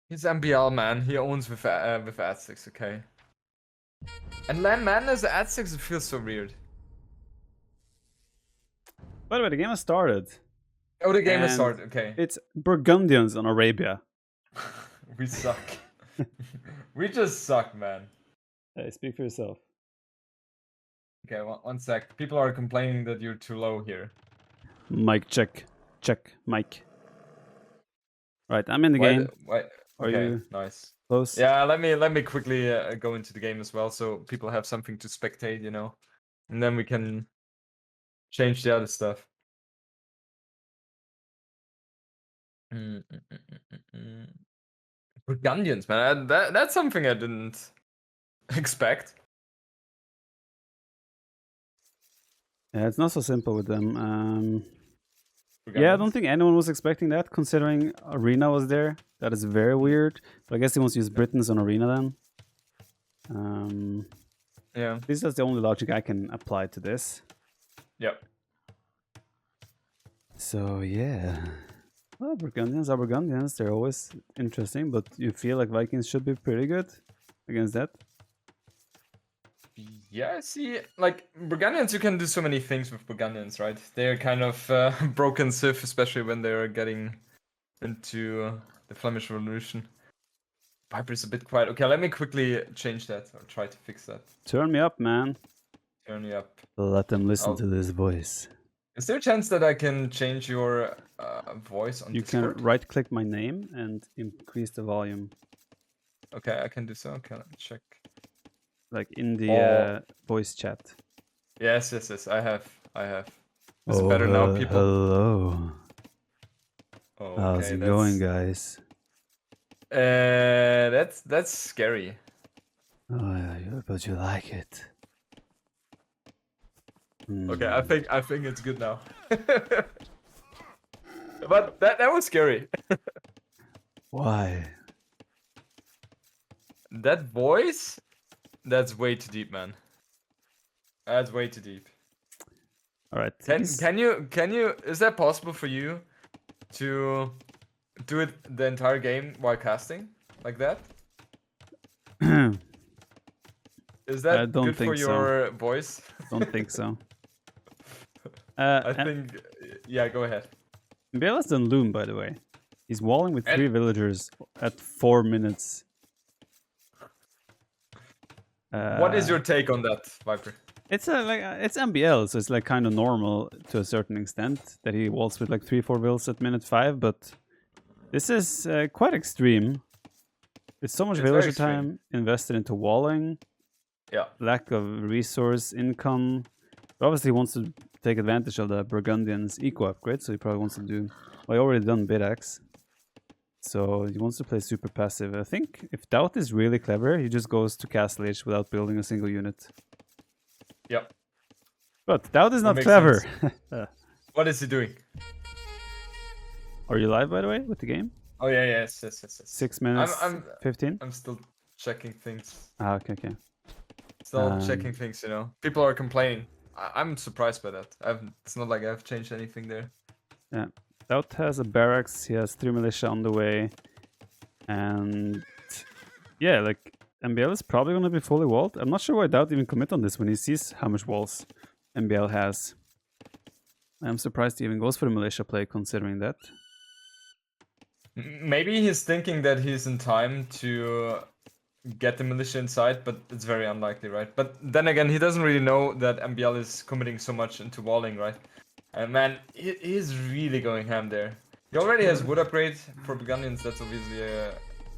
He's MbL, man. He owns with ad6, okay. And Land Madness ad6, it feels so weird. By the way, the game has started. Oh, the game has started, okay. It's Burgundians on Arabia. We suck. We just suck, man. Hey, speak for yourself. Okay, one sec. People are complaining that you're too low here. Mic check. Check. Mic. Right, I'm in the game. Okay, nice. Close? Yeah, let me quickly go into the game as well, so people have something to spectate, you know, and then we can change the other stuff. Burgundians, man, that's something I didn't expect. Yeah, it's not so simple with them. Yeah, I don't think anyone was expecting that, considering Arena was there. That is very weird. But I guess he wants to use Britons on Arena then. Yeah. This is the only logic I can apply to this. Yep. So yeah. Well, Burgundians are Burgundians. They're always interesting, but you feel like Vikings should be pretty good against that? Yeah, see, like, Burgundians, you can do so many things with Burgundians, right? They're kind of broken Civ, especially when they're getting into the Flemish Revolution. Viper is a bit quiet. Okay, let me quickly change that, or try to fix that. Turn me up, man. Turn me up. Let them listen to this voice. Is there a chance that I can change your voice on Discord? You can right-click my name and increase the volume. Okay, I can do so. Okay, let me check. Like in the voice chat. Yes, I have. Is it better now, people? Hello. Oh, okay, how's it going, guys? That's scary. Oh, yeah, but you like it. Okay, I think it's good now. But that was scary. Why? That voice? That's way too deep, man. That's way too deep. All right. Can you? Is that possible for you to do it the entire game while casting like that? Is that good for your voice? Don't think so. I think, yeah, go ahead. MbL has done Loom, by the way. He's walling with 3 villagers at 4 minutes. What is your take on that, Viper? It's it's MbL, so it's like kind of normal to a certain extent that he walls with like 3-4 vills at minute 5, but this is quite extreme. It's so much villager time invested into walling. Yeah. Lack of resource income. But obviously he wants to take advantage of the Burgundians eco upgrade, so he probably wants to do... Well, he already done Bidax. So he wants to play super passive. I think if DauT is really clever, he just goes to Castle Age without building a single unit. Yep. But DauT is not clever. What is he doing? Are you live, by the way, with the game? Oh, yeah, yes. 6 minutes, 15? I'm still checking things. Ah, okay. Still checking things, you know. People are complaining. I'm surprised by that. It's not like I've changed anything there. Yeah. DauT has a barracks, he has 3 militia on the way. And yeah, like MbL is probably going to be fully walled. I'm not sure why DauT even commit on this when he sees how much walls MbL has. I'm surprised he even goes for the militia play considering that. Maybe he's thinking that he's in time to get the militia inside, but it's very unlikely, right? But then again, he doesn't really know that MbL is committing so much into walling, right? And man, he's really going ham there. He already has wood upgrade for Burgundians, that's obviously a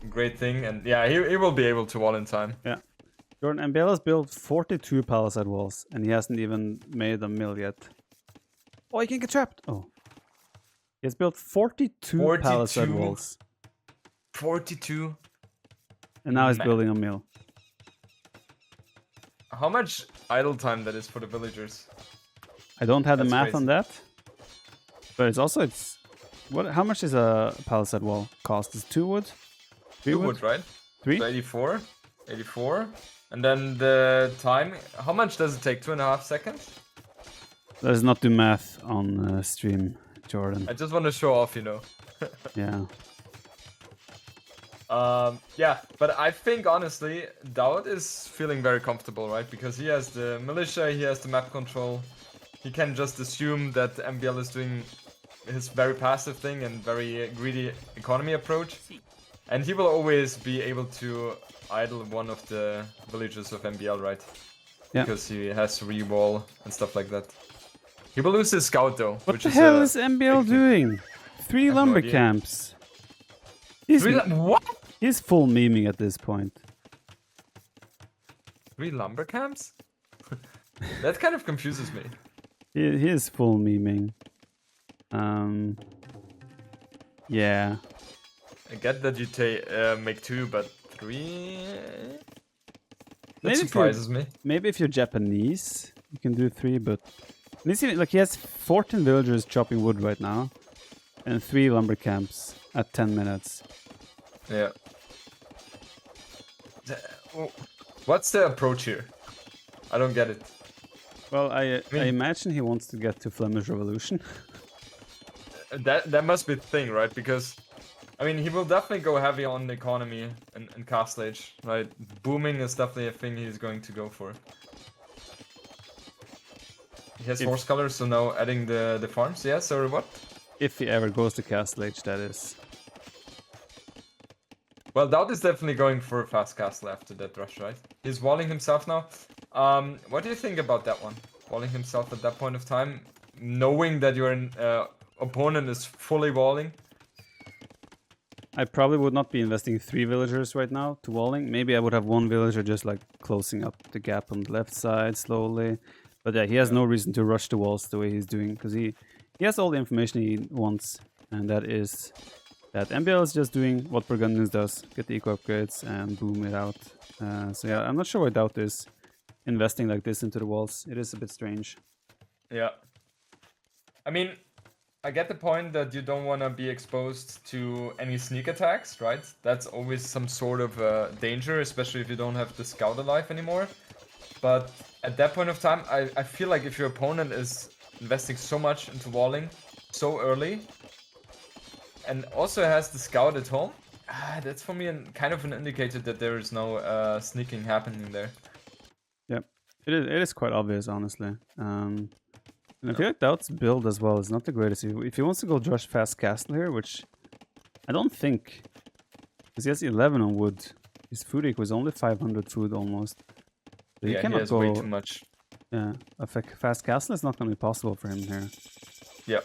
great thing, and yeah, he will be able to wall in time. Yeah. Jordan, MbL has built 42 palisade walls, and he hasn't even made a mill yet. Oh, he can get trapped! Oh. He has built 42 palisade walls. 42? And now he's building a mill. How much idle time that is for the villagers? I don't have the math on that. But it's also, how much is a palisade wall cost? Is 2 wood? 3 wood, right? 3? So 84. And then the time, how much does it take? 2.5 seconds? Let's not do math on stream, Jordan. I just want to show off, you know. Yeah. Yeah, but I think honestly, DauT is feeling very comfortable, right? Because he has the militia, he has the map control. He can just assume that MbL is doing his very passive thing and very greedy economy approach. And he will always be able to idle one of the villages of MbL, right? Yeah. Because he has re-wall and stuff like that. He will lose his scout though, What which the is hell a is MbL big thing. doing? 3 I have no lumber idea. camps. He's, What? he's full memeing at this point. 3 lumber camps? That kind of confuses me. He is full memeing. Yeah. I get that you make 2, but 3? That Maybe surprises me. Maybe if you're Japanese, you can do 3, but like he has 14 villagers chopping wood right now, and 3 lumber camps at 10 minutes. Yeah. What's the approach here? I don't get it. Well, I mean- imagine he wants to get to Flemish Revolution. That must be the thing, right? Because I mean, he will definitely go heavy on the economy and Castle Age, right? Booming is definitely a thing he's going to go for. He has horse colors, so now adding the farms, yes, or what? If he ever goes to Castle Age, that is. Well, DauT is definitely going for a fast castle after that rush, right? He's walling himself now. What do you think about that one? Walling himself at that point of time, knowing that your opponent is fully walling? I probably would not be investing 3 villagers right now to walling. Maybe I would have 1 villager just like closing up the gap on the left side slowly. But yeah, he has no reason to rush the walls the way he's doing, because he has all the information he wants, and that is that MbL is just doing what Burgundians does, get the eco upgrades and boom it out. So yeah, I'm not sure why DauT is investing like this into the walls. It is a bit strange. Yeah. I mean, I get the point that you don't want to be exposed to any sneak attacks, right? That's always some sort of danger, especially if you don't have the scout alive anymore. But at that point of time, I feel like if your opponent is investing so much into walling so early, and also has the scout at home, that's for me kind of an indicator that there is no sneaking happening there. Yep, it is quite obvious, honestly. And I feel like DauT's build as well is not the greatest. If he wants to go rush fast castle here, which I don't think, because he has 11 on wood, his food equal is only 500 food almost. So Yeah, he has way too much. Yeah, a fast castle is not going to be possible for him here. Yeah.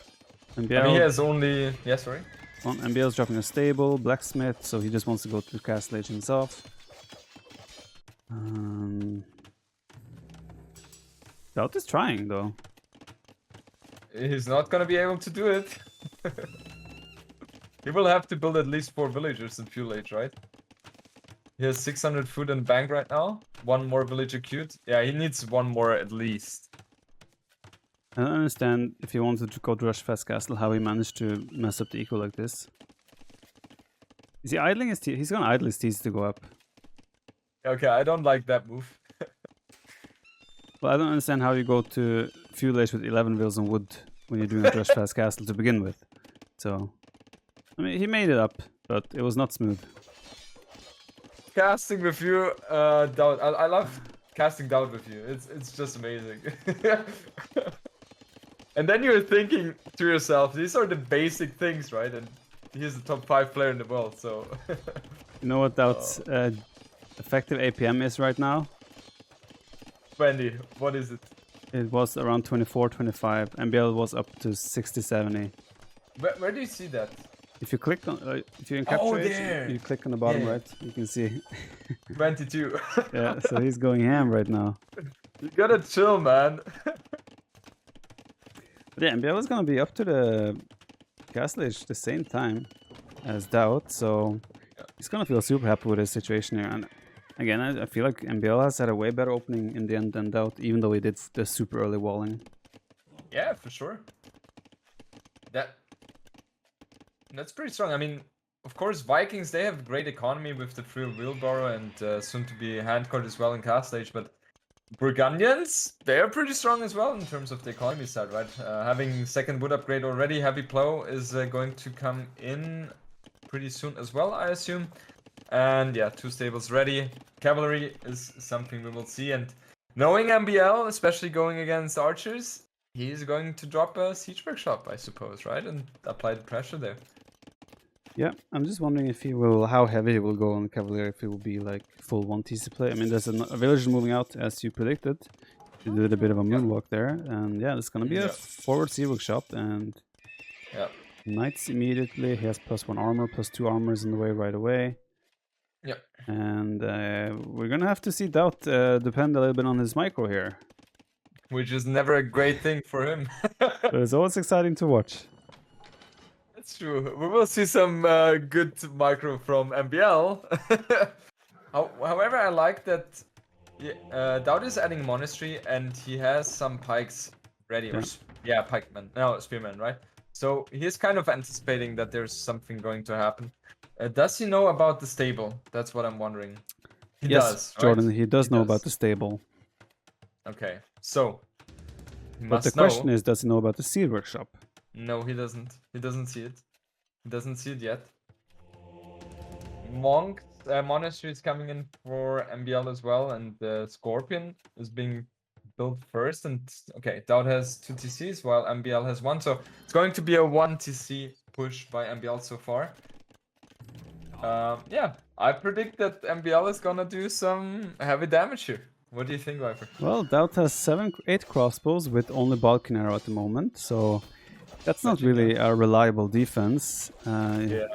MbL, I mean, he has only... Yeah, sorry? MbL is dropping a stable, blacksmith, so he just wants to go to Castle Age himself. DauT is trying, though. He's not gonna be able to do it. He will have to build at least 4 villagers in Fuel Age, right? He has 600 food in bank right now. 1 more villager queued. Yeah, he needs 1 more at least. I don't understand, if he wanted to go to rush fast castle, how he managed to mess up the eco like this. Is he idling his He's gonna idle his T's to go up. Okay, I don't like that move. Well, I don't understand how you go to Fuel Age with 11 vills on wood when you're doing a rush fast castle to begin with. So, I mean, he made it up, but it was not smooth. Casting with you, DauT. I love casting DauT with you. It's just amazing. And then you're thinking to yourself, these are the basic things, right? And he's the top 5 player in the world, so... You know what DauT's effective APM is right now? 20. What is it? It was around 24, 25. MbL was up to 60, 70. Where do you see that? If you click on, if you encapsulate, there. you click on the bottom Yeah. right, you can see. 22. Yeah, so he's going ham right now. You gotta chill, man. But yeah, MbL is gonna be up to the Castle Age the same time as DauT, so he's gonna feel super happy with his situation here. And again, I feel like MbL has had a way better opening in the end than DauT, even though he did the super early walling. Yeah, for sure. That's pretty strong. I mean, of course, Vikings, they have great economy with the free wheelbarrow and soon to be handcart as well in Castle Age, but Burgundians, they're pretty strong as well in terms of the economy side, right? Having second wood upgrade already, heavy plow is going to come in pretty soon as well, I assume. And yeah, 2 stables ready. Cavalry is something we will see. And knowing MbL, especially going against archers, he's going to drop a siege workshop, I suppose, right? And apply the pressure there. Yeah, I'm just wondering if he will, how heavy he will go on Cavalier, if it will be like full 1 TC play. I mean, there's a villager moving out as you predicted. You did a bit of a moonwalk there, and yeah, it's gonna be a forward sea workshop, and knights immediately. He has +1 armor, +2 armors in the way right away. Yep. And we're gonna have to see DauT depend a little bit on his micro here. Which is never a great thing for him. But it's always exciting to watch. That's true. We will see some good micro from MbL. However, I like that DauT is adding monastery and he has some pikes ready. Yeah. Pikemen. No, spearmen, right? So he's kind of anticipating that there's something going to happen. Does he know about the stable? That's what I'm wondering. He does, right? Jordan, he does know about the stable. Okay, so but the question is, does he know about the seed workshop? No, he doesn't. He doesn't see it. He doesn't see it yet. Monk monastery is coming in for MbL as well, and the Scorpion is being built first. And okay, DauT has 2 TCs while MbL has 1, so it's going to be a 1 TC push by MbL so far. Yeah, I predict that MbL is gonna do some heavy damage here. What do you think, Viper? Well, DauT has 8 crossbows with only Balkan arrow at the moment, so that's not really a reliable defense. Yeah.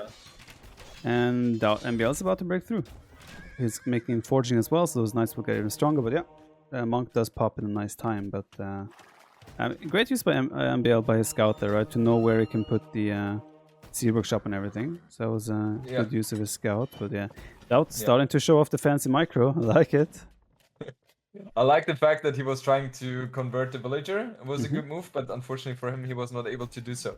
And MbL is about to break through. He's making forging as well, so those knights will get even stronger. But yeah, Monk does pop in a nice time. But great use by MbL by his scout there, right? To know where he can put the seed workshop and everything. So that was a good use of his scout. But yeah, DauT starting to show off the fancy micro. I like it. I like the fact that he was trying to convert the villager. It was a good move, but unfortunately for him, he was not able to do so.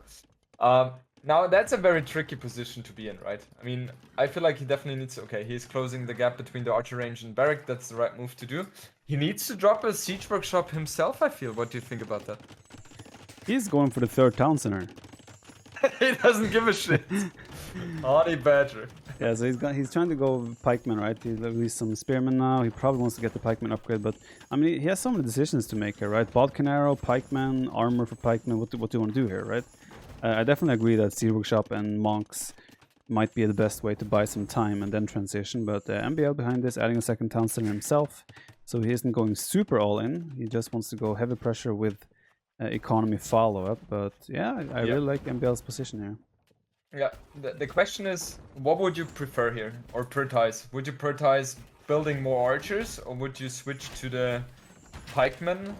Now, that's a very tricky position to be in, right? I mean, I feel like he definitely needs... Okay, he's closing the gap between the archer range and barrack. That's the right move to do. He needs to drop a siege workshop himself, I feel. What do you think about that? He's going for the 3rd town center. He doesn't give a shit. Honey badger. Yeah, so he's trying to go pikeman, right? He released some spearmen now. He probably wants to get the pikeman upgrade, but I mean, he has so many decisions to make here, right? Balkan arrow, pikeman, armor for pikeman. What do you want to do here, right? I definitely agree that Seed Workshop and Monks might be the best way to buy some time and then transition, but MbL behind this, adding a 2nd town center himself, so he isn't going super all in. He just wants to go heavy pressure with economy follow-up, but yeah, I really like MbL's position here. Yeah, the question is, what would you prefer here, or prioritize? Would you prioritize building more archers, or would you switch to the pikemen?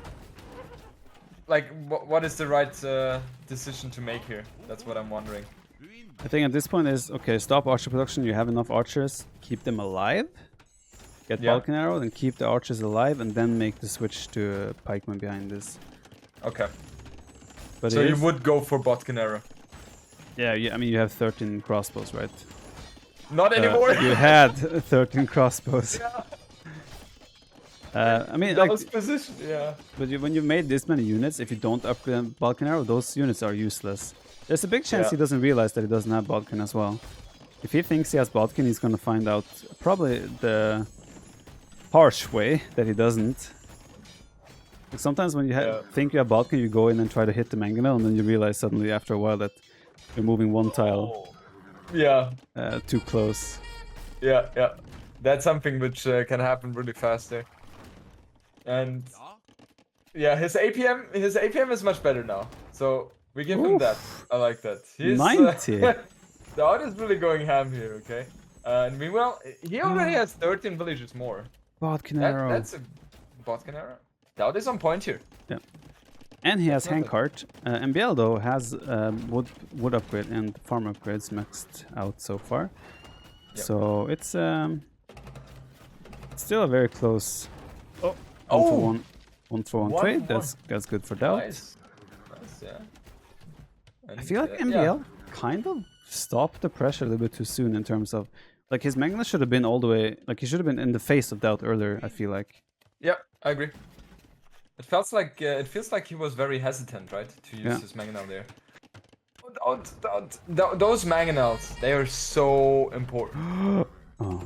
Like, what is the right decision to make here? That's what I'm wondering. I think at this point is, okay, stop archer production, you have enough archers, keep them alive, get Balkan arrow, then keep the archers alive, and then make the switch to pikemen behind this. Okay. But so you would go for Balkan arrow? Yeah, I mean, you have 13 crossbows, right? Not anymore! You had 13 crossbows. I mean, like, position, but when you've made this many units, if you don't upgrade Balkan arrow, those units are useless. There's a big chance he doesn't realize that he doesn't have Balkan as well. If he thinks he has Balkan, he's gonna find out probably the harsh way that he doesn't. Like sometimes when you think you have Balkan, you go in and try to hit the mangonel, and then you realize suddenly after a while that you're moving one tile too close. Yeah. That's something which can happen really fast there. And yeah, his APM is much better now. So we give him that. I like that. He's 90. DauT is really going ham here, okay? And meanwhile, he already has 13 villagers more. Balkan arrow. That's a Balkan arrow. DauT is on point here. Yeah. And he has handcart. MbL though has wood upgrade and farm upgrades maxed out so far. Yep. So it's still a very close. One for one trade. That's good for DauT. Nice, yeah. And I feel like MbL kind of stopped the pressure a little bit too soon in terms of, like, his Magna should have been all the way, like, he should have been in the face of DauT earlier, I feel like. Yeah, I agree. It feels like he was very hesitant, right, to use his Mangonel there. Those Mangonels, they are so important. Oh.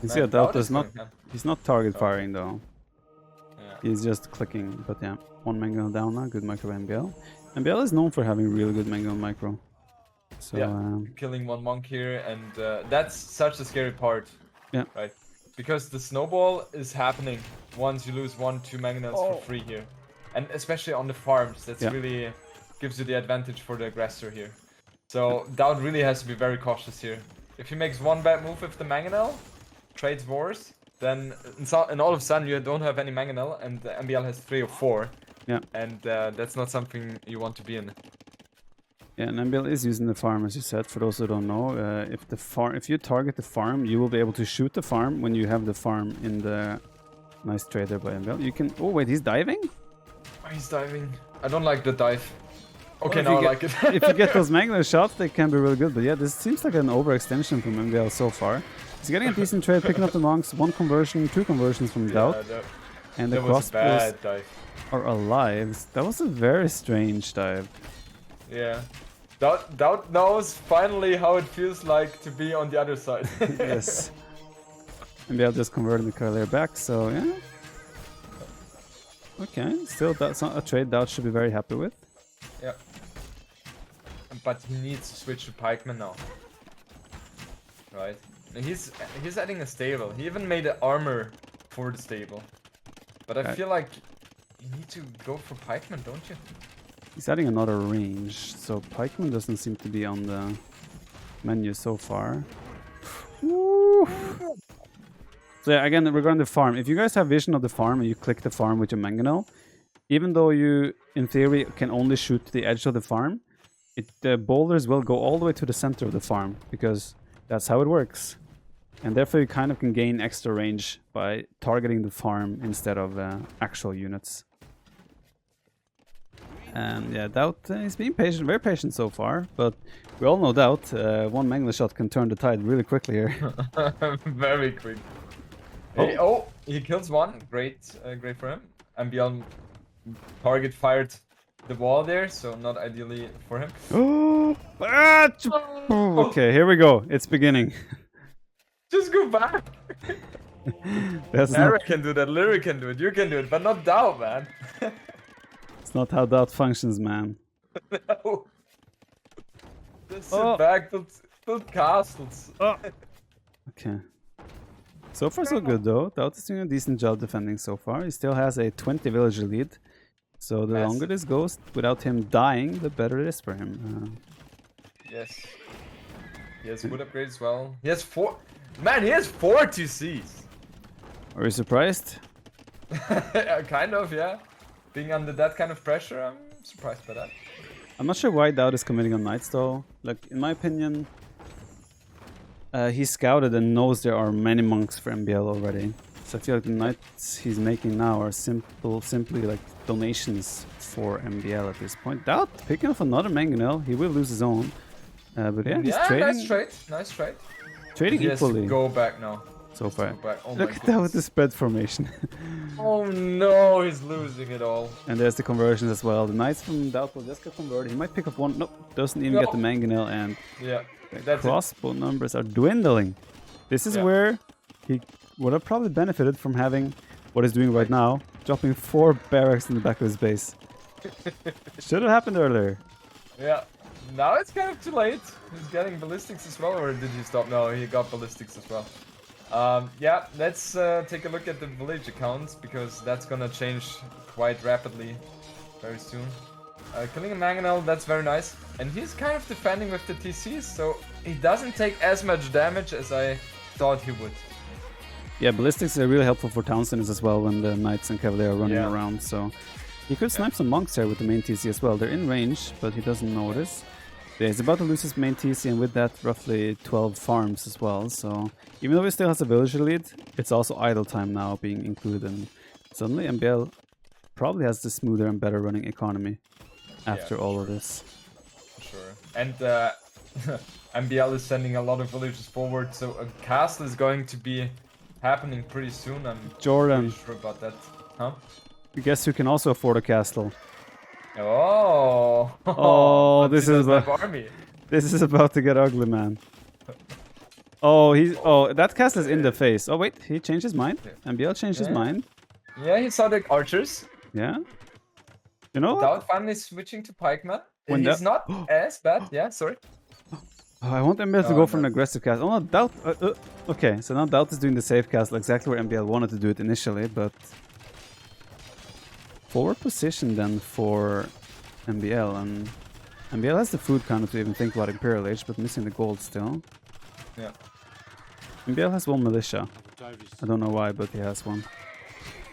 You Man, see, DauT DauT is is not. going ham. He's not target firing though. Yeah. He's just clicking. But yeah, one mango down now. Good micro MbL. MbL is known for having really good mango micro. So Yeah. Killing one monk here, and that's such a scary part. Yeah. Right. Because the snowball is happening once you lose 1-2 mangonels for free here, and especially on the farms. That's really gives you the advantage for the aggressor here. So DauT really has to be very cautious here. If he makes one bad move with the mangonel, trades wars, then and all of a sudden you don't have any mangonel, and the MbL has 3 or 4. Yeah. And that's not something you want to be in. Yeah, and MbL is using the farm, as you said. For those who don't know, if you target the farm, you will be able to shoot the farm when you have the farm in the. Nice trade there by MbL. You can. Oh wait, he's diving. Oh, he's diving. I don't like the dive. Okay, Well, now I like it. If you get those mango shots, they can be really good. But yeah, this seems like an overextension from MbL so far. He's getting a decent trade, picking up the monks. 1 conversion, 2 conversions from DauT. And the crossbows are alive. That was a very strange dive. Yeah. DauT knows finally how it feels like to be on the other side. Yes. MbL just converted the Cavalier back, so yeah. Okay, still that's not a trade DauT should be very happy with. Yeah. But he needs to switch to pikeman now. Right? And he's adding a stable. He even made an armor for the stable. But I feel like you need to go for pikeman, don't you? He's adding another range, so pikeman doesn't seem to be on the menu so far. Woo. So yeah, again, regarding the farm, if you guys have vision of the farm and you click the farm with your mangonel, even though you, in theory, can only shoot to the edge of the farm, the boulders will go all the way to the center of the farm, because that's how it works. And therefore you kind of can gain extra range by targeting the farm instead of actual units. And yeah, DauT is being patient, very patient so far, but we all know DauT, one mangonel shot can turn the tide really quickly here. Very quick. Hey, he kills one. Great, great for him. MbL target fired the wall there, so not ideally for him. Okay, here we go. It's beginning. Just go back. Eric can do that. Lyric can do it. You can do it, but not DauT, man. It's not how DauT functions, man. No. Just sit back, build castles. Okay. So far so good though. DauT is doing a decent job defending so far. He still has a 20 villager lead. So the longer this goes without him dying, the better it is for him. Yes. He has wood upgrade as well. He has 4... Man, he has 4 TCs! Are you surprised? Kind of, yeah. Being under that kind of pressure, I'm surprised by that. I'm not sure why DauT is committing on knights though. Like, in my opinion, he scouted and knows there are many monks for MbL already. So I feel like the knights he's making now are simply like donations for MbL at this point. DauT picking off another mangonel. He will lose his own. But yeah, he's trading. Nice trade. Nice trade. Trading equally. Go back now. So far. Oh Look at that with the spread formation. Oh no, he's losing it all. And there's the conversions as well. The knights from DauT will just get converted. He might pick up one. Nope, doesn't even get the mangonel, and the crossbow numbers are dwindling. This is where he would have probably benefited from having what he's doing right now, dropping 4 barracks in the back of his base. Should have happened earlier. Yeah. Now it's kind of too late. He's getting ballistics as well, or did he stop? No, he got ballistics as well. Yeah, let's take a look at the village accounts, because that's gonna change quite rapidly very soon. Killing a mangonel, that's very nice. And he's kind of defending with the TCs, so he doesn't take as much damage as I thought he would. Yeah, ballistics are really helpful for town centers as well when the knights and cavalier are running around, so he could snipe some monks here with the main TC as well. They're in range, but he doesn't notice. Yeah, he's about to lose his main TC, and with that roughly 12 farms as well, so even though he still has a villager lead, it's also idle time now being included, and suddenly MbL probably has the smoother and better running economy after all of this. Sure. And MbL is sending a lot of villagers forward, so a castle is going to be happening pretty soon. I'm Jordan, pretty sure about that. Huh? Guess who can also afford a castle? Oh, oh, this is army. This is about to get ugly, man. Oh, that castle is in the face. Oh wait, he changed his mind. MbL changed his mind. Yeah, he saw the archers. Yeah. You know what? DauT finally switching to pikeman. When He's not as bad. Yeah, sorry. Oh, I want MbL to Oh, go for no. an aggressive cast. Oh no, DauT. Okay, so now DauT is doing the safe castle exactly where MbL wanted to do it initially, but forward position then for MbL, and MbL has the food kind of to even think about Imperial Age, but missing the gold still. Yeah. MbL has one militia. I don't know why, but he has one.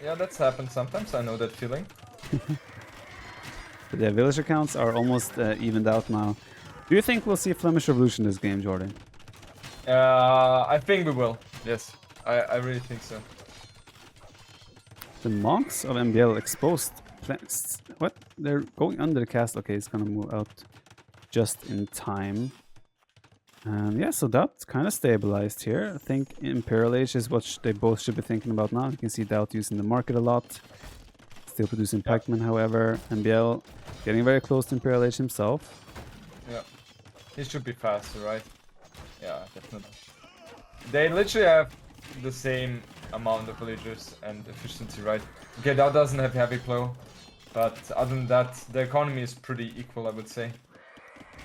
Yeah, that's happened sometimes. I know that feeling. But yeah, villager counts are almost evened out now. Do you think we'll see Flemish Revolution this game, Jordan? I think we will. Yes, I really think so. The monks of MbL exposed. What? They're going under the castle. Okay, it's gonna move out just in time. And yeah, so DauT kind of stabilized here. I think Imperial Age is what they both should be thinking about now. You can see DauT using the market a lot. Still producing pikemen, however. MbL getting very close to Imperial Age himself. Yeah. He should be faster, right? Yeah, definitely. They literally have the same amount of villagers and efficiency, right? Okay, DauT doesn't have heavy plow, but other than that, the economy is pretty equal, I would say.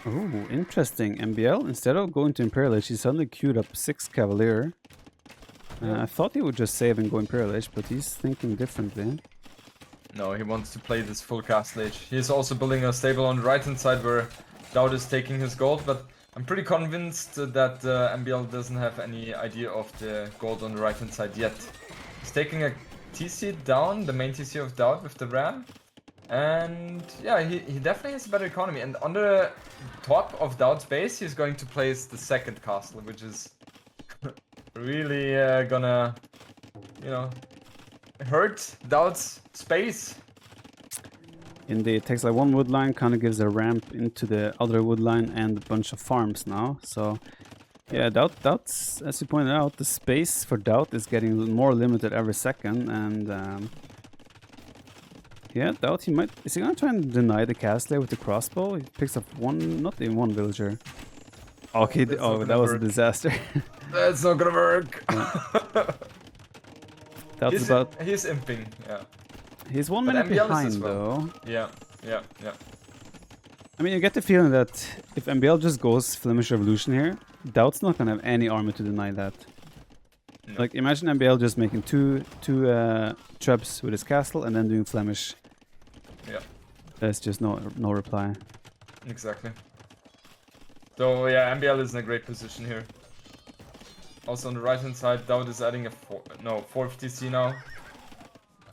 Oh, interesting. MbL, instead of going to Imperial Age, he suddenly queued up 6 Cavalier. I thought he would just save and go Imperial Age, but he's thinking differently. No, he wants to play this full castle age. He's also building a stable on the right hand side where DauT is taking his gold, but I'm pretty convinced that MbL doesn't have any idea of the gold on the right hand side yet. He's taking a TC down, the main TC of DauT with the ram. And yeah, he definitely has a better economy. And on the top of DauT's base, he's going to place the second castle, which is really gonna, you know, hurt DauT's space. Indeed, it takes like one wood line, kind of gives a ramp into the other wood line and a bunch of farms now. So yeah, DauT's, as you pointed out, the space for DauT is getting more limited every second, and yeah, DauT, is he gonna try and deny the castle with the crossbow? He picks up not even one villager. Okay, that was a disaster. That's not gonna work. He's imping, yeah. He's 1 minute behind though. Yeah. I mean, you get the feeling that if MbL just goes Flemish Revolution here, DauT's not gonna have any armor to deny that. No. Like, imagine MbL just making two trebs with his castle and then doing Flemish. Yeah. There's just no reply. Exactly. So yeah, MbL is in a great position here. Also on the right hand side, DauT is adding a 4th TC now.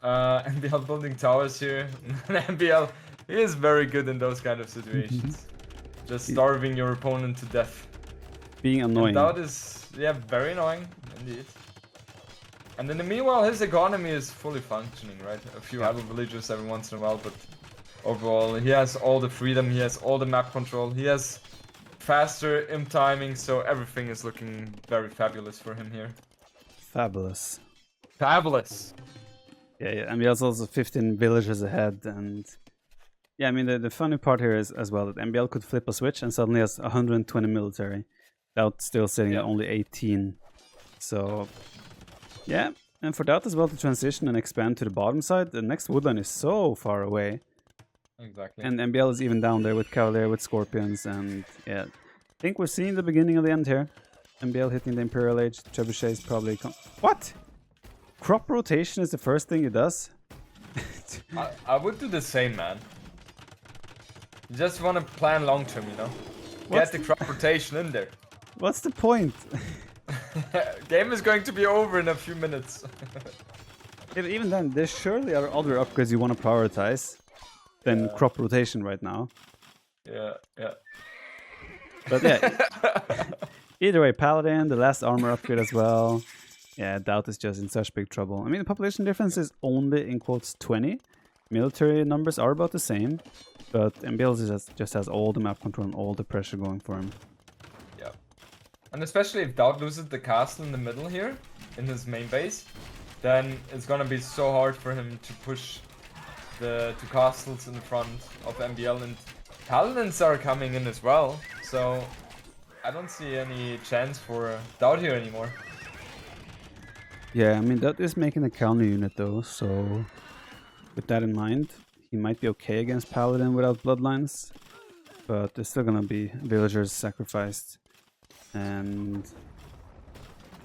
MbL building towers here. MbL, he is very good in those kind of situations. Just starving your opponent to death. Being annoying. And DauT is, yeah, very annoying indeed. And in the meanwhile, his economy is fully functioning, right? A few idle villagers every once in a while, but overall, he has all the freedom, he has all the map control, he has faster imp timing, so everything is looking very fabulous for him here. Fabulous. Fabulous! Yeah, MbL's also 15 villagers ahead, and yeah, I mean, the funny part here is as well that MbL could flip a switch and suddenly has 120 military, DauT still sitting at only 18. So yeah, and for DauT as well to transition and expand to the bottom side, the next woodline is so far away. Exactly. And MbL is even down there with Cavalier, with Scorpions, and yeah, I think we're seeing the beginning of the end here. MbL hitting the Imperial Age, Trebuchet is probably... What? Crop rotation is the first thing he does? I would do the same, man. You just want to plan long term, you know? Get the crop rotation in there. What's the point? Game is going to be over in a few minutes. Even then, there surely are other upgrades you want to prioritize than crop rotation right now. Yeah. But yeah, either way, Paladin, the last armor upgrade as well. Yeah, DauT is just in such big trouble. I mean, the population difference is only, in quotes, 20. Military numbers are about the same, but MbL just has all the map control and all the pressure going for him. Yeah. And especially if DauT loses the castle in the middle here, in his main base, then it's gonna be so hard for him to push the two castles in front of MbL, and Paladins are coming in as well, so I don't see any chance for DauT here anymore. Yeah, I mean, that is making a counter unit though, so with that in mind, he might be okay against Paladin without Bloodlines, but there's still gonna be villagers sacrificed. And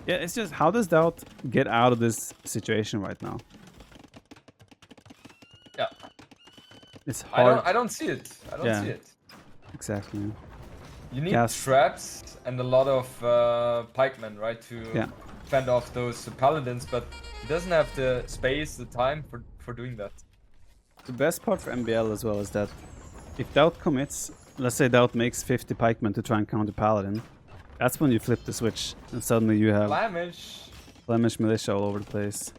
yeah, it's just, how does DauT get out of this situation right now? Yeah. It's hard. I don't see it. I don't see Yeah, it. exactly. You need Cast. traps and a lot of pikemen, right, to Yeah. fend off those paladins, but he doesn't have the space, the time for doing that. The best part for MbL as well is that if DauT commits, let's say DauT makes 50 pikemen to try and counter Paladin, that's when you flip the switch and suddenly you have Flemish militia all over the place.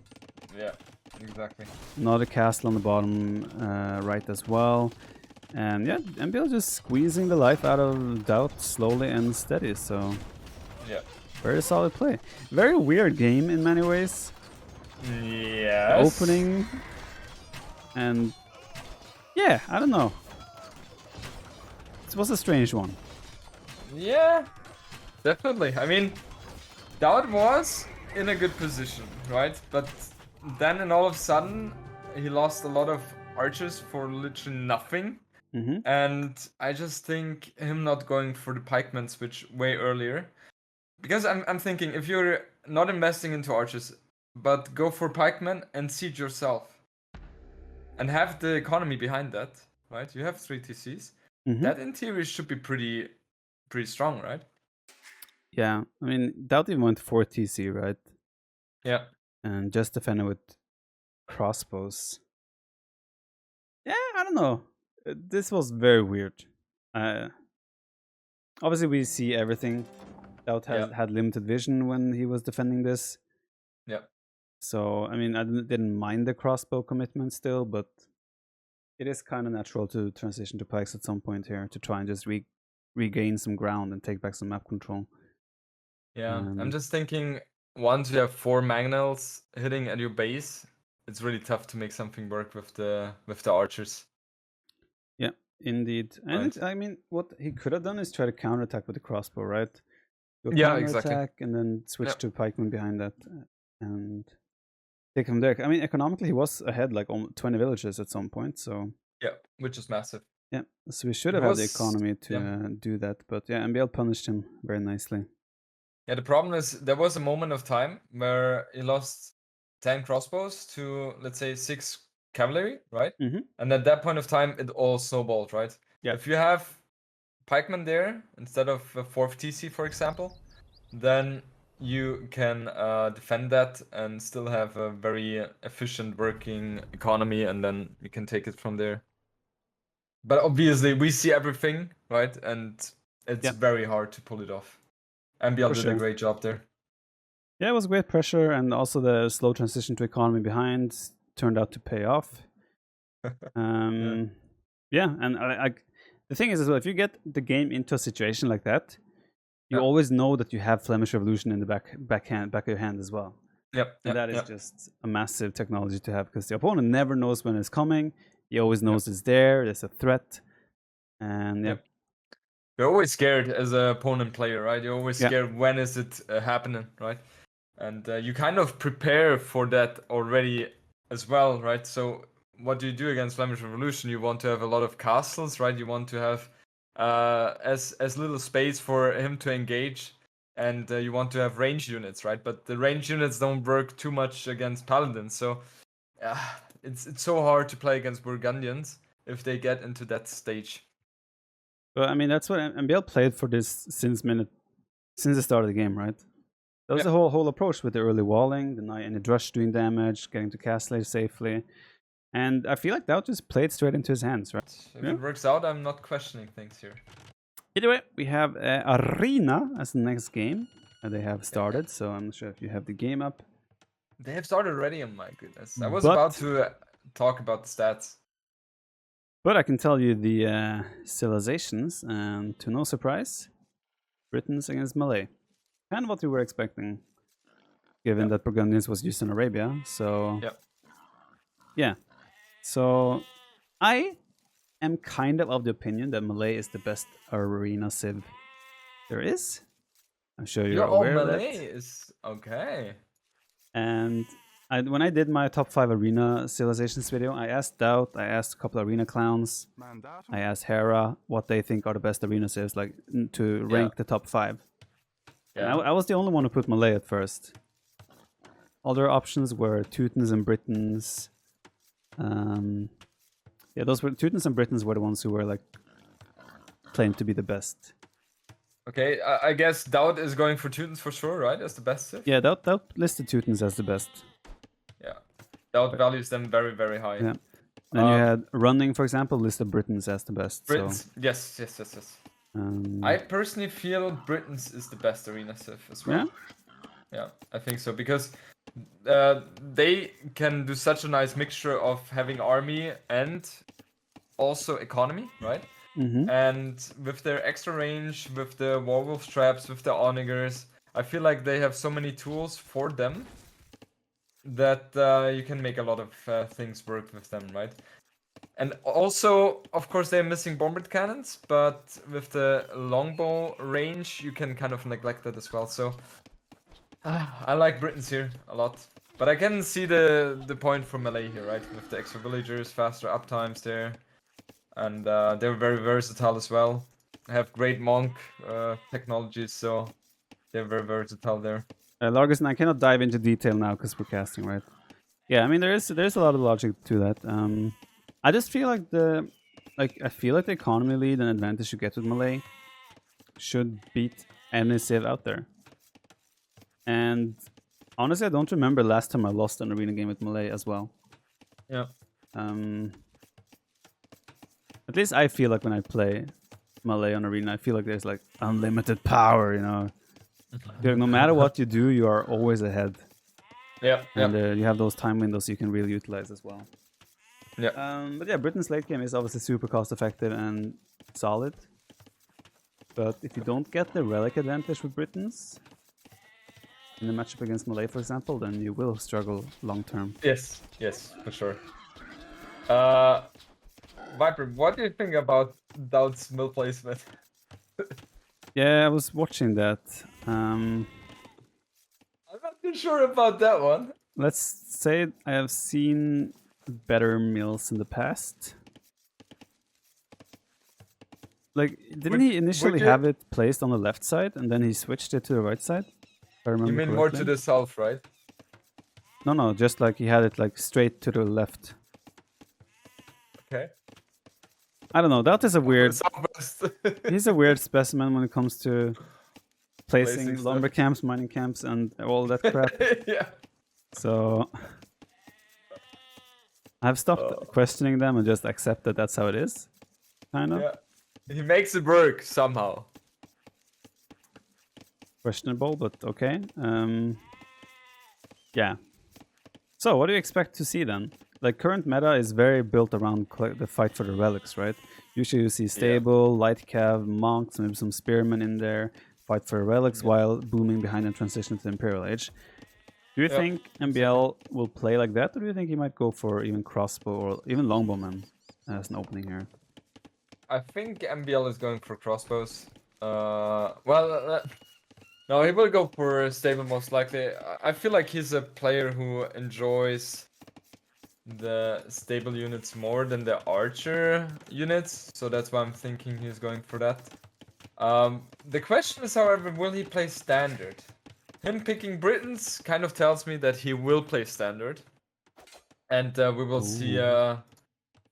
Yeah, exactly. Another castle on the bottom right as well. And yeah, MbL just squeezing the life out of DauT slowly and steady, so Yeah. very solid play. Very weird game in many ways. Yes. The opening, and yeah, I don't know. It was a strange one. Yeah, definitely. I mean, DauT was in a good position, right? But then, and all of a sudden, he lost a lot of archers for literally nothing. Mm-hmm. And I just think him not going for the pikeman switch way earlier. Because I'm thinking, if you're not investing into archers, but go for pikemen and siege yourself. And have the economy behind that, right? You have 3 TCs. Mm-hmm. That in theory should be pretty strong, right? Yeah, I mean, DauT even went 4 TC, right? Yeah. And just defended with crossbows. Yeah, I don't know. This was very weird. Obviously, we see everything. DauT had limited vision when he was defending this. Yeah. So, I mean, I didn't mind the crossbow commitment still, but it is kind of natural to transition to pikes at some point here to try and just regain some ground and take back some map control. Yeah, I'm just thinking, once you have 4 Magnals hitting at your base, it's really tough to make something work with the archers. Yeah, indeed. And I mean, what he could have done is try to counterattack with the crossbow, right? Go counterattack and then switch to pikeman behind that and take from there. I mean, economically, he was ahead like 20 villages at some point, so yeah, which is massive. Yeah, so we should have had the economy to do that, but yeah, MbL punished him very nicely. Yeah, the problem is there was a moment of time where he lost 10 crossbows to, let's say, 6 cavalry, right? Mm-hmm. And at that point of time, it all snowballed, right? Yeah. If you have pikemen there instead of a 4th TC, for example, then you can defend that and still have a very efficient working economy, and then you can take it from there. But obviously, we see everything, right? And it's very hard to pull it off. MbL did a great job there. Yeah, it was great pressure, and also the slow transition to economy behind turned out to pay off. Yeah, and the thing is as well, if you get the game into a situation like that, you always know that you have Flemish Revolution in the back of your hand as well. And that is just a massive technology to have, because the opponent never knows when it's coming. He always knows it's there. There's a threat, and you're always scared as an opponent player, right? You're always scared when is it happening, right? And you kind of prepare for that already as well, right? So what do you do against Flemish Revolution? You want to have a lot of castles, right? You want to have as little space for him to engage, and you want to have range units, right? But the range units don't work too much against paladins, so it's so hard to play against Burgundians if they get into that stage. But I mean, that's what MbL played for this since the start of the game, right? That was the whole approach with the early walling, the night and the drush doing damage, getting to castle safely. And I feel like that just played straight into his hands, right? If it works out, I'm not questioning things here. Either way, we have Arena as the next game. They have started, so I'm not sure if you have the game up. They have started already, oh my goodness. I was about to talk about the stats. But I can tell you the civilizations, and to no surprise, Britons against Malay. Kind of what we were expecting, given that Burgundians was used in Arabia. So yeah. So I am kind of the opinion that Malay is the best arena civ There is. I'm sure you're Your all aware of that. melee is okay. And when I did my top 5 arena civilizations video, I asked DauT, I asked a couple arena clowns, I asked Hera what they think are the best arena civs, like to rank the top 5. And Yeah. I was the only one who put Malay at first. Other options were Teutons and Britons. Yeah, those were Teutons and Britons were the ones who were like claimed to be the best. Okay, I guess DauT is going for Teutons for sure, right? As the best civ? Yeah, DauT listed Teutons as the best. Yeah. DauT values them very, very high. Yeah. Then you had Running, for example, listed Britons as the best. Britons, So, yes. I personally feel Britons is the best arena civ as well. Yeah, I think so, because they can do such a nice mixture of having army and also economy, right? And with their extra range, with the werewolf traps, with the onagers, I feel like they have so many tools for them that you can make a lot of things work with them, right? And also, of course, they're missing bombard cannons, but with the longbow range, you can kind of neglect that as well. So I like Britons here a lot. But I can see the point for melee here, right? With the extra villagers, faster uptimes there. And they're very versatile as well. Have great monk technologies, so they're very versatile there. Largus, and I cannot dive into detail now because we're casting, right? Yeah, I mean there's a lot of logic to that. I just feel like I feel like the economy lead and advantage you get with melee should beat any civ out there. And honestly, I don't remember last time I lost an arena game with melee as well. Yeah. At least I feel like when I play melee on arena, I feel like there's like unlimited power, you know. No matter what you do, you are always ahead. Yeah. And you have those time windows you can really utilize as well. Yeah. But yeah, Britain's late game is obviously super cost effective and solid. But if you don't get the relic advantage with Britons in the matchup against Malay, for example, then you will struggle long term. Yes, for sure. Viper, what do you think about DauT's mill placement? Yeah, I was watching that. I'm not too sure about that one. Let's say I have seen better mills in the past. Like, didn't he initially have it placed on the left side and then he switched it to the right side? If I remember you mean correctly. more to the south, right? No, just like he had it like straight to the left. Okay. I don't know. That is a weird. He's a weird specimen when it comes to placing lumber camps, mining camps, and all that crap. Yeah. So I've stopped questioning them and just accept that that's how it is. Kind of. Yeah. He makes it work somehow. Questionable, but okay. Yeah. So what do you expect to see then? Like, current meta is very built around the fight for the relics, right? Usually you see stable, light cav, monks, maybe some spearmen in there, fight for the relics while booming behind and transition to the Imperial Age. Do you think MbL will play like that, or do you think he might go for even crossbow or even longbowman as an opening here? I think MbL is going for crossbows. No, he will go for stable most likely. I feel like he's a player who enjoys the stable units more than the archer units, so that's why I'm thinking he's going for that. The question is, however, will he play standard? Him picking Britons kind of tells me that he will play standard, and we will see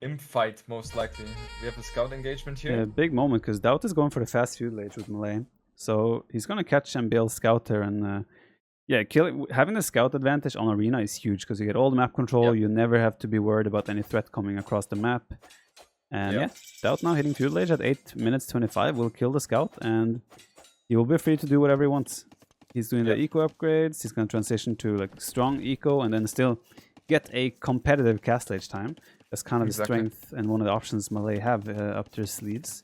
Imp fight most likely. We have a scout engagement here. Yeah, big moment because DauT is going for the fast feudal age with Malay, so he's gonna catch MbL scout there and. Yeah, having the scout advantage on arena is huge because you get all the map control. You never have to be worried about any threat coming across the map. And yeah, DauT now hitting feudal age at 8 minutes 25 will kill the scout and he will be free to do whatever he wants. He's doing the eco upgrades. He's going to transition to like strong eco and then still get a competitive cast age time. That's kind of the strength and one of the options Malay have up their sleeves.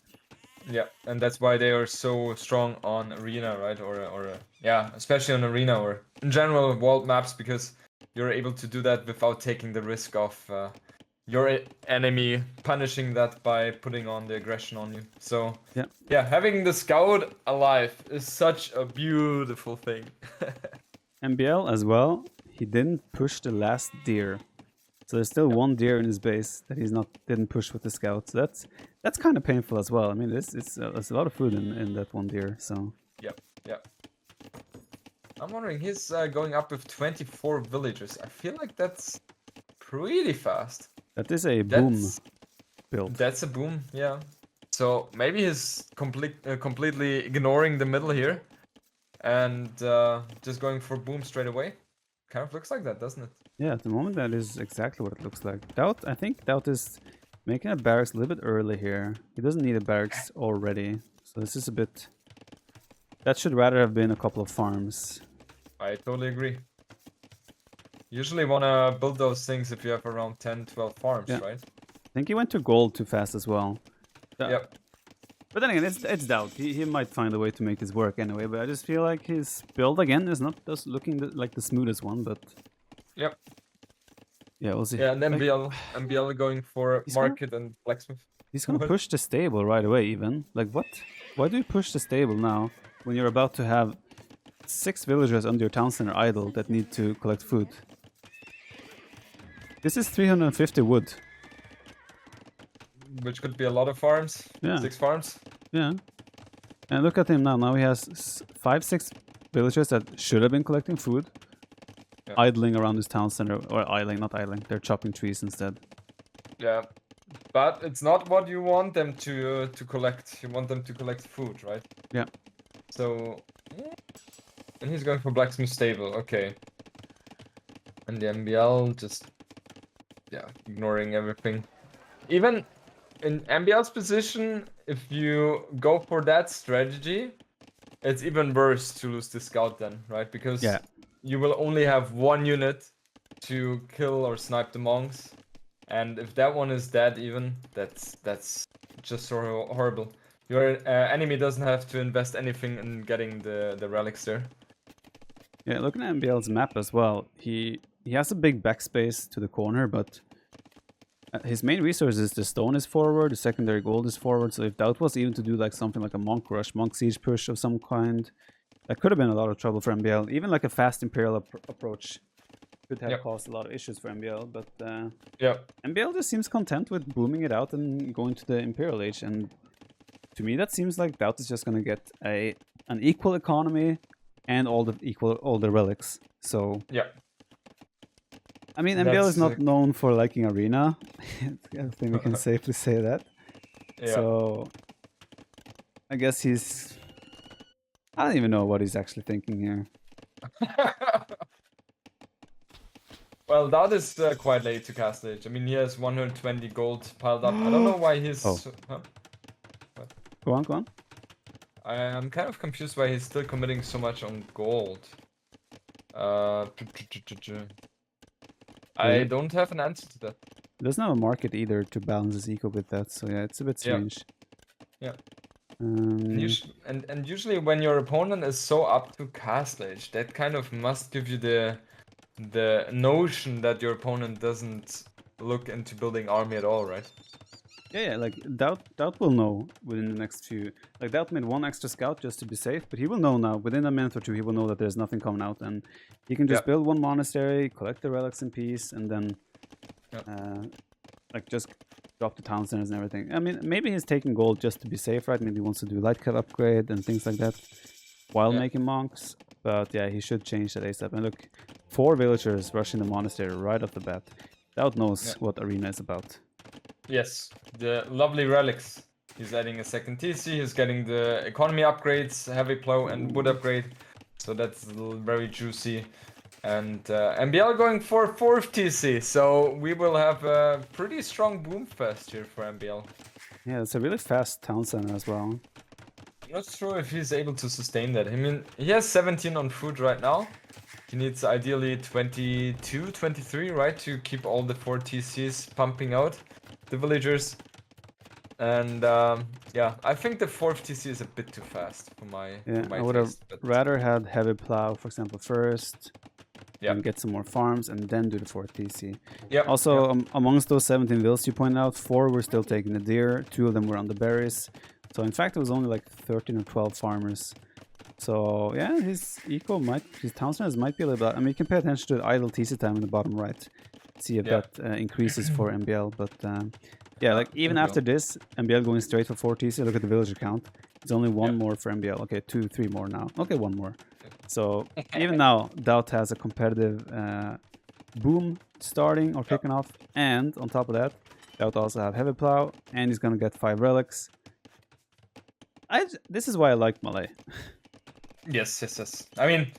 Yeah, and that's why they are so strong on arena, right? Or especially on arena or in general world maps, because you're able to do that without taking the risk of your enemy, punishing that by putting on the aggression on you. So Yeah. yeah, having the scout alive is such a beautiful thing. MbL as well, he didn't push the last deer. So there's still one deer in his base that he's not didn't push with the scout. So that's kind of painful as well. I mean, it's a lot of food in that one deer. So Yep, yep. I'm wondering, he's going up with 24 villagers. I feel like that's pretty fast. that is a boom That's build. that's a boom, yeah. So maybe he's completely ignoring the middle here and just going for boom straight away. Kind of looks like that, doesn't it? Yeah, at the moment that is exactly what it looks like. DauT, I think DauT is making a barracks a little bit early here. He doesn't need a barracks already. So this is a bit... That should rather have been a couple of farms. I totally agree. Usually want to build those things if you have around 10, 12 farms, Yeah. right? I think he went to gold too fast as well. Yep. But then again, it's DauT. He might find a way to make this work anyway, but I just feel like his build again is not just looking like the smoothest one, but... Yep. Yeah, we'll see. Yeah, and MbL going for He's market and blacksmith. He's gonna push the stable right away even. Like what? Why do you push the stable now when you're about to have 6 villagers under your town center idle that need to collect food? This is 350 wood. Which could be a lot of farms. Yeah. 6 farms. Yeah. And look at him now. Now he has 5, 6 villagers that should have been collecting food. Yeah. Idling around his town center. Or idling, not idling. They're chopping trees instead. Yeah. But it's not what you want them to collect. You want them to collect food, right? Yeah. So... And he's going for blacksmith stable. Okay. And the MbL just... Yeah, ignoring everything. Even in MbL's position, if you go for that strategy, it's even worse to lose the scout then, right? Because you will only have 1 unit to kill or snipe the monks. And if that one is dead even, that's just so horrible. Your enemy doesn't have to invest anything in getting the relics there. Yeah, looking at MbL's map as well, he has a big backspace to the corner, but his main resource is the stone is forward, the secondary gold is forward, so if DauT was even to do like something like a monk rush, monk siege push of some kind, that could have been a lot of trouble for MbL. Even like a fast Imperial approach could have caused a lot of issues for MbL, but MbL just seems content with booming it out and going to the Imperial Age, and to me that seems like DauT is just going to get an equal economy and all the relics. So I mean, MbL is not known for liking arena. I think we can safely say that. Yeah. So I guess I don't even know what he's actually thinking here. Well, that is quite late to cast Age. I mean, he has 120 gold piled up. I don't know why he's... Huh? Go on. I'm kind of confused why he's still committing so much on gold. I don't have an answer to that. He doesn't have a market either to balance his eco with that, so yeah, it's a bit strange. Yeah. And usually when your opponent is so up to cast Age, that kind of must give you the notion that your opponent doesn't look into building army at all, right? Yeah, like DauT will know within the next few. Like DauT made 1 extra scout just to be safe, but he will know now within a minute or 2. He will know that there's nothing coming out, and he can just build 1 monastery, collect the relics in peace, and then like just drop the town centers and everything. I mean, maybe he's taking gold just to be safe, right? Maybe he wants to do light cut upgrade and things like that while making monks. But yeah, he should change that ASAP. And look, 4 villagers rushing the monastery right off the bat. DauT knows what arena is about. Yes, the lovely relics. He's adding a second TC, he's getting the economy upgrades, heavy plow and wood upgrade. So that's very juicy. And MbL going for 4th TC, so we will have a pretty strong boom fest here for MbL. Yeah, it's a really fast town center as well. I'm not sure if he's able to sustain that. I mean, he has 17 on food right now. He needs ideally 22, 23, right, to keep all the 4 TCs pumping out the villagers. And yeah, I think the 4th TC is a bit too fast for my I would have rather had heavy plow, for example, first. Yeah. and get some more farms, and then do the 4th TC. Yeah. Also, amongst those 17 wills you pointed out, 4 were still taking the deer, 2 of them were on the berries. So in fact, it was only like 13 or 12 farmers. So yeah, his townsenders might be a little bit. I mean, you can pay attention to the idle TC time in the bottom right, see if that increases for MbL. But yeah, like even after this, MbL going straight for 4 TC. Look at the villager count. It's only one more for MbL. Okay, 2, 3 more now. Okay, one more. So even now, DauT has a competitive boom starting or kicking off, and on top of that, DauT also have heavy plow, and he's gonna get 5 relics. This is why I like Malay. Yes. I mean,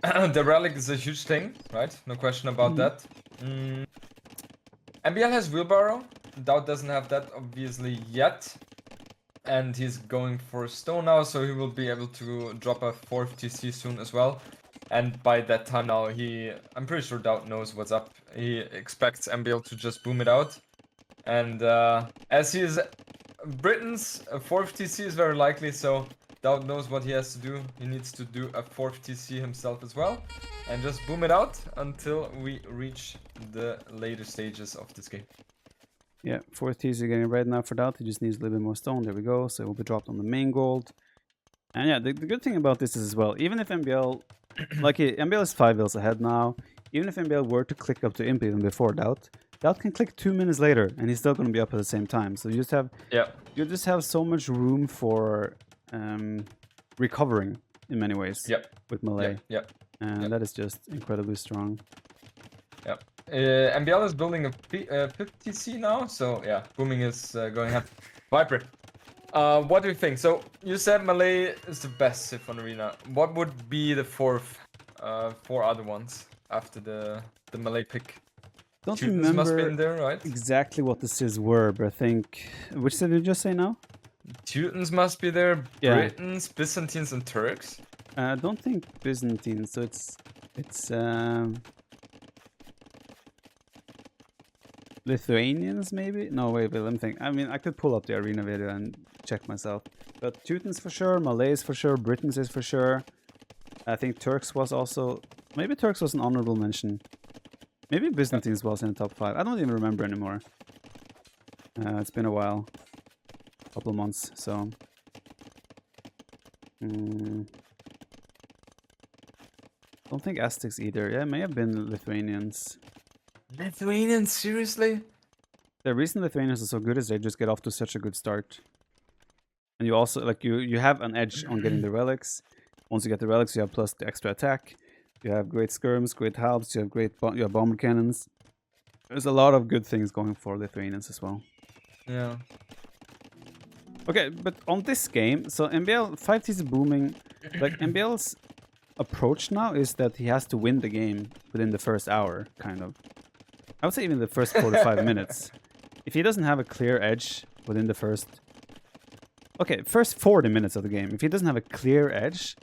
the relic is a huge thing, right? No question about that. MbL has wheelbarrow. DauT doesn't have that obviously yet. And he's going for stone now, so he will be able to drop a 4th TC soon as well. And by that time now, I'm pretty sure DauT knows what's up. He expects MbL to just boom it out. And as he is Britain's 4th TC is very likely, so DauT knows what he has to do. He needs to do a 4th TC himself as well. And just boom it out until we reach the later stages of this game. Yeah, 4th TC getting ready now for DauT. He just needs a little bit more stone. There we go. So it will be dropped on the main gold. And yeah, the good thing about this is as well, even if MbL, MbL is 5 wills ahead now. Even if MbL were to click up to Imp even before DauT, DauT can click 2 minutes later, and he's still going to be up at the same time. So you just have so much room for recovering in many ways with Malay. And that is just incredibly strong. MbL is building a 50C now, so yeah, booming is going up. Viper, what do you think? So you said Malay is the best Civ on Arena. What would be the 4th, 4 other ones after the Malay pick? Don't Teutons remember must be in there, right? exactly what the Civs were, but I think which Civ did you just say now? Teutons must be there. Britons, Byzantines, and Turks. I don't think Byzantines. So it's Lithuanians maybe? No, wait, let me think. I mean, I could pull up the arena video and check myself. But Teutons for sure, Malays for sure, Britons is for sure. I think Turks was also... Maybe Turks was an honorable mention. Maybe Byzantines was in the top 5. I don't even remember anymore. It's been a while. A couple of months, so... Don't think Aztecs either. Yeah, it may have been Lithuanians. Lithuanians, seriously? The reason Lithuanians are so good is they just get off to such a good start. And you also, like, you have an edge on getting the relics. Once you get the relics, you have plus the extra attack. You have great skirms, great halves, you have bomber cannons. There's a lot of good things going for Lithuanians as well. Yeah. Okay, but on this game, so MbL 5T is booming. Like, MbL's approach now is that he has to win the game within the first hour, kind of. I would say even the first 45 minutes. If he doesn't have a clear edge within the first 40 minutes of the game, if he doesn't have a clear edge,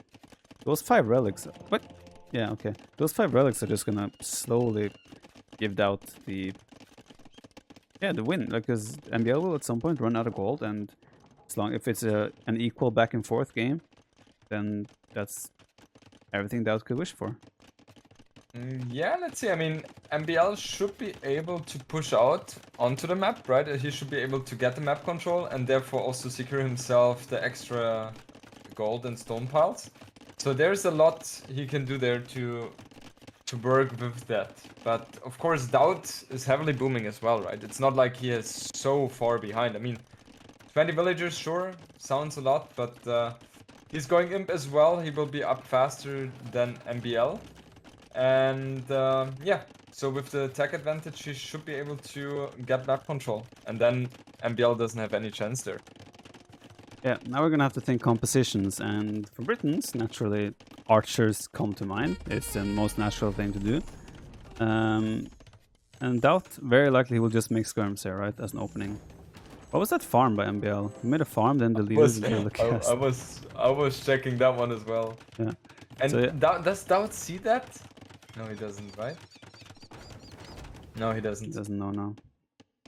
those 5 relics... What? Yeah, okay. Those 5 relics are just gonna slowly give DauT the win. Because MbL will at some point run out of gold, and as long if it's an equal back and forth game, then that's everything DauT could wish for. Yeah, let's see. I mean, MbL should be able to push out onto the map, right? He should be able to get the map control and therefore also secure himself the extra gold and stone piles. So there's a lot he can do there to work with that. But of course, DauT is heavily booming as well, right? It's not like he is so far behind. I mean, 20 villagers, sure, sounds a lot, but he's going imp as well. He will be up faster than MbL. And yeah, so with the tech advantage, he should be able to get map control. And then MbL doesn't have any chance there. Yeah, now we're gonna have to think compositions, and for Britons, naturally, archers come to mind. It's the most natural thing to do. And DauT, very likely he will just make skirms here, right, as an opening. What was that farm by MbL? He made a farm, then deleted the cast. I was checking that one as well. Yeah. And so, yeah. Does DauT see that? No, he doesn't, right? No, he doesn't. He doesn't know now.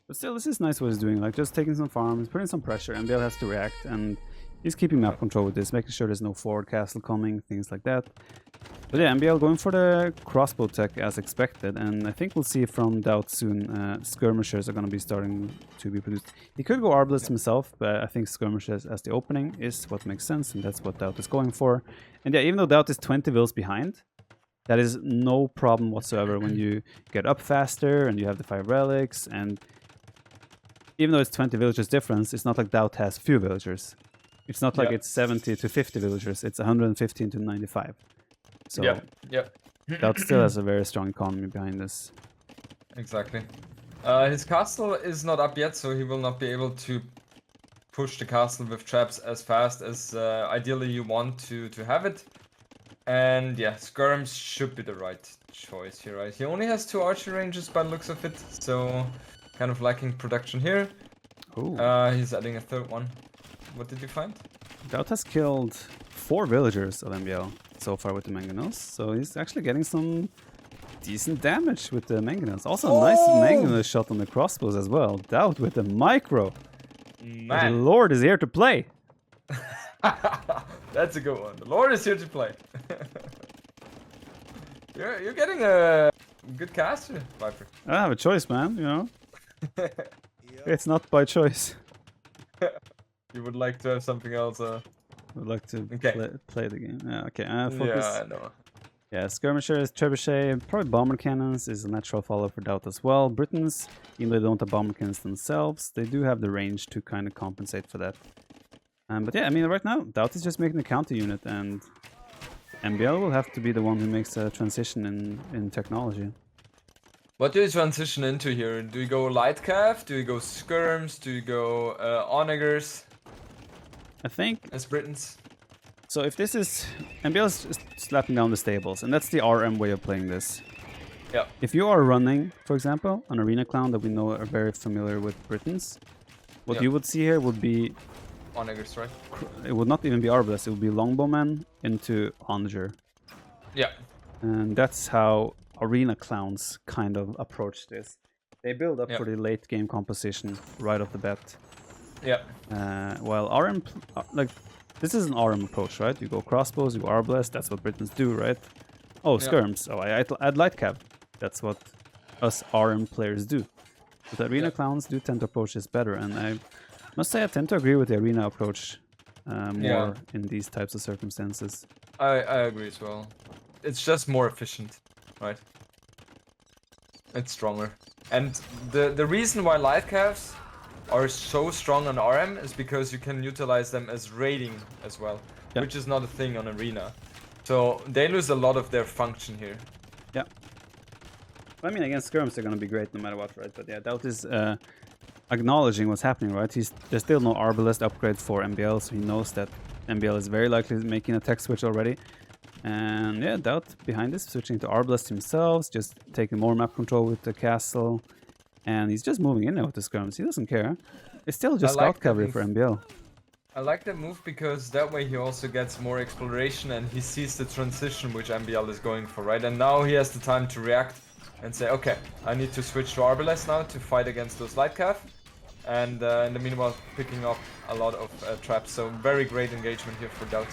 But still, this is nice what he's doing, like just taking some farms, putting some pressure. MbL has to react, and he's keeping map control with this, making sure there's no forward castle coming, things like that. But yeah, MbL going for the crossbow tech as expected, and I think we'll see from DauT soon. Skirmishers are going to be starting to be produced. He could go Arbalest himself, but I think skirmishers as the opening is what makes sense, and that's what DauT is going for. And yeah, even though DauT is 20 vills behind, that is no problem whatsoever when you get up faster and you have the 5 relics. And even though it's 20 villagers difference, it's not like DauT has few villagers. It's not like it's 70 to 50 villagers, it's 115 to 95. So DauT still has a very strong economy behind this. Exactly. His castle is not up yet, so he will not be able to push the castle with traps as fast as ideally you want to have it. And yeah, skirms should be the right choice here, right? He only has 2 archery ranges by the looks of it, so kind of lacking production here. Ooh. He's adding a 3rd one. What did you find? DauT has killed 4 villagers of MbL so far with the mangonels, so he's actually getting some decent damage with the mangonels. Also, a nice mangonel shot on the crossbows as well. DauT with the micro. The Lord is here to play. That's a good one. The Lord is here to play. You're getting a good caster, Viper. I have a choice, man, you know. It's not by choice. You would like to have something else. I would like to play the game. Yeah, okay. Focus. Yeah, I know. Yeah, skirmishers, trebuchet, probably bomber cannons is a natural follow for DauT as well. Britons, even though they don't have bomber cannons themselves, they do have the range to kind of compensate for that. But yeah, I mean, right now, DauT is just making a counter unit, and MbL will have to be the one who makes a transition in technology. What do you transition into here? Do you go light calf? Do you go skirms? Do you go onagers? I think as Britons. So if this is MbL is slapping down the stables, and that's the RM way of playing this. Yeah. If you are running, for example, an arena clown that we know are very familiar with Britons, what you would see here would be onagers, right? It would not even be Arbalest, it would be Longbowman into Onager. Yeah. And that's how arena clowns kind of approach this. They build up for the late game composition right off the bat. Yeah. While RM, like, this is an RM approach, right? You go crossbows, you go Arbalest, that's what Britons do, right? Oh, skirms. Oh, I add light cap. That's what us RM players do. But the arena clowns do tend to approach this better, and I must say I tend to agree with the arena approach more in these types of circumstances. I agree as well. It's just more efficient, right? It's stronger. And the reason why light calves are so strong on RM is because you can utilize them as raiding as well, which is not a thing on arena. So they lose a lot of their function here. Yeah. I mean, against skirms they're gonna be great no matter what, right? But yeah, DauT is acknowledging what's happening, right? There's still no Arbalest upgrade for MbL, so he knows that MbL is very likely making a tech switch already. And yeah, DauT behind this, switching to Arbalest himself, just taking more map control with the castle. And he's just moving in there with the skirms. He doesn't care. It's still just scout cover for MbL. I like that move because that way he also gets more exploration and he sees the transition which MbL is going for, right? And now he has the time to react and say, okay, I need to switch to Arbalest now to fight against those light calf. And in the meanwhile, picking up a lot of traps. So very great engagement here for DauT.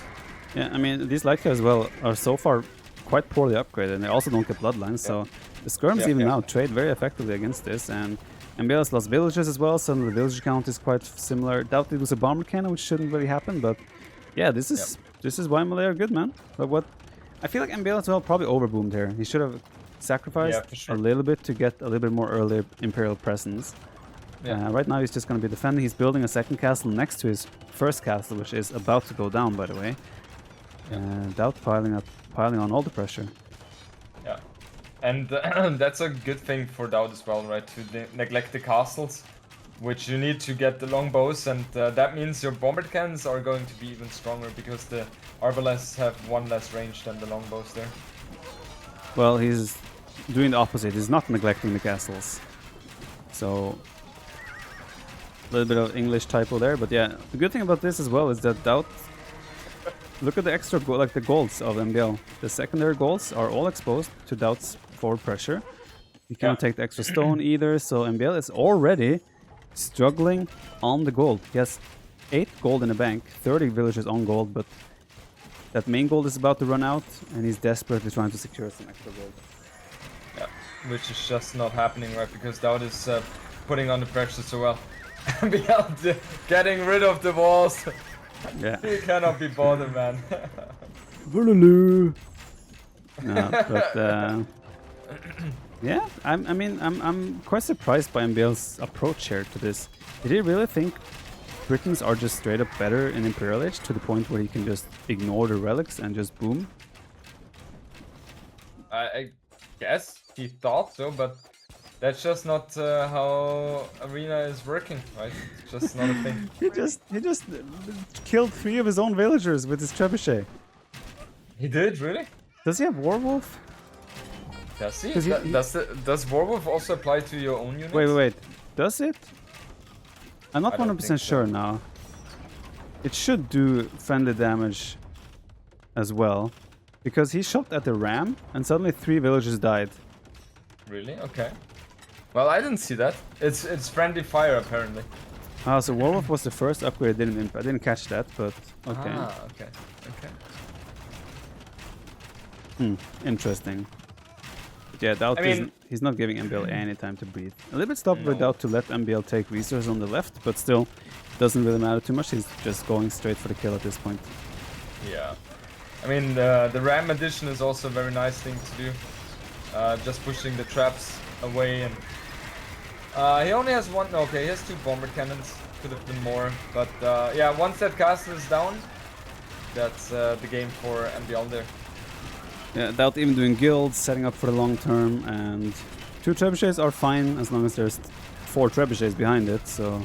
Yeah, I mean, these light calf as well are so far quite poorly upgraded, and they also don't get bloodlines, so the skirms even now trade very effectively against this, and MbL has lost villagers as well, so the village count is quite similar. DauT it was a bomber cannon, which shouldn't really happen, but yeah, this is why MbL are good, man. But what I feel like MbL as well probably overboomed here. He should have sacrificed a little bit to get a little bit more early Imperial presence. Right now he's just going to be defending. He's building a second castle next to his first castle, which is about to go down, by the way. DauT piling on all the pressure. Yeah, and that's a good thing for DauT as well, right? To neglect the castles, which you need to get the longbows, and that means your bombard cannons are going to be even stronger because the Arbalests have one less range than the longbows there. Well, he's doing the opposite. He's not neglecting the castles. So a little bit of English typo there, but yeah, the good thing about this as well is that DauT. Look at the extra like the golds of MbL. The secondary golds are all exposed to DauT's forward pressure. You cannot take the extra stone either, so MbL is already struggling on the gold. He has 8 gold in the bank, 30 villagers on gold, but that main gold is about to run out, and he's desperately trying to secure some extra gold. Yeah, which is just not happening, right? Because DauT is putting on the pressure so well. MbL getting rid of the walls. Yeah. You cannot be bothered, man. No, but yeah, I'm quite surprised by MbL's approach here to this. Did he really think Britons are just straight up better in Imperial Age to the point where he can just ignore the relics and just boom? I guess he thought so, but that's just not how Arena is working, right? It's just not a thing. he just killed 3 of his own villagers with his trebuchet. He did, really? Does he have Warwolf? Does he? 'Cause Does Warwolf also apply to your own units? Wait. Does it? I'm not I don't 100% think sure so. now. It should do friendly damage as well. Because he shot at the ram and suddenly 3 villagers died. Really? Okay. Well, I didn't see that. It's friendly fire apparently. Ah, so Warwolf was the first upgrade. I didn't catch that, but okay. Ah, okay. Interesting. But yeah, DauT I mean- isn't, he's not giving MbL any time to breathe. A little bit stopped by No. DauT to let MbL take resources on the left, but still doesn't really matter too much. He's just going straight for the kill at this point. Yeah. I mean, the ram addition is also a very nice thing to do. Just pushing the traps away, and he only has one. Okay, he has 2 bomber cannons. Could have been more, but yeah, once that castle is down, that's the game for MbL there. Yeah, DauT even doing guilds, setting up for the long term, and 2 trebuchets are fine as long as there's 4 trebuchets behind it. So,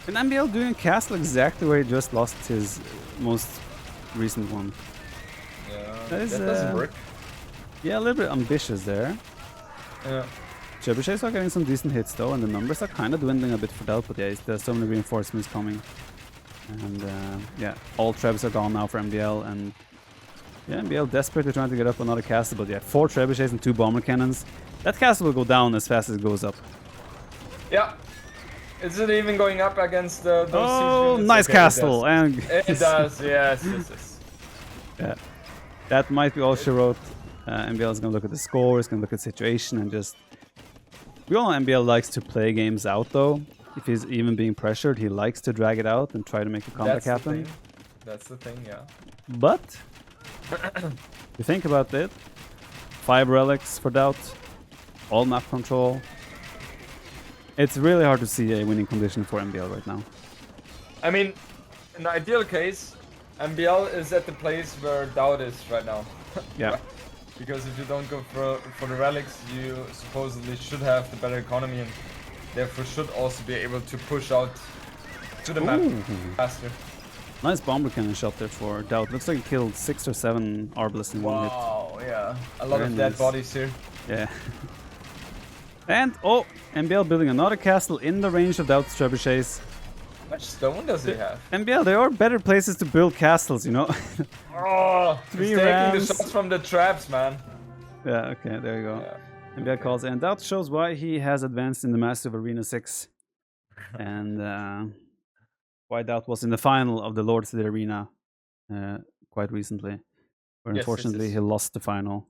and MbL doing a castle exactly where he just lost his most recent one. Yeah, That is, doesn't work. Yeah, a little bit ambitious there. Yeah. Trebuchets are getting some decent hits though, and the numbers are kind of dwindling a bit for DauT, but yeah, there's so many reinforcements coming. And yeah, all trebs are gone now for MbL, and yeah, MbL desperately trying to get up another castle, but yeah, 4 trebuchets and 2 bomber cannons. That castle will go down as fast as it goes up. Yeah. Is it even going up against those siege Oh, units? nice Okay, castle! And It does, yes. yeah, that might be all she wrote. MbL is gonna look at the score, is gonna look at the situation, and just... We all know MbL likes to play games out though. If he's even being pressured, he likes to drag it out and try to make a comeback happen. That's the thing, yeah. But you think about it, 5 relics for DauT, all map control. It's really hard to see a winning condition for MbL right now. I mean, in the ideal case, MbL is at the place where DauT is right now. Yeah. Because if you don't go for the relics, you supposedly should have the better economy, and therefore should also be able to push out to the map faster. Nice bomber cannon shot there for DauT. Looks like he killed 6 or 7 Arbalists in one hit. Wow, yeah. A lot Very of dead nice. bodies here. Yeah. And, oh, MbL building another castle in the range of DauT's trebuchets. How much stone does he have? MbL, there are better places to build castles, you know? Oh, he's 3 taking rams. the shots from the traps, man. Yeah, okay, there you go. Yeah. MbL calls in. DauT shows why he has advanced in the Massive Arena 6. And why DauT was in the final of the Lords of the Arena quite recently. Where Yes, unfortunately yes. he lost the final.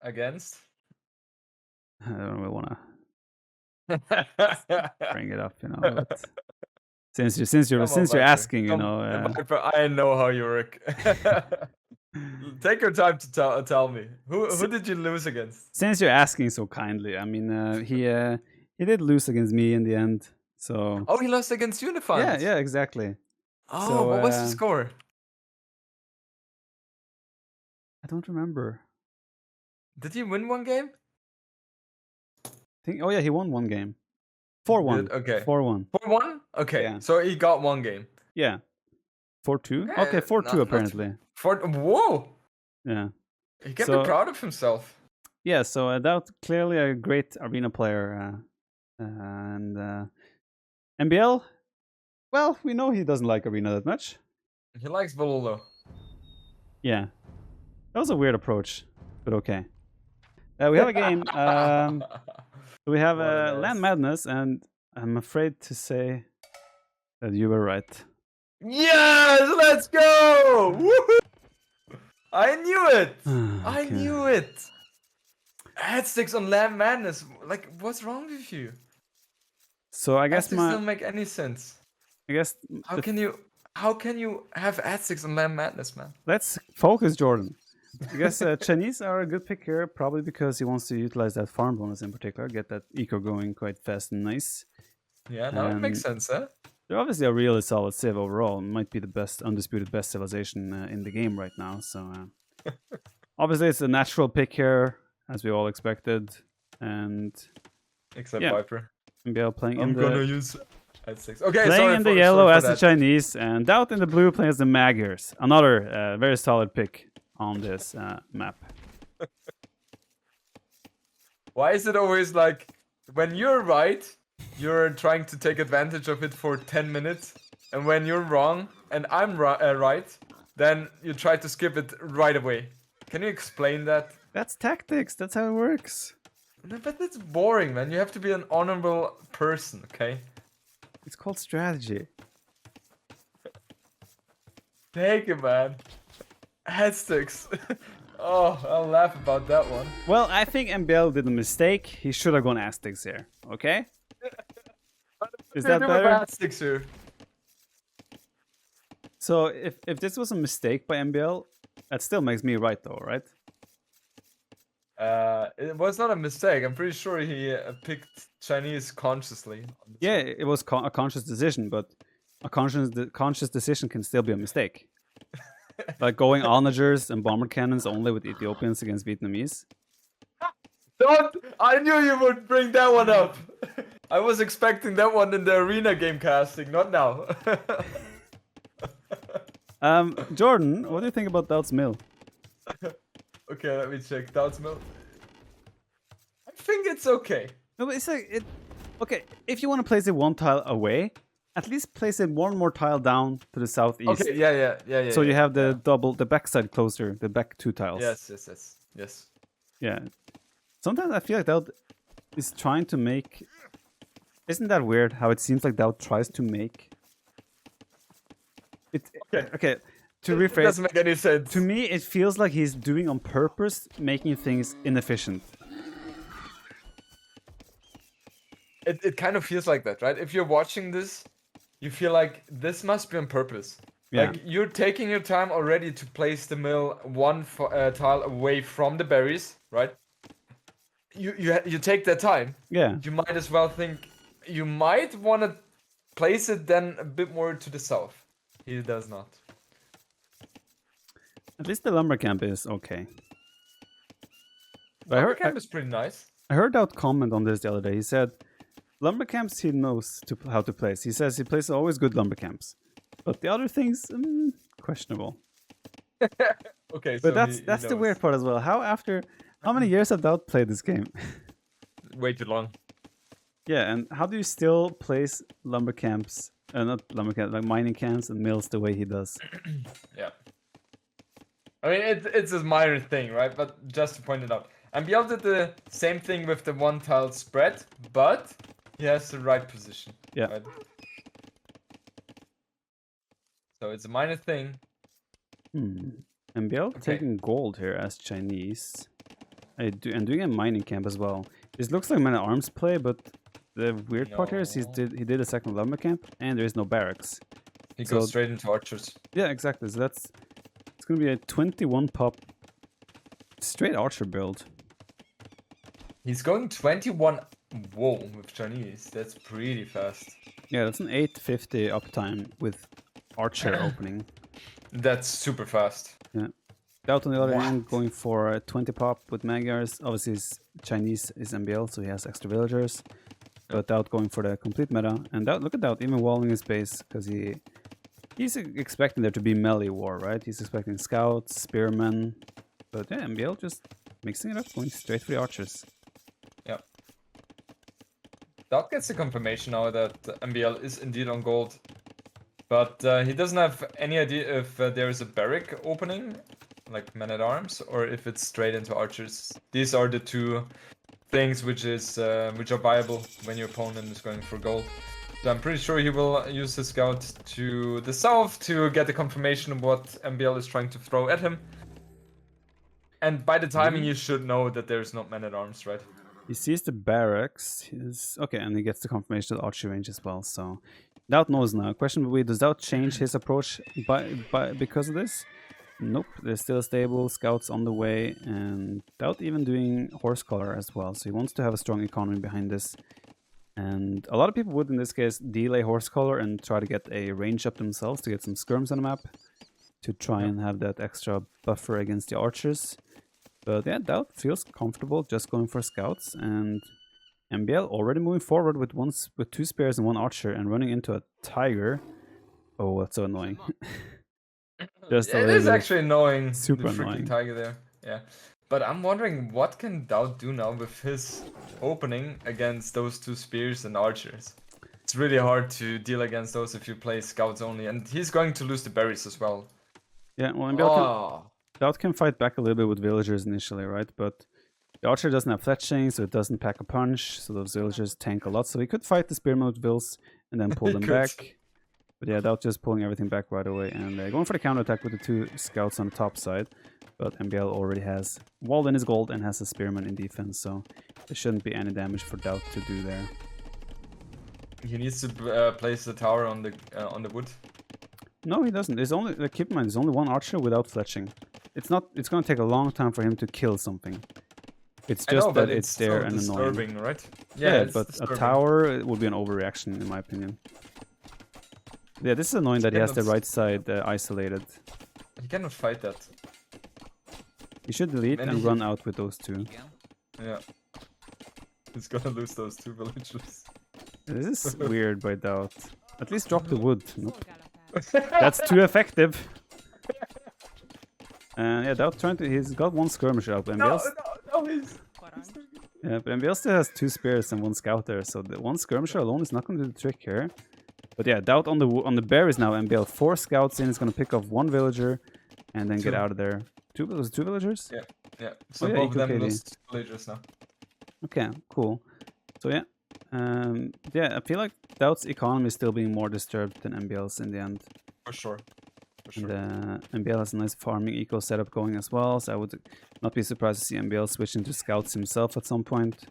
Against? I don't really want to Come bring it up, you know. But since you're on, Viper. asking, you Come- know. Viper, I know how you work. Take your time to tell me. Who did you lose against? Since you're asking so kindly, I mean, he did lose against me in the end. So Oh, he lost against Unified. yeah, exactly. Oh, So, what was the score? I don't remember. Did he win one game? Oh yeah, he won one game. 4-1. Did? Okay. 4-1. 4-1? Okay, Yeah. so he got one game. Yeah. 4-2. Okay, Okay, 4-2 not- apparently. Whoa! Yeah. He can So- be proud of himself. Yeah, so DauT clearly a great arena player, and MbL. Well, we know he doesn't like arena that much. He likes Bololo. Yeah, that was a weird approach, but okay. We have a game. We have What a Land mess. Madness, and I'm afraid to say that you were right. Yes, let's go! Woohoo! I knew it! I Okay. knew it! Head sticks on Lamb Madness. Like, what's wrong with you? So I Head guess sticks don't make any sense. I guess How can you have head sticks on Lamb Madness, man? let's focus, Jordan. I guess Chinese are a good pick here, probably because he wants to utilize that farm bonus in particular, get that eco going quite fast and nice. Yeah, now it makes And sense, huh? they're obviously a really solid civ overall. Might be the best, undisputed best civilization in the game right now. So obviously it's a natural pick here, as we all expected. And Except yeah, Viper. MbL playing in I'm gonna the use head sticks. Okay, playing in the sorry yellow for as the that. Chinese, and DauT in the blue playing as the Magyars. Another very solid pick on this map. Why is it always like when you're right, you're trying to take advantage of it for 10 minutes, and when you're wrong and I'm right, then you try to skip it right away? Can you explain that? That's tactics. That's how it works. No, but it's boring, man. You have to be an honorable person, okay? It's called strategy. Take it, man. Head sticks. Oh, I'll laugh about that one. Well, I think MbL did a mistake. He should have gone Aztecs here. Okay? Is that better? Head sticks here. So if this was a mistake by MbL, that still makes me right though, right? It was not a mistake. I'm pretty sure he picked Chinese consciously. Yeah, it was a conscious decision, but a conscious decision can still be a mistake. Like going onagers and bomber cannons only with Ethiopians against Vietnamese. Don't! I knew you would bring that one up. I was expecting that one in the arena game casting, not now. Jordan, what do you think about DauT's mill? Okay, let me check. DauT's mill. I think it's okay. No, but it's like it. Okay, if you want to place it one tile away, at least place it one more tile down to the southeast. Okay, yeah. So you have the the backside closer, the back 2 tiles. Yes. Yeah. Sometimes I feel like DauT is trying to make. Isn't that weird? How it seems like DauT tries to make. It okay. To rephrase, It doesn't make any sense. to me, it feels like he's doing on purpose, making things inefficient. It kind of feels like that, right? If you're watching this, you feel like this must be on purpose. Yeah. Like you're taking your time already to place the mill one tile away from the berries, right? You take that time. Yeah. You might as well think you might want to place it then a bit more to the south. He does not. At least the lumber camp is okay. But Lumber camp is pretty nice. I heard DauT comment on this the other day. He said, lumber camps he knows how to place. He says he places always good lumber camps. But the other things, questionable. Okay, But so that's the weird part as well. How many years have DauT played this game? way too long. Yeah, and how do you still place lumber camps, not lumber camps, like mining camps and mills the way he does? Yeah. I mean, it's a minor thing, right? But just to point it out. MbL did the same thing with the one tile spread, but he has the right position. Yeah. Right? So it's a minor thing. MbL taking gold here as Chinese. And doing a mining camp as well. This looks like Man at Arms play, but the weird part here is he did a second lumber camp and there is no barracks. He goes straight into archers. Yeah, exactly. So it's gonna be a 21 pop straight archer build. He's going 21 whoa with Chinese. That's pretty fast. Yeah, that's an 850 uptime with archer opening. That's super fast. Yeah. DauT on the other hand going for a 20 pop with Magyars. Obviously his Chinese is MbL, so he has extra villagers. But DauT going for the complete meta. And look at DauT even walling his base because he's expecting there to be melee war, right? He's expecting scouts, spearmen. But yeah, MbL just mixing it up, going straight for the archers. Yeah. DauT gets the confirmation now that MbL is indeed on gold. But he doesn't have any idea if there is a barrack opening, like Man at Arms, or if it's straight into archers. These are the two things which are viable when your opponent is going for gold. So I'm pretty sure he will use the scout to the south to get the confirmation of what MbL is trying to throw at him. And by the timing, you should know that there's not men-at-arms, right? He sees the barracks. Okay, and he gets the confirmation of archery range as well. So DauT knows now. Question will be, does DauT change his approach because of this? Nope, they're still stable. Scouts on the way, and DauT even doing horse collar as well. So he wants to have a strong economy behind this. And a lot of people would, in this case, delay horse collar and try to get a range up themselves to get some skirms on the map to try and have that extra buffer against the archers. But yeah, DauT feels comfortable just going for scouts, and MbL already moving forward with two spears and one archer and running into a tiger. Oh, that's so annoying. Just It is actually annoying. Super the freaking annoying. tiger there. Yeah. But I'm wondering what can DauT do now with his opening against those two spears and archers. It's really hard to deal against those if you play scouts only, and he's going to lose the berries as well. Yeah, well, MbL DauT can fight back a little bit with villagers initially, right? But the archer doesn't have fletching, so it doesn't pack a punch, so those villagers tank a lot. So he could fight the spearmen with vills and then pull them back. But yeah, DauT just pulling everything back right away and going for the counterattack with the two scouts on the top side. But MbL already has walled in his gold and has a spearman in defense, so there shouldn't be any damage for DauT to do there. He needs to place the tower on the wood. No, he doesn't. There's only, keep in mind, there's only one archer without fletching. It's going to take a long time for him to kill something. It's just that it's there and annoying, right? Yeah, but disturbing. A tower would be an overreaction in my opinion. Yeah, this is annoying that he has the right side isolated. He cannot fight that. He should delete and run out with those two. Yeah. He's gonna lose those two villagers. This is weird by DauT. At least drop the wood. Nope. That's too effective. And yeah, DauT he's got one skirmish out. But no, yeah, but MbL still has two spears and one scout there, so the one skirmisher alone is not going to do the trick here. But yeah, DauT on the berries now. MbL 4 scouts in. Is going to pick off one villager and then get out of there. Two villagers? Yeah. So both of them lost villagers now. Okay, cool. So yeah. Yeah, I feel like DauT's economy is still being more disturbed than MbL's in the end. For sure. And MbL has a nice farming eco setup going as well, so I would not be surprised to see MbL switching to scouts himself at some point.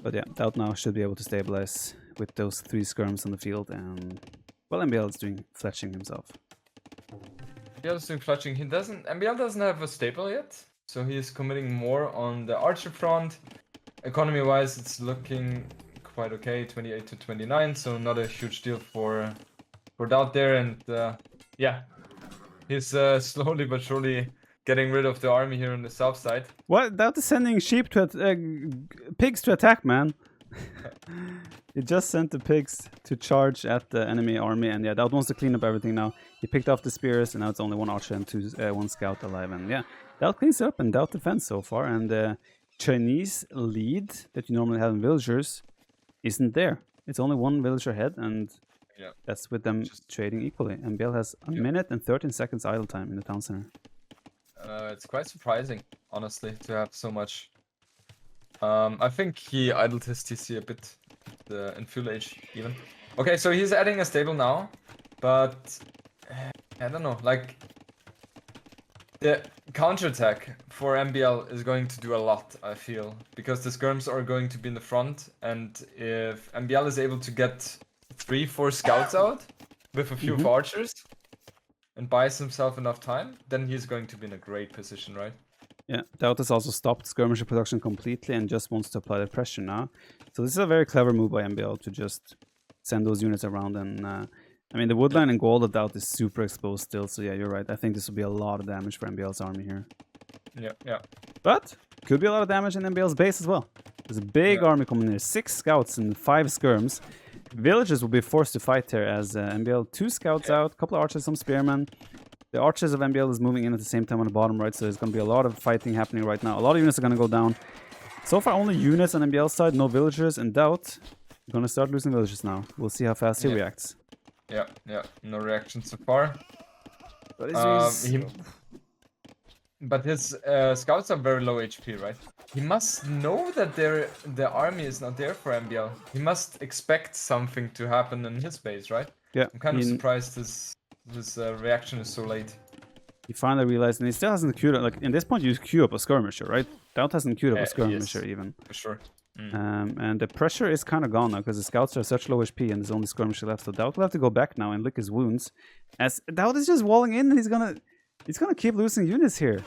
But yeah, DauT now should be able to stabilize with those 3 skirms on the field, and well, MbL is doing fletching himself. MbL is doing fletching. MbL doesn't have a staple yet, so he's committing more on the archer front. Economy-wise, it's looking quite okay, 28 to 29, so not a huge deal for DauT there, and yeah, he's slowly but surely getting rid of the army here on the south side. What? DauT is sending sheep to pigs to attack, man. He just sent the pigs to charge at the enemy army, and yeah, DauT wants to clean up everything now. He picked off the spears, and now it's only one archer and one scout alive, and yeah, DauT cleans up and DauT defends so far, and the Chinese lead that you normally have in villagers isn't there. It's only one villager ahead, and that's with them trading equally. MbL has a minute and 13 seconds idle time in the town center. It's quite surprising, honestly, to have so much. I think he idled his TC a bit in fuel age even. Okay, so he's adding a stable now, but I don't know, like the counterattack for MbL is going to do a lot, I feel, because the skirms are going to be in the front, and if MbL is able to get 3-4 scouts out with a few archers and buys himself enough time, then he's going to be in a great position, right? Yeah, DauT has also stopped skirmisher production completely and just wants to apply the pressure now. So this is a very clever move by MbL to just send those units around, and I mean the woodline and gold of DauT is super exposed still, so yeah, you're right. I think this will be a lot of damage for MbL's army here. Yeah. But could be a lot of damage in MbL's base as well. There's a big army coming here, 6 scouts and 5 skirms. Villagers will be forced to fight here as MbL 2 scouts out, a couple of archers, some spearmen. The archers of MbL is moving in at the same time on the bottom right, so there's going to be a lot of fighting happening right now. A lot of units are going to go down. So far, only units on MbL's side, no villagers, and DauT going to start losing villagers now. We'll see how fast he reacts. Yeah. No reaction so far. But his scouts are very low HP, right? He must know that the army is not there for MbL. He must expect something to happen in his base, right? Yeah. I'm kind of surprised his reaction is so late. He finally realized, and he still hasn't queued up. Like, in this point, you queue up a skirmisher, right? DauT hasn't queued up a skirmisher Yes, even. for sure. And the pressure is kind of gone now because the scouts are such low HP and there's only skirmisher left. So DauT will have to go back now and lick his wounds. As DauT is just walling in and he's gonna keep losing units here.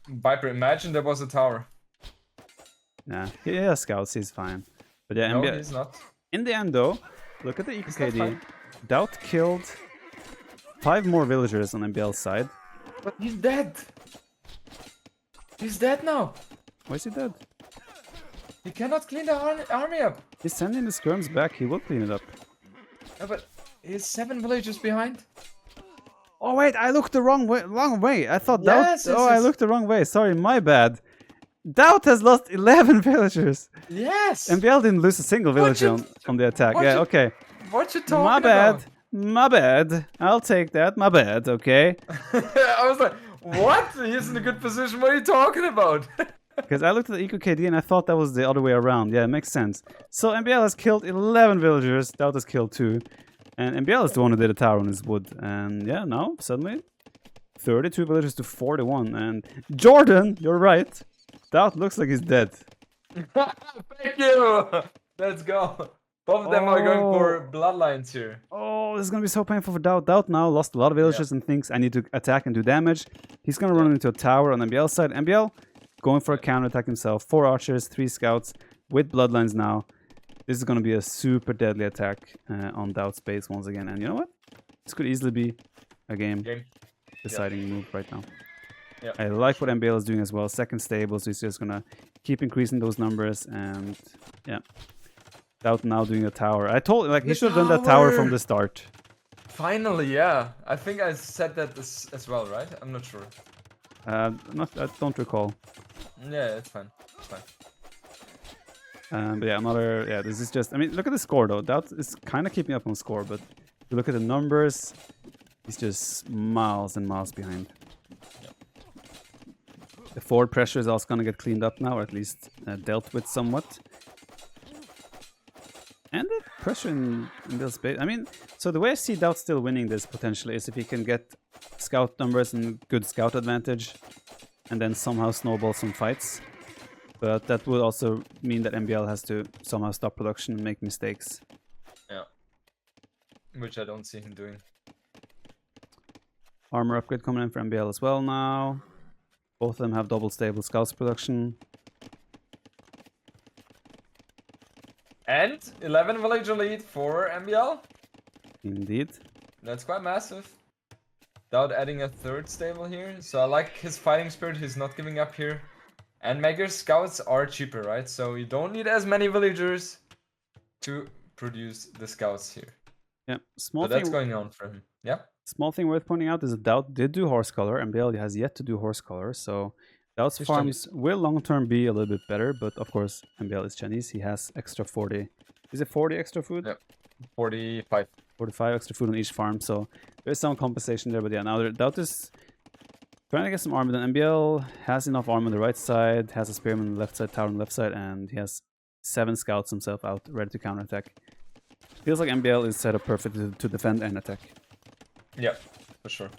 Viper, imagine there was a tower. Nah, he has scouts, he's fine. But yeah, No, MbL, he's not. in the end though, look at the He's not EQKD. fine. DauT killed 5 more villagers on MbL's side. But he's dead. He's dead now. Why is he dead? He cannot clean the army up. He's sending the skirms back, he will clean it up. No, but he's 7 villages behind. Oh wait, I looked the wrong way. I thought Yes, DauT. I looked the wrong way. Sorry, my bad. DauT has lost 11 villagers. Yes. MbL didn't lose a single villager on the attack. Yeah, okay. What you talking My bad. about? My bad. I'll take that. My bad. Okay. I was like, what? He's in a good position. What are you talking about? Because I looked at the EQKD and I thought that was the other way around. Yeah, it makes sense. So MbL has killed 11 villagers. DauT has killed 2. And MbL is the one who did a tower on his wood. And yeah, now suddenly 32 villagers to 41. And Jordan, you're right. DauT looks like he's dead. Thank you. Let's go. Both of them are going for bloodlines here. Oh, this is gonna be so painful for DauT. DauT now lost a lot of villagers and thinks I need to attack and do damage. He's gonna run into a tower on MbL's side. MbL going for a counterattack himself. 4 archers, 3 scouts with bloodlines now. This is gonna be a super deadly attack on DauT's base once again. And you know what? This could easily be a game deciding move right now. I like what MbL is doing as well. Second stable, so he's just gonna keep increasing those numbers. And yeah, DauT now doing a tower. I told he should have done that tower from the start. Finally, yeah. I think I said that as well, right? I'm not sure. I don't recall. Yeah, it's fine. It's fine. But yeah, this is just, I mean, look at the score though. DauT is kind of keeping up on score, but if you look at the numbers, he's just miles and miles behind. The forward pressure is also going to get cleaned up now, or at least dealt with somewhat. And the pressure in this base, I mean, so the way I see DauT still winning this potentially is if he can get scout numbers and good scout advantage, and then somehow snowball some fights. But that would also mean that MbL has to somehow stop production and make mistakes. Yeah. Which I don't see him doing. Armor upgrade coming in for MbL as well now. Both of them have double stable scouts production. And 11 villager lead for MbL. Indeed. That's quite massive. DauT adding a 3rd stable here. So I like his fighting spirit. He's not giving up here. And Megger scouts are cheaper, right? So you don't need as many villagers to produce the scouts here. Yeah, so that's going on for him. Yeah. Small thing worth pointing out is that DauT did do horse color, and MbL has yet to do horse color. So DauT's farms will long term be a little bit better, but of course MbL is Chinese. He has extra 40. Is it 40 extra food? Yep. 45. 45 extra food on each farm. So there's some compensation there, but yeah, now DauT is trying to get some armor. Then MbL has enough armor on the right side, has a spearman on the left side, tower on the left side, and he has 7 scouts himself out, ready to counterattack. Feels like MbL is set up perfectly to defend and attack. Yeah, for sure.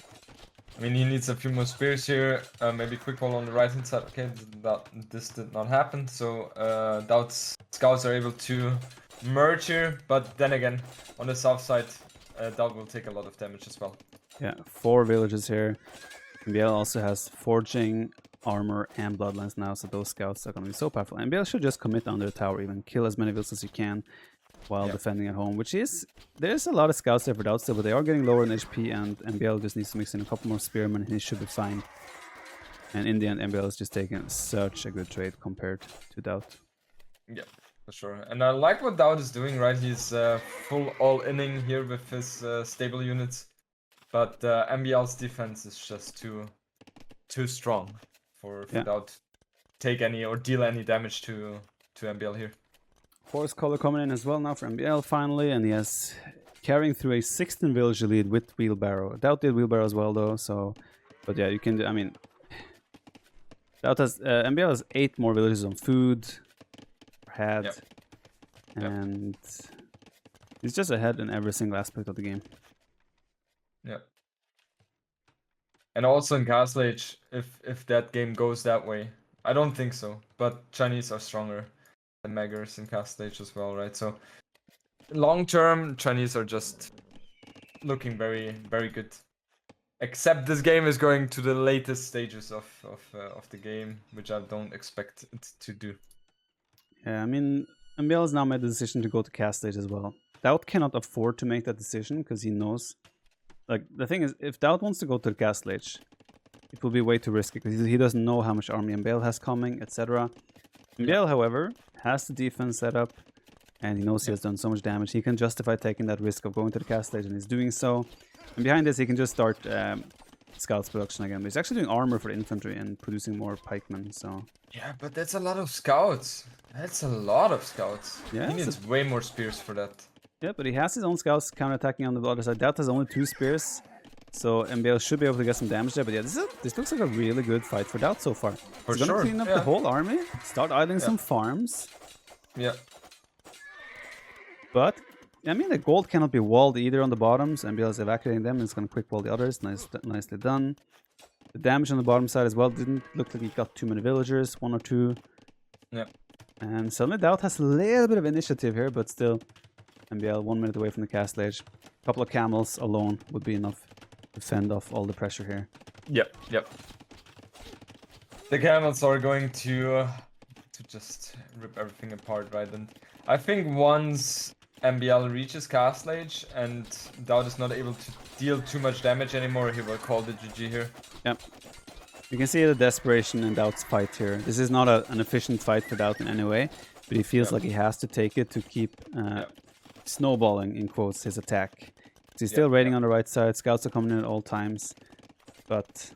I mean, he needs a few more spears here. Maybe quick wall on the right hand side. Okay, this did not happen. So DauT's scouts are able to merge here. But then again, on the south side, DauT will take a lot of damage as well. Yeah, 4 villages here. MbL also has forging, armor, and bloodlines now. So those scouts are going to be so powerful. MbL should just commit under the tower, even kill as many vills as you can while defending at home, which is, there's a lot of scouts there for DauT still, but they are getting lower in HP, and MbL just needs to mix in a couple more spearmen and he should be fine. And in the end, MbL is just taking such a good trade compared to DauT. Yeah, for sure. And I like what DauT is doing, right? He's full all-inning here with his stable units, but MbL's defense is just too strong for DauT to take any or deal any damage to MbL here. Horse color coming in as well now for MbL finally, and he has carrying through a 16 villager lead with wheelbarrow. DauT did wheelbarrow as well though, so, but yeah, you can do, I mean, DauT has, MbL has 8 more villagers on food, head, and he's just ahead in every single aspect of the game. Yeah. And also in Castle Age, if that game goes that way. I don't think so, but Chinese are stronger than Meggers in Castle Age as well, right? So long term, Chinese are just looking very, very good. Except this game is going to the latest stages of the game, which I don't expect it to do. Yeah, I mean, MbL has now made the decision to go to cast stage as well. DauT cannot afford to make that decision because he knows. Like, the thing is, if DauT wants to go to the cast stage, it will be way too risky because he doesn't know how much army MbL has coming, etc. MbL, however, has the defense set up, and he knows he has done so much damage. He can justify taking that risk of going to the cast stage, and he's doing so. And behind this, he can just start scouts production again. But he's actually doing armor for infantry and producing more pikemen, so... Yeah, but that's a lot of scouts. That's a lot of scouts. Yeah, he needs way more spears for that. Yeah, but he has his own scouts counterattacking on the other side. DauT has only 2 spears, so MbL should be able to get some damage there. But yeah, this looks like a really good fight for DauT so far. For He's gonna clean up the whole army, start idling some farms. Yeah. But, I mean, the gold cannot be walled either on the bottoms. MbL is evacuating them and it's gonna quick wall the others. Nicely done. The damage on the bottom side as well didn't look like he got too many villagers, 1 or 2. Yeah. And suddenly DauT has a little bit of initiative here, but still, MbL 1 minute away from the castle edge. A couple of camels alone would be enough to fend off all the pressure here. Yep. The camels are going to just rip everything apart, right? And I think once MbL reaches Castle Age and DauT is not able to deal too much damage anymore, he will call the GG here. Yep. You can see the desperation in DauT's fight here. This is not an efficient fight for DauT in any way, but he feels like he has to take it to keep snowballing, in quotes, his attack. So he's still raiding on the right side. Scouts are coming in at all times. But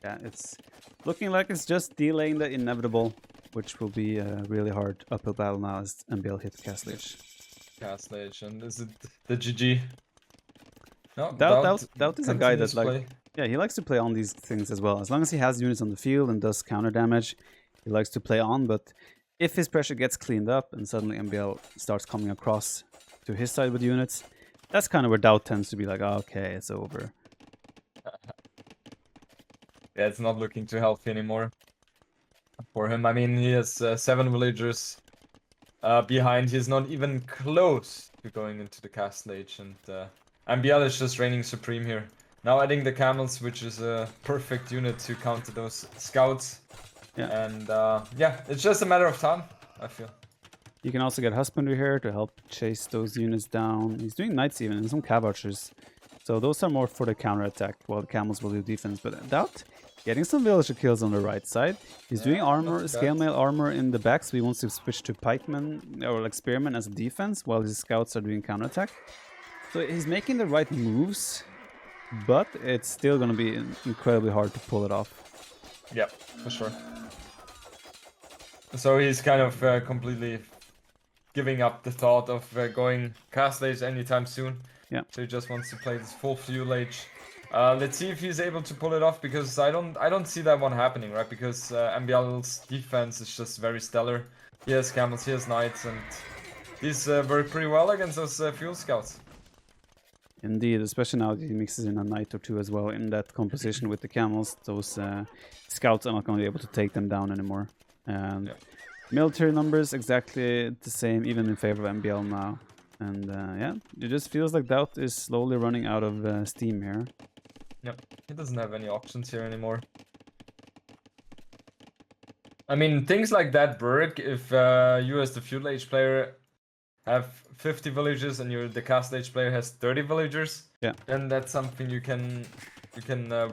yeah, it's looking like it's just delaying the inevitable, which will be a really hard uphill battle now as MbL hits Castle Age. Castle Age, and is it the GG? No, DauT is a guy that play. Yeah, he likes to play on these things as well. As long as he has units on the field and does counter damage, he likes to play on. But if his pressure gets cleaned up and suddenly MbL starts coming across to his side with units, that's kind of where DauT tends to be like, oh, okay, it's over. Yeah, it's not looking too healthy anymore for him. I mean, he has 7 villagers behind. He's not even close to going into the Castle Age, and MbL is just reigning supreme here. Now adding the camels, which is a perfect unit to counter those scouts. Yeah. And yeah, it's just a matter of time, I feel. You can also get husbandry here to help chase those units down. He's doing knights even and some cav archers. So those are more for the counterattack, while the camels will do defense. But DauT getting some villager kills on the right side. He's doing armor, scale mail armor in the back, so he wants to switch to pikemen or like spearmen as a defense, while his scouts are doing counterattack. So he's making the right moves, but it's still going to be incredibly hard to pull it off. Yeah, for sure. So he's kind of completely giving up the thought of going Castle Age anytime soon. Yeah. So he just wants to play this full Fuel Age. Let's see if he's able to pull it off, because I don't see that one happening, right? Because MbL's defense is just very stellar. He has camels, he has knights, and he's worked pretty well against those fuel scouts. Indeed, especially now that he mixes in a knight or 2 as well in that composition with the camels. Those scouts are not going to be able to take them down anymore. And military numbers exactly the same, even in favor of MbL now. And yeah, it just feels like DauT is slowly running out of steam here. Yep, he doesn't have any options here anymore. I mean, things like that work if you as the Fuel Age player have 50 villagers and the Castle Age player has 30 villagers. Yeah. Then that's something you can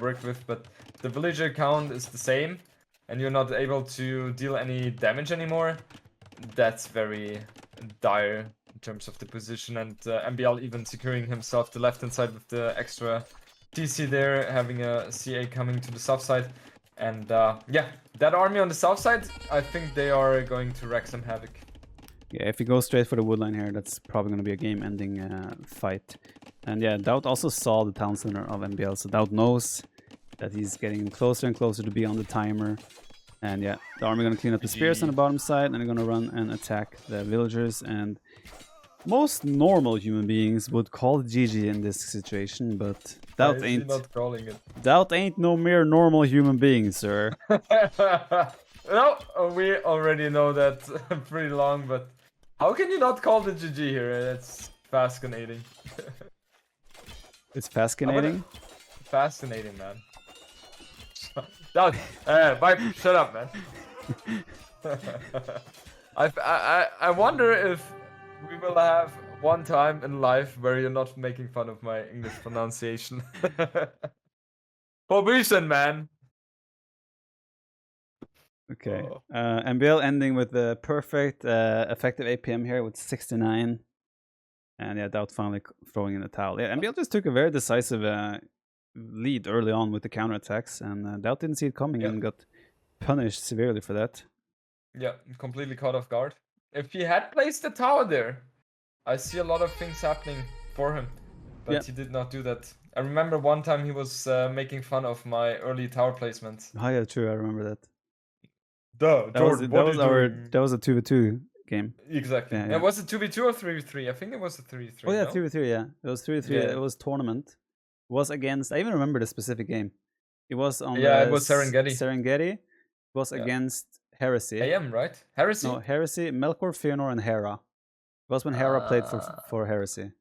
work with. But the villager count is the same, and you're not able to deal any damage anymore. That's very dire in terms of the position, and MbL even securing himself the left hand side with the extra TC there, having a CA coming to the south side. And yeah, that army on the south side, I think they are going to wreak some havoc. Yeah, if he goes straight for the woodline here, that's probably going to be a game-ending fight. And yeah, DauT also saw the town center of MbL, so DauT knows that he's getting closer and closer to be on the timer. And yeah, the army going to clean up the spears on the bottom side, and they're going to run and attack the villagers. And Most normal human beings would call GG in this situation, but Why DauT is he not calling it? DauT ain't no mere normal human being, sir. No, we already know that pretty long, but how can you not call the GG here? That's fascinating. It's fascinating. Fascinating, man. DauT, Viper, shut up, man. I wonder if we will have one time in life where you're not making fun of my English pronunciation. Pobison, man. Okay. Oh. MbL ending with the perfect effective APM here with 69. And yeah, DauT finally throwing in the towel. Yeah, MbL just took a very decisive lead early on with the counterattacks, and DauT didn't see it coming and got punished severely for that. Yeah, completely caught off guard. If he had placed the tower there, I see a lot of things happening for him. But he did not do that. I remember one time he was making fun of my early tower placements. Oh yeah, true. I remember that. Duh, Jordan, what are you doing? That was a 2v2 game. Exactly. Yeah. Was it 2v2 or 3v3? I think it was a 3v3. Oh yeah, no? 3v3. Yeah, it was 3v3. Yeah. It was tournament. It was against. I even remember the specific game. It was on it was Serengeti. Serengeti. It was against Heresy. AM, right? Heresy? No, Heresy, Melkor, Fëanor, and Hera. It was when Hera played for Heresy.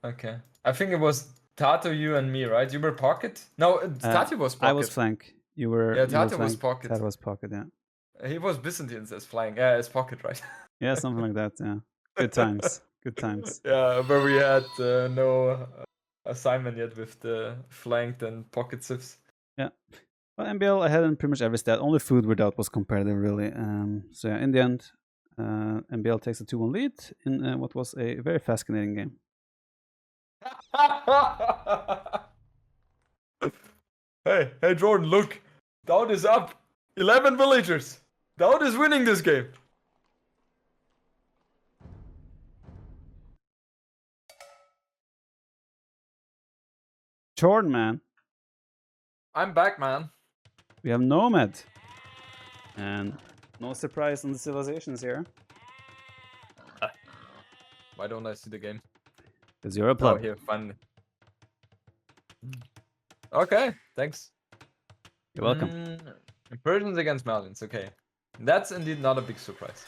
Okay. I think it was Tato, you and me, right? You were pocket? No, Tato was pocket. I was flank. You were. Yeah, Tato was pocket. Tato was pocket, yeah. He was Byzantines as flying. Yeah, as pocket, right? Yeah, something like that, yeah. Good times. Good times. Yeah, but we had no assignment yet with the flanked and pocket sieves. Yeah. Well, MbL ahead in pretty much every stat. Only food without was competitive, really. So yeah, in the end, MbL takes a 2-1 lead in what was a very fascinating game. Hey, Jordan, look. DauT is up. 11 villagers. DauT is winning this game. Jordan, man. I'm back, man. We have Nomad. And no surprise on the civilizations here. Why don't I see the game? Because you're a pleb. Oh, here, finally. Okay, thanks. You're welcome. Persians against Malians, okay. That's indeed not a big surprise.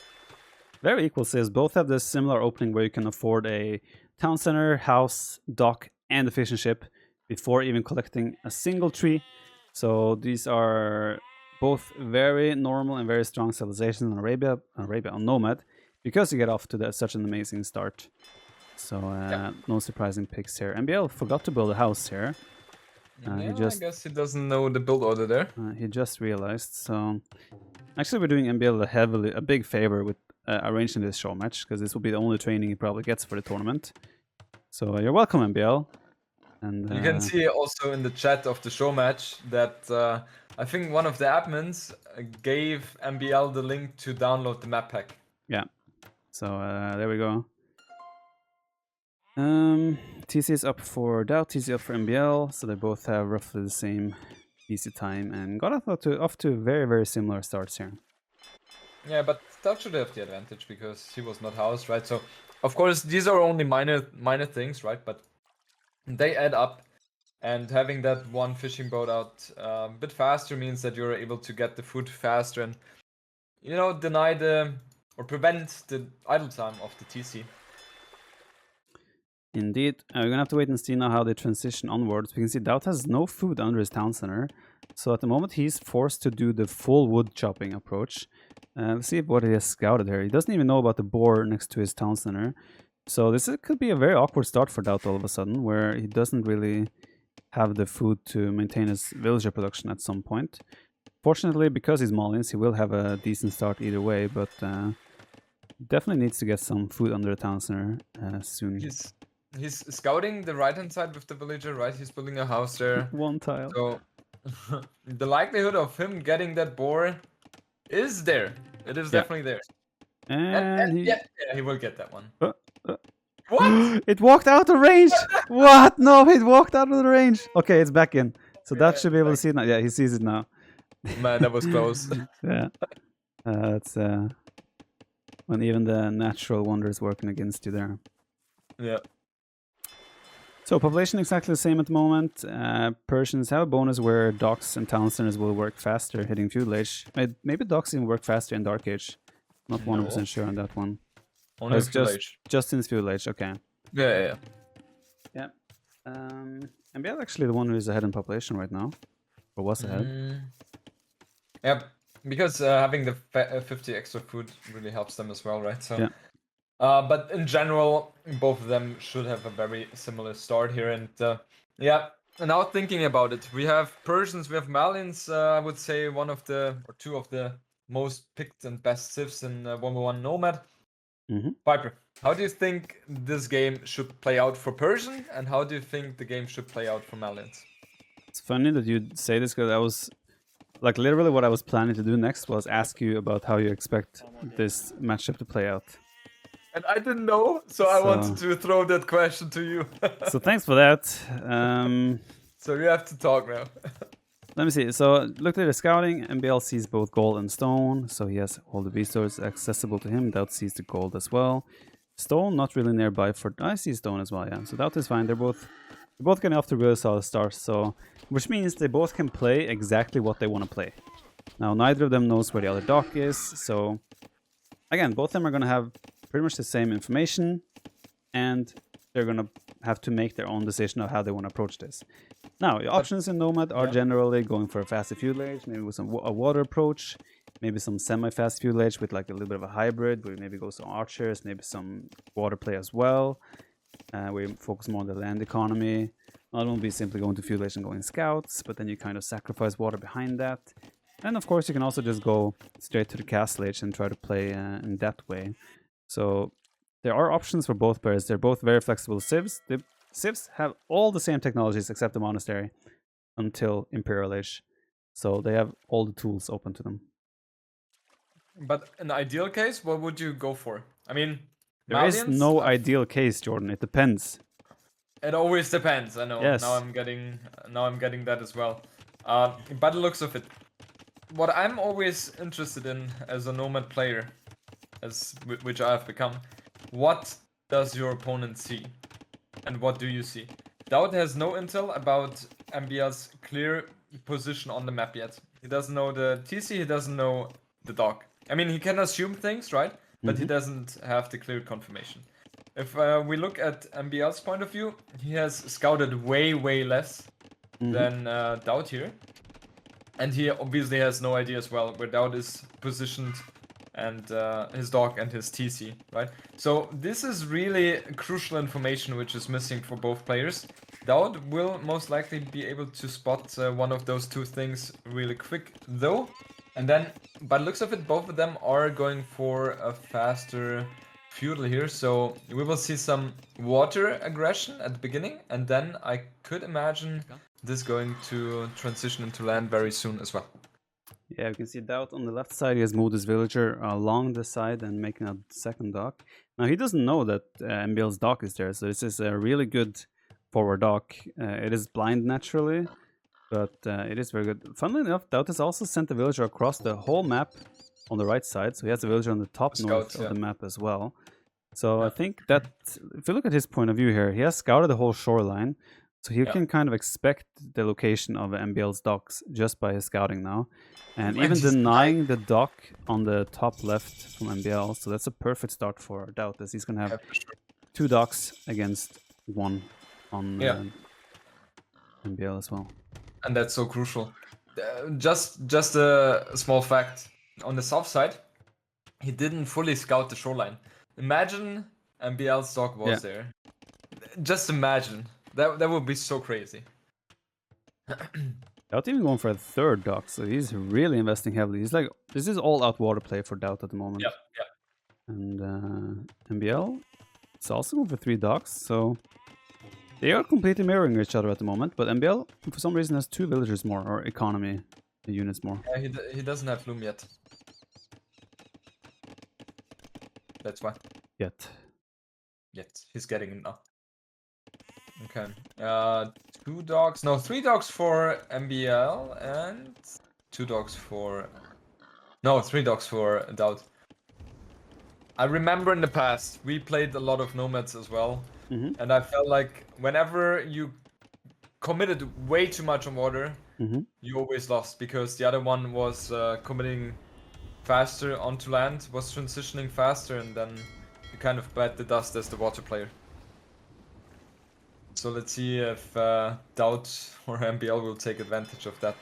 Very equal says both have this similar opening where you can afford a town center, house, dock, and a fishing ship before even collecting a single tree. So these are both very normal and very strong civilizations in Arabia on Nomad, because you get off to such an amazing start. So no surprising picks here. MbL forgot to build a house here. I guess he doesn't know the build order there. He just realized. So actually, we're doing MbL a big favor with arranging this show match, because this will be the only training he probably gets for the tournament. So you're welcome, MbL. And you can see also in the chat of the show match that I think one of the admins gave MbL the link to download the map pack. Yeah. So there we go. TC is up for DauT, TC up for MbL, so they both have roughly the same PC time, and got off to very, very similar starts here. Yeah, but DauT should have the advantage because he was not housed, right? So, of course, these are only minor things, right? But they add up, and having that one fishing boat out a bit faster means that you're able to get the food faster and, you know, prevent the idle time of the TC. Indeed. We're gonna have to wait and see now how they transition onwards. We can see DauT has no food under his town center, so at the moment he's forced to do the full wood chopping approach. Let's see what he has scouted here. He doesn't even know about the boar next to his town center. So this could be a very awkward start for DauT all of a sudden, where he doesn't really have the food to maintain his villager production at some point. Fortunately, because he's Malians, he will have a decent start either way, but definitely needs to get some food under the town center soon. He's scouting the right-hand side with the villager, right? He's building a house there. One tile. So the likelihood of him getting that boar is there. It is definitely there. And he will get that one. What? It walked out of range! What? No, it walked out of the range. Okay, it's back in. So that should be able to see it now. Yeah, he sees it now. Man, that was close. Yeah. It's when even the natural wonder is working against you there. Yeah. So population exactly the same at the moment. Persians have a bonus where docks and town centers will work faster hitting feudal age. Maybe docks even work faster in Dark Age. Not 100% No. sure on that one. Oh, Only it's if you age. just in feudal age. Okay. Yeah, yeah, yeah. Yeah. MbL actually the one who is ahead in population right now, or was ahead. Yeah, because having the 50 extra food really helps them as well, right? So, Yeah. but in general, both of them should have a very similar start here. And yeah, now thinking about it, we have Persians, we have Malians. I would say one of the or two of the most picked and best civs in 1v1 Nomad. Viper, how do you think this game should play out for Persian, and how do you think the game should play out for Malians? It's funny that you say this because I was like literally what I was planning to do next was ask you about how you expect this matchup to play out. And I didn't know, so I wanted to throw that question to you. So thanks for that. So you have to talk now. Let me see. So look at the scouting. MbL sees both gold and stone, so he has all the resources accessible to him. DauT sees the gold as well. Stone not really nearby for. I see stone as well. Yeah. So DauT is fine. They're both getting off to really solid starts. So which means they both can play exactly what they want to play. Now neither of them knows where the other dock is. So again, both of them are going to have pretty much the same information, and they're going to have to make their own decision of how they want to approach this. Now, the options in Nomad are generally going for a faster feudal age, maybe with a water approach, maybe some semi-fast feudal age with like a little bit of a hybrid, where maybe go some archers, maybe some water play as well, where you focus more on the land economy. Not only be simply going to feudal age and going scouts, but then you kind of sacrifice water behind that. And of course, you can also just go straight to the castle age and try to play in that way. So there are options for both players. They're both very flexible civs. The civs have all the same technologies except the monastery until Imperial Age. So they have all the tools open to them. But in the ideal case, what would you go for? I mean, there is Malians, no ideal case, Jordan. It depends. It always depends. I know. Yes. Now I'm getting that as well. By the looks of it, what I'm always interested in as a Nomad player, which I have become, what does your opponent see, and what do you see? DauT has no intel about MbL's clear position on the map yet. He doesn't know the TC. He doesn't know the dock. I mean, he can assume things, right? But he doesn't have the clear confirmation. If we look at MbL's point of view, he has scouted way less than DauT here. And he obviously has no idea as well where DauT is positioned and his dock and his TC, right? So this is really crucial information which is missing for both players. DauT will most likely be able to spot one of those two things really quick though. And then, by the looks of it, both of them are going for a faster feudal here. So we will see some water aggression at the beginning. And then I could imagine this going to transition into land very soon as well. Yeah, you can see DauT on the left side. He has moved his villager along the side and making a second dock. Now he doesn't know that MbL's dock is there, so this is a really good forward dock. It is blind naturally, but it is very good. Funnily enough, DauT has also sent the villager across the whole map on the right side, so he has a villager on the top north of the map as well. So I think that if you look at his point of view here, he has scouted the whole shoreline, so he can kind of expect the location of MbL's docks just by his scouting now. And even denying the dock on the top left from MbL, so that's a perfect start for DauT, as he's going to have two docks against one on MbL as well. And that's so crucial. Just a small fact. On the south side, he didn't fully scout the shoreline. Imagine MbL's dock was there. Just imagine. That would be so crazy. DauT even going for a third dock, so he's really investing heavily. He's like, this is all out water play for DauT at the moment. Yeah. And MbL, it's also going for 3 docks, so they are completely mirroring each other at the moment. But MbL, for some reason, has 2 villagers more, or economy units more. Yeah, he doesn't have Loom yet. That's why. Yet. He's getting it now. Okay. 2 dogs. No, 3 dogs for MbL and 2 dogs for. No, 3 dogs for DauT. I remember in the past we played a lot of Nomads as well, Mm-hmm. And I felt like whenever you committed way too much on water, Mm-hmm. you always lost because the other one was committing faster onto land, was transitioning faster, and then you kind of bet the dust as the water player. So let's see if DauT or MbL will take advantage of that.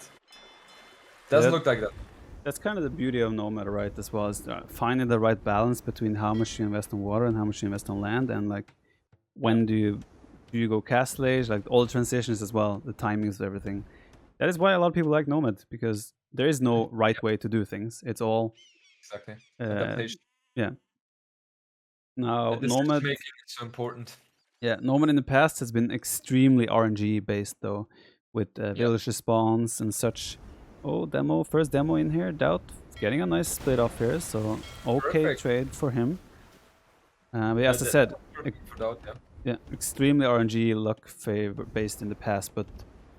Doesn't Yeah, look like that. that's kind of the beauty of Nomad, right? As well as finding the right balance between how much you invest on water and how much you invest on land, and like when do you go cast lage, like all the transitions as well, the timings of everything. That is why a lot of people like Nomad, because there is no right way to do things. It's all Exactly. uh, Adaptation. yeah. Now The decision Nomad, making is so important. yeah, Nomad in the past has been extremely RNG based though, with Yeah. village spawns and such. Oh, first demo in here. DauT getting a nice split off here, so okay Perfect. trade for him. But as I said, Perfect for DauT, yeah. yeah, extremely RNG luck favor based in the past, but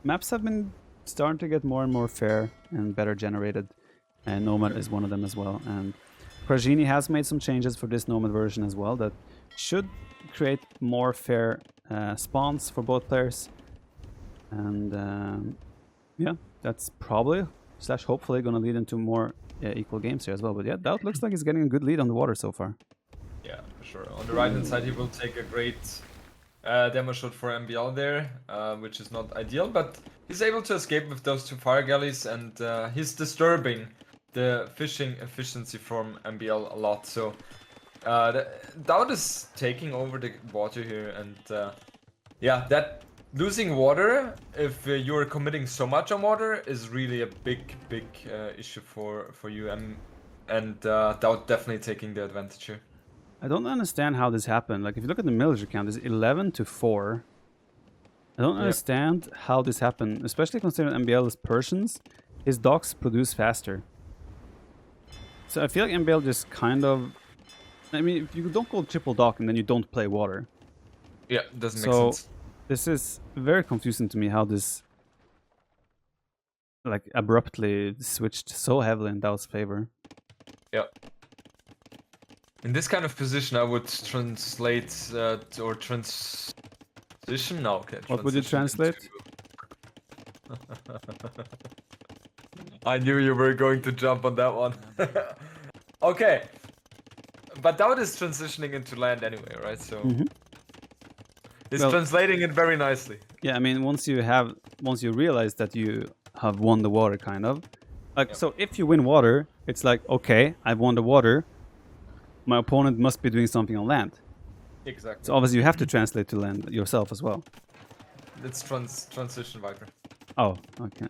maps have been starting to get more and more fair and better generated, and Nomad is one of them as well. And Krajini has made some changes for this Nomad version as well that should create more fair spawns for both players. And yeah, that's probably / hopefully going to lead into more equal games here as well. But yeah, DauT looks like he's getting a good lead on the water so far. Yeah, for sure. On the right hand side, he will take a great demo shot for MbL there, which is not ideal, but he's able to escape with those two fire galleys, and he's disturbing the fishing efficiency from MbL a lot. So DauT is taking over the water here, and yeah, that losing water, if you're committing so much on water, is really a big issue for you, and DauT definitely taking the advantage here. I don't understand how this happened. Like, if you look at the villager count, it's 11 to 4. I don't Yeah. understand how this happened, especially considering MbL is Persians. His docks produce faster. So I feel like MbL just kind of... I mean, if you don't go triple dock and then you don't play water. Yeah, doesn't make So sense. this is very confusing to me how this like abruptly switched so heavily in DauT's favor. Yeah. In this kind of position, I would translate or transition. No, okay. What would you translate? I knew you were going to jump on that one. Okay, but DauT is transitioning into land anyway, right? So he's Well, translating it very nicely. yeah, I mean, once you realize that you have won the water, kind of like, Yep. so if you win water, it's like, okay, I've won the water. My opponent must be doing something on land. Exactly. So obviously you have to translate to land yourself as well. It's transition Viper. Oh, okay.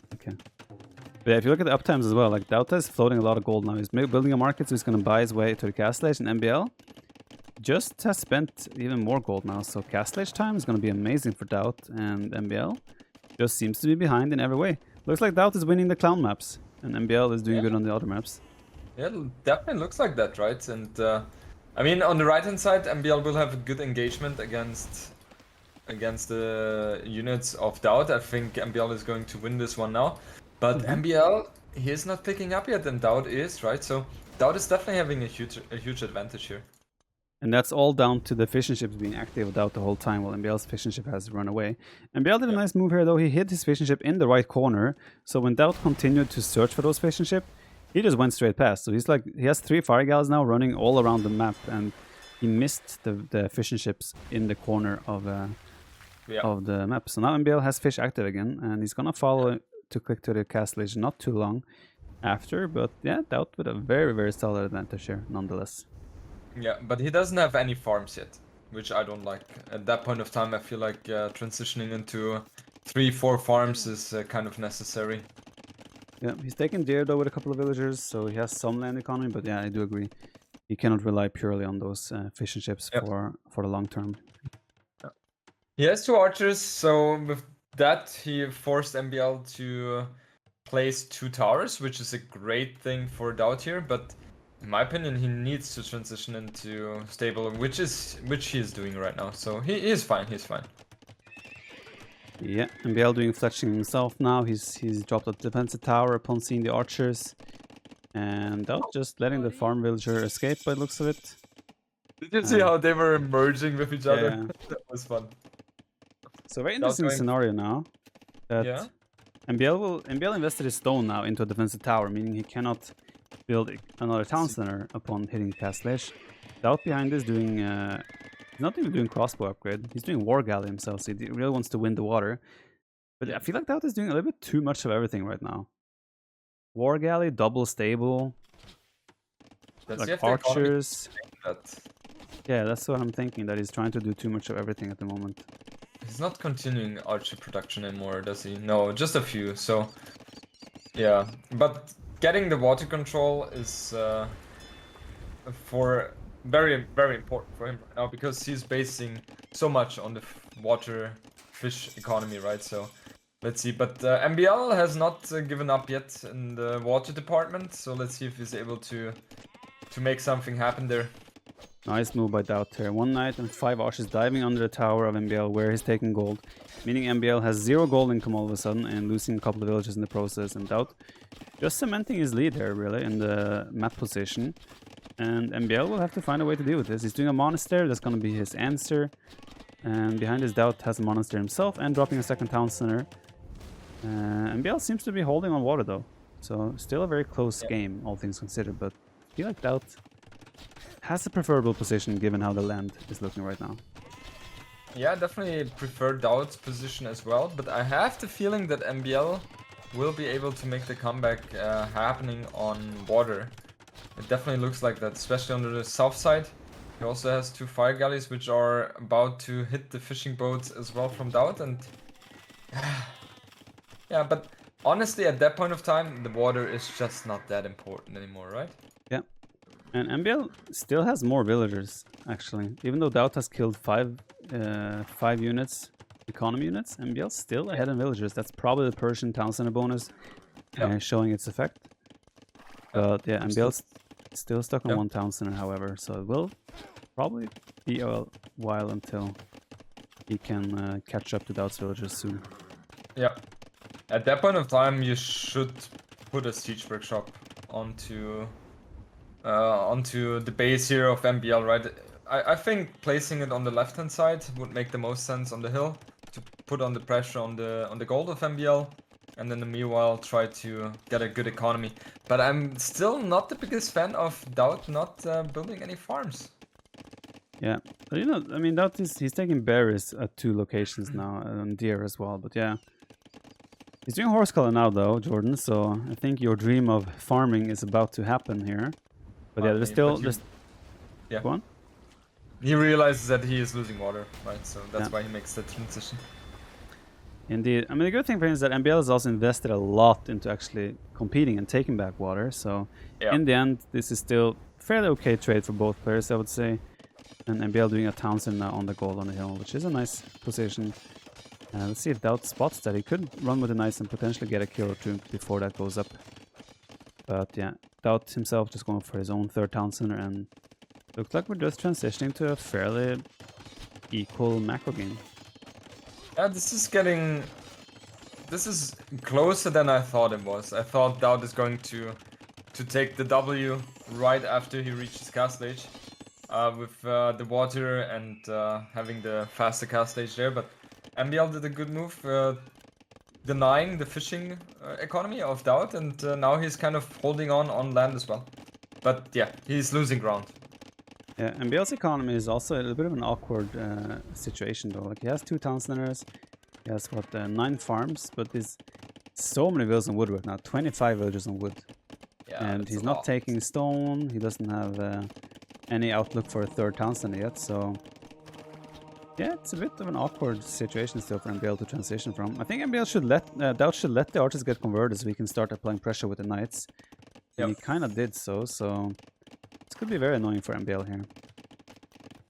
But yeah, if you look at the uptimes as well, like DauT is floating a lot of gold now. He's building a market, so he's going to buy his way to the castlage, and MbL just has spent even more gold now. So castlage time is going to be amazing for DauT, and MbL just seems to be behind in every way. Looks like DauT is winning the clown maps, and MbL is doing good on the other maps. Yeah, it definitely looks like that, right? And I mean, on the right-hand side, MbL will have a good engagement against the units of DauT. I think MbL is going to win this one now. But MbL, he is not picking up yet, and DauT is, right? So DauT is definitely having a huge advantage here. And that's all down to the fishing ships being active without the whole time while MbL's fishing ship has run away. MbL did a nice move here though. He hit his fishing ship in the right corner. So when DauT continued to search for those fishing ship, he just went straight past. So he's like, he has 3 fire gals now running all around the map, and he missed the fishing ships in the corner of the map. So now MbL has fish active again, and he's gonna follow to click to the castlage not too long after. But yeah, DauT with a very solid advantage here nonetheless. Yeah, but he doesn't have any farms yet, which I don't like. At that point of time, I feel like transitioning into 3-4 farms is kind of necessary. Yeah, he's taken deer though with a couple of villagers, so he has some land economy. But yeah, I do agree. He cannot rely purely on those fishing ships for the long term. He has 2 archers, so with that he forced MbL to place 2 towers, which is a great thing for DauT here. But in my opinion, he needs to transition into stable, which he is doing right now. So he is fine. He's fine. Yeah, MbL doing fletching himself now. He's dropped a defensive tower upon seeing the archers, and DauT just letting the farm villager escape by the looks of it. Did you see how they were merging with each other? Yeah. That was fun. So very That was interesting going- scenario now. That Yeah. MbL invested his stone now into a defensive tower, meaning he cannot build another town See. center upon hitting Castlage. DauT behind is doing he's not even doing crossbow upgrade. He's doing war galley himself, so he really wants to win the water. But Yeah. I feel like DauT is doing a little bit too much of everything right now. War galley, double stable, Does he like have the economy to archers. sustain that? Yeah, that's what I'm thinking. That he's trying to do too much of everything at the moment. He's not continuing archer production anymore, does he? No, just a few. So, yeah. But getting the water control is for very important for him right now because he's basing so much on the water fish economy, right? So, let's see. But MbL has not given up yet in the water department. So let's see if he's able to make something happen there. Nice move by DauT here. 1 knight and 5 archers diving under the tower of MbL where he's taking gold. Meaning MbL has 0 gold income all of a sudden and losing a couple of villages in the process. And DauT just cementing his lead here really in the map position. And MbL will have to find a way to deal with this. He's doing a monastery, that's going to be his answer. And behind his DauT has a monastery himself and dropping a second town center. MbL seems to be holding on water though. So still a very close game, all things considered. But I feel like DauT has a preferable position given how the land is looking right now. Yeah, definitely prefer DauT's position as well, but I have the feeling that MbL will be able to make the comeback happening on water. It definitely looks like that, especially on the south side. He also has 2 fire galleys which are about to hit the fishing boats as well from DauT, and yeah, but honestly at that point of time the water is just not that important anymore, right? Yeah. And MbL still has more villagers, actually. Even though DauT has killed 5 units, economy units, MbL's still ahead in villagers. That's probably the Persian town center bonus showing its effect. But yeah, MbL's still stuck on 1 town center, however, so it will probably be a while until he can catch up to DauT's villagers soon. Yeah. At that point of time you should put a siege workshop onto the base here of MbL, right? I think placing it on the left hand side would make the most sense on the hill to put on the pressure on the gold of MbL, and then in the meanwhile try to get a good economy. But I'm still not the biggest fan of DauT not building any farms. Yeah, but you know, I mean, he's taking berries at 2 locations now, and deer as well. But yeah, he's doing horse color now though, Jordan. So I think your dream of farming is about to happen here. But yeah, there's still yeah. Go on. He realizes that he is losing water, right? So that's why he makes the transition. Indeed. I mean, the good thing for him is that MbL has also invested a lot into actually competing and taking back water. So in the end, this is still fairly okay trade for both players, I would say. And MbL doing a town center now on the gold on the hill, which is a nice position. Let's see if DauT spots that. He could run with the knights and potentially get a kill or 2 before that goes up. But yeah, DauT himself just going for his own 3rd town center, and looks like we're just transitioning to a fairly equal macro game. Yeah, this is closer than I thought it was. I thought DauT is going to take the W right after he reaches Castlage with the water and having the faster Castlage there, but MbL did a good move denying the fishing economy of DauT, and now he's kind of holding on land as well. But yeah, he's losing ground. Yeah, MbL's economy is also a little bit of an awkward situation though. Like he has 2 town centers, he has what 9 farms, but there's so many villages on wood right now. 25 villages on wood, and he's not taking stone. He doesn't have any outlook for a 3rd town center yet. So yeah, it's a bit of an awkward situation still for MbL to transition from. I think MbL should DauT should let the archers get converted so we can start applying pressure with the knights. And he kind of did so. This could be very annoying for MbL here.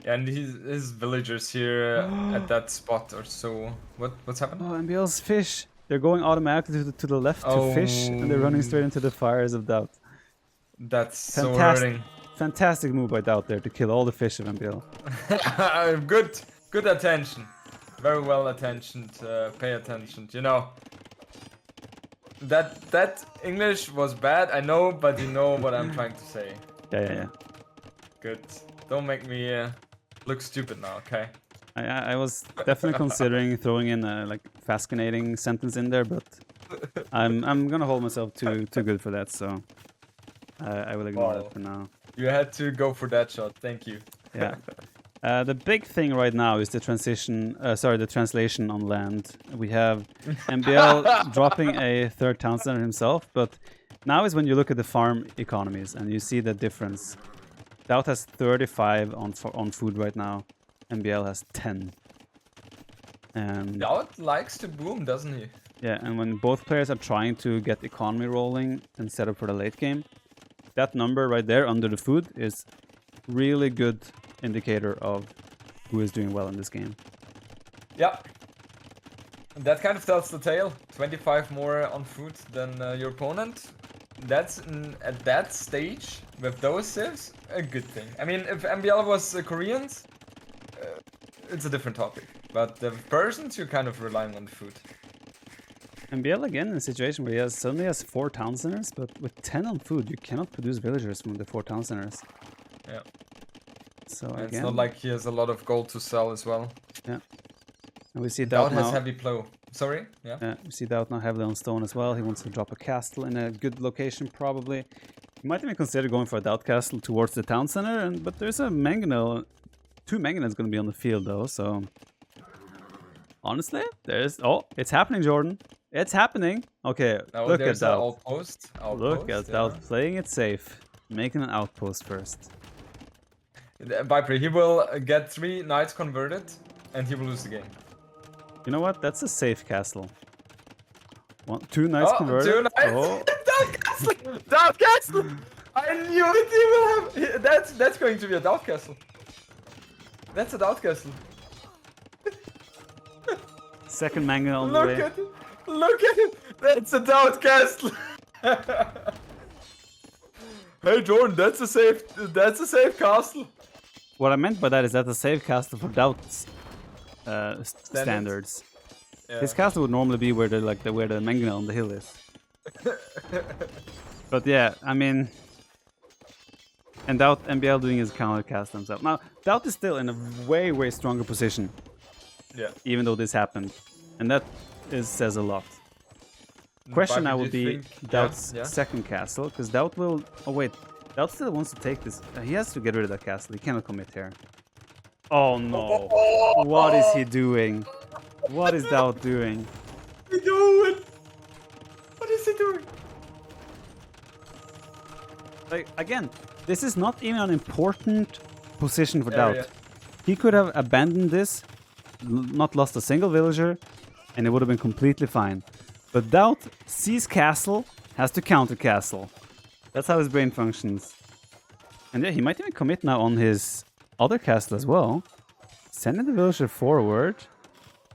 And his villagers here at that spot or so. What's happened? Oh, MbL's fish. They're going automatically to the left to fish, and they're running straight into the fires of DauT. That's so hurting. Fantastic move by DauT there to kill all the fish of MbL. Good attention. Very well attentioned. Pay attention. You know. That English was bad, I know, but you know what I'm trying to say. Yeah. Good. Don't make me look stupid now, okay? I was definitely considering throwing in a like fascinating sentence in there, but I'm gonna hold myself too good for that, so I will ignore that for now. You had to go for that shot. Thank you. Yeah. The big thing right now is the translation on land. We have MbL dropping a third town center himself, but now is when you look at the farm economies and you see the difference. DauT has 35 on food right now. MbL has 10. And DauT likes to boom, doesn't he? yeah, and when both players are trying to get economy rolling and set up for the late game, that number right there under the food is really good indicator of who is doing well in this game. Yeah. That kind of tells the tale. 25 more on food than your opponent. That's at that stage with those civs a good thing. I mean, if MbL was Koreans, it's a different topic. But the Persians, you're kind of relying on the food. MbL again in a situation where he suddenly has 4 town centers, but with 10 on food, you cannot produce villagers from the 4 town centers. Yeah. So and again, it's not like he has a lot of gold to sell as well. Yeah. And we see DauT DauT has now. heavy plow. Sorry? Yeah. Yeah, we see DauT now heavily on stone as well. He wants to drop a castle in a good location, probably. He might even consider going for a DauT castle towards the town center, but there's a mangonel. 2 mangonels going to be on the field though, so honestly, oh, it's happening, Jordan. It's happening. Okay, look at DauT. Look at DauT playing it safe, making an outpost first. Viper, he will get 3 knights converted, and he will lose the game. You know what? That's a safe castle. 2 knights converted. 2 knights. Oh. DauT castle. DauT castle. I knew it. He will have. That's going to be a DauT castle. That's a DauT castle. Second mangonel on the way. Look at it. Look at it. That's a DauT castle. Hey Jordan, that's a safe castle. What I meant by that is that's a safe castle for DauT's standards. Yeah. His castle would normally be where the mangonel on the hill is. But yeah, I mean, and DauT MbL doing his counter cast himself. Now DauT is still in a way stronger position. Yeah. Even though this happened, and that says a lot. Question now would be DauT's second castle, because DauT will. Oh wait, DauT still wants to take this. He has to get rid of that castle. He cannot commit here. Oh no! What is he doing? What is DauT doing? What is he doing? What is he doing? Like again, this is not even an important position for DauT. He could have abandoned this, not lost a single villager, and it would have been completely fine. But DauT sees castle, has to counter castle. That's how his brain functions. And yeah, he might even commit now on his other castle as well. Sending the villager forward.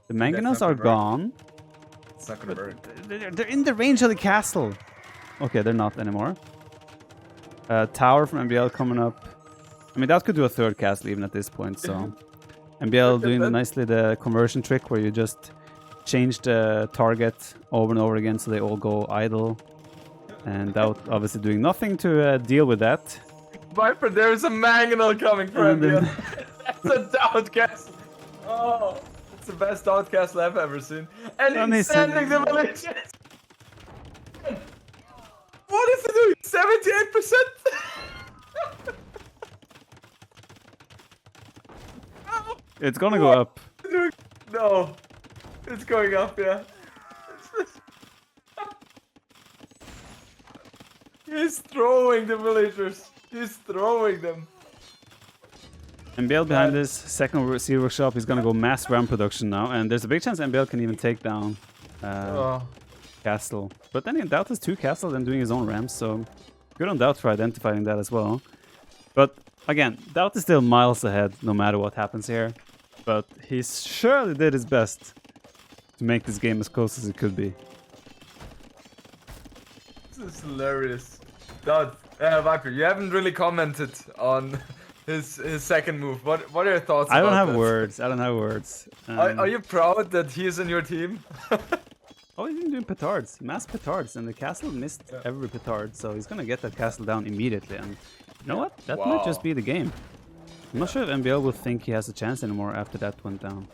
The mangonels are gone. It's not gonna work. They're in the range of the castle. Okay, they're not anymore. Tower from MbL coming up. I mean, DauT could do a third castle even at this point, so... MbL doing nicely the conversion trick where you just change the target over and over again so they all go idle. And DauT obviously doing nothing to deal with that. Viper, there's a mangonel coming from MbL. That's a DauT castle. Oh, it's the best DauT castle I've ever seen. And he's sending the villagers. What is he doing? 78%? It's gonna go up. No. It's going up, yeah. He's throwing the villagers. He's throwing them. MbL behind this second sea workshop. He's gonna go mass ram production now, and there's a big chance MbL can even take down castle. But then again, DauT has 2 castles and doing his own rams, so good on DauT for identifying that as well. But again, DauT is still miles ahead no matter what happens here. But he surely did his best to make this game as close as it could be. This is hilarious. DauT, Viper, you haven't really commented on his second move. What are your thoughts about I don't have this? words. I don't have words. Are you proud that he's in your team? Oh, he's been doing petards, mass petards, and the castle missed every petard, so he's gonna get that castle down immediately. And you know what? That might just be the game. I'm not sure if MbL will think he has a chance anymore after that went down.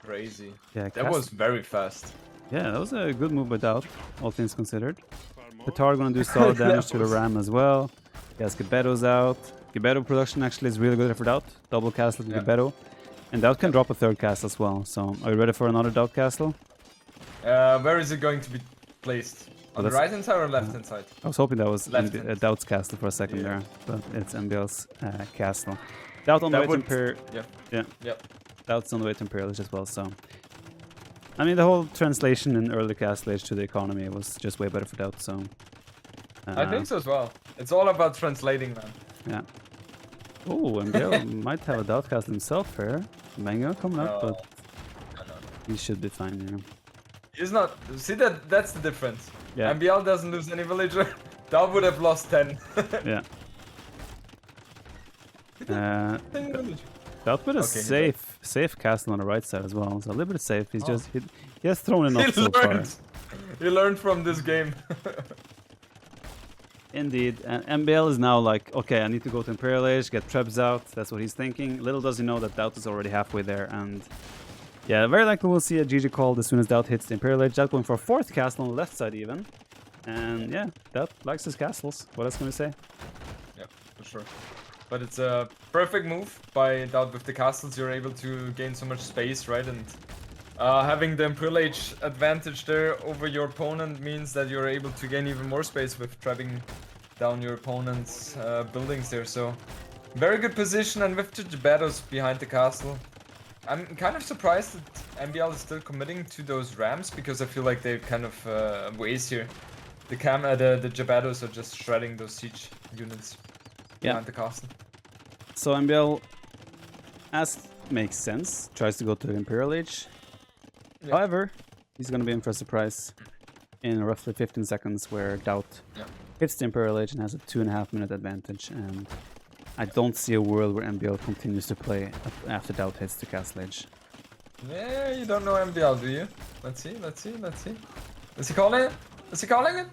Crazy. Yeah, That was very fast. Yeah, that was a good move by DauT, all things considered. Qatar gonna do solid damage to the Ram as well. He has Gebetto's out. Gebetto production actually is really good for DauT. Double castle with Gebetto. And DauT can drop a third castle as well. So, are you ready for another DauT castle? Where is it going to be placed? On the right hand side or left hand side? I was hoping that was DauT's castle for a second there, but it's MbL's castle. DauT on the way to Imperial. Yeah. DauT's on the way to Imperial as well, so... I mean, the whole translation in early castle age to the economy was just way better for DauT, so... I think so as well. It's all about translating, man. Yeah. Oh, MbL might have a DauT castle himself here. Mango coming up, but... He should be fine, yeah. He's not... See, that's the difference. Yeah. MbL doesn't lose any villager. DauT would have lost 10. Yeah. DauT with a safe castle on the right side as well, so a little bit safe. He's just he has thrown enough so far. He learned from this game. Indeed, and MbL is now like, okay, I need to go to Imperial Age, get Trebs out. That's what he's thinking. Little does he know that DauT is already halfway there, and yeah, very likely we'll see a GG call as soon as DauT hits the Imperial Age. DauT going for a fourth castle on the left side even, and yeah, DauT likes his castles. What else can we say? Yeah, for sure. But it's a perfect move by DauT with the castles. You're able to gain so much space, right? And having the Imperial Age advantage there over your opponent means that you're able to gain even more space with trapping down your opponent's buildings there. So very good position, and with the Gebettos behind the castle. I'm kind of surprised that MbL is still committing to those Rams, because I feel like they're kind of waste here. The Gebettos are just shredding those siege units behind the castle. So MbL, as makes sense, tries to go to the Imperial Age. Yeah. However, he's going to be in for a surprise in roughly 15 seconds, where DauT hits the Imperial Age and has a 2.5-minute advantage. And I don't see a world where MbL continues to play after DauT hits the Castle Age. Yeah, you don't know MbL, do you? Let's see. Is he calling it? Is he calling it?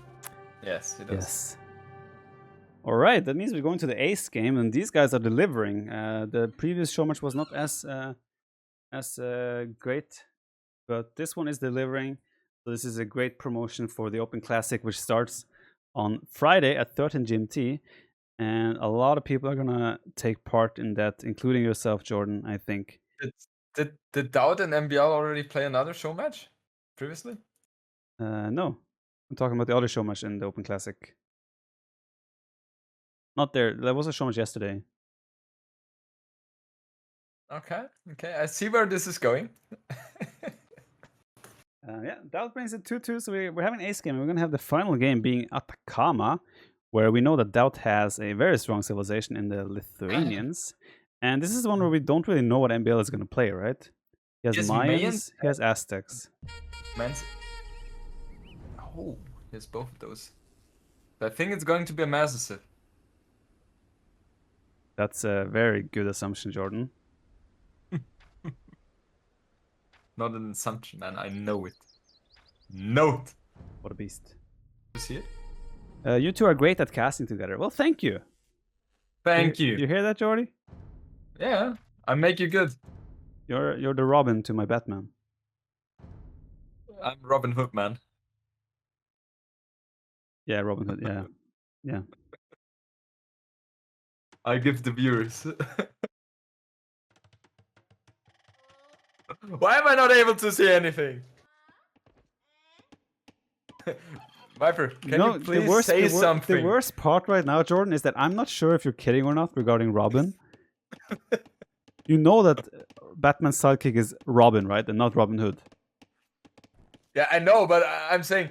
Yes, he does. Yes. Alright, that means we're going to the ace game, and these guys are delivering. The previous Showmatch was not as great, but this one is delivering. So this is a great promotion for the Open Classic, which starts on Friday at 13 GMT. And a lot of people are gonna take part in that, including yourself, Jordan, I think. Did DauT and MbL already play another Showmatch previously? No. I'm talking about the other Showmatch in the Open Classic. Not there. There was a Showmatch yesterday. Okay. I see where this is going. Yeah, DauT brings it 2-2, so we're having an ace game. We're going to have the final game being Atacama, where we know that DauT has a very strong civilization in the Lithuanians. And this is one where we don't really know what MbL is going to play, right? He has Mayans, he has Aztecs. Oh, he has both of those. I think it's going to be a massive. That's a very good assumption, Jordan. Not an assumption, man. I know it. Note. What a beast. You see it? You two are great at casting together. Well, thank you. Thank you. You hear that, Jordy? Yeah, I make you good. You're the Robin to my Batman. I'm Robin Hood, man. Yeah, Robin Hood. Yeah, yeah. I give the viewers. Why am I not able to see anything? Viper, can you please say something? The worst part right now, Jordan, is that I'm not sure if you're kidding or not regarding Robin. You know that Batman's sidekick is Robin, right? And not Robin Hood. Yeah, I know, but I'm saying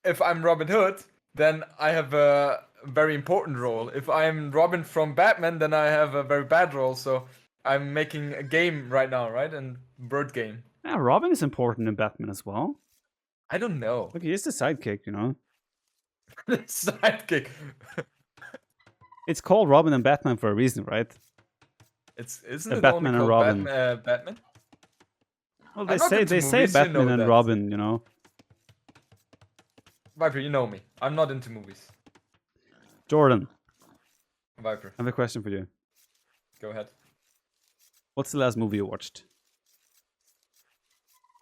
if I'm Robin Hood, then I have a very important role. If I'm Robin from Batman, then I have a very bad role. So I'm making a game right now, right? And bird game. Yeah, Robin is important in Batman as well. I don't know. Look, he is the sidekick, you know. Sidekick. It's called Robin and Batman for a reason, right? Isn't it Batman only and Robin? Batman? Well, they say Batman and Robin, you know. Viper, you know me. I'm not into movies. Jordan. Viper. I have a question for you. Go ahead. What's the last movie you watched?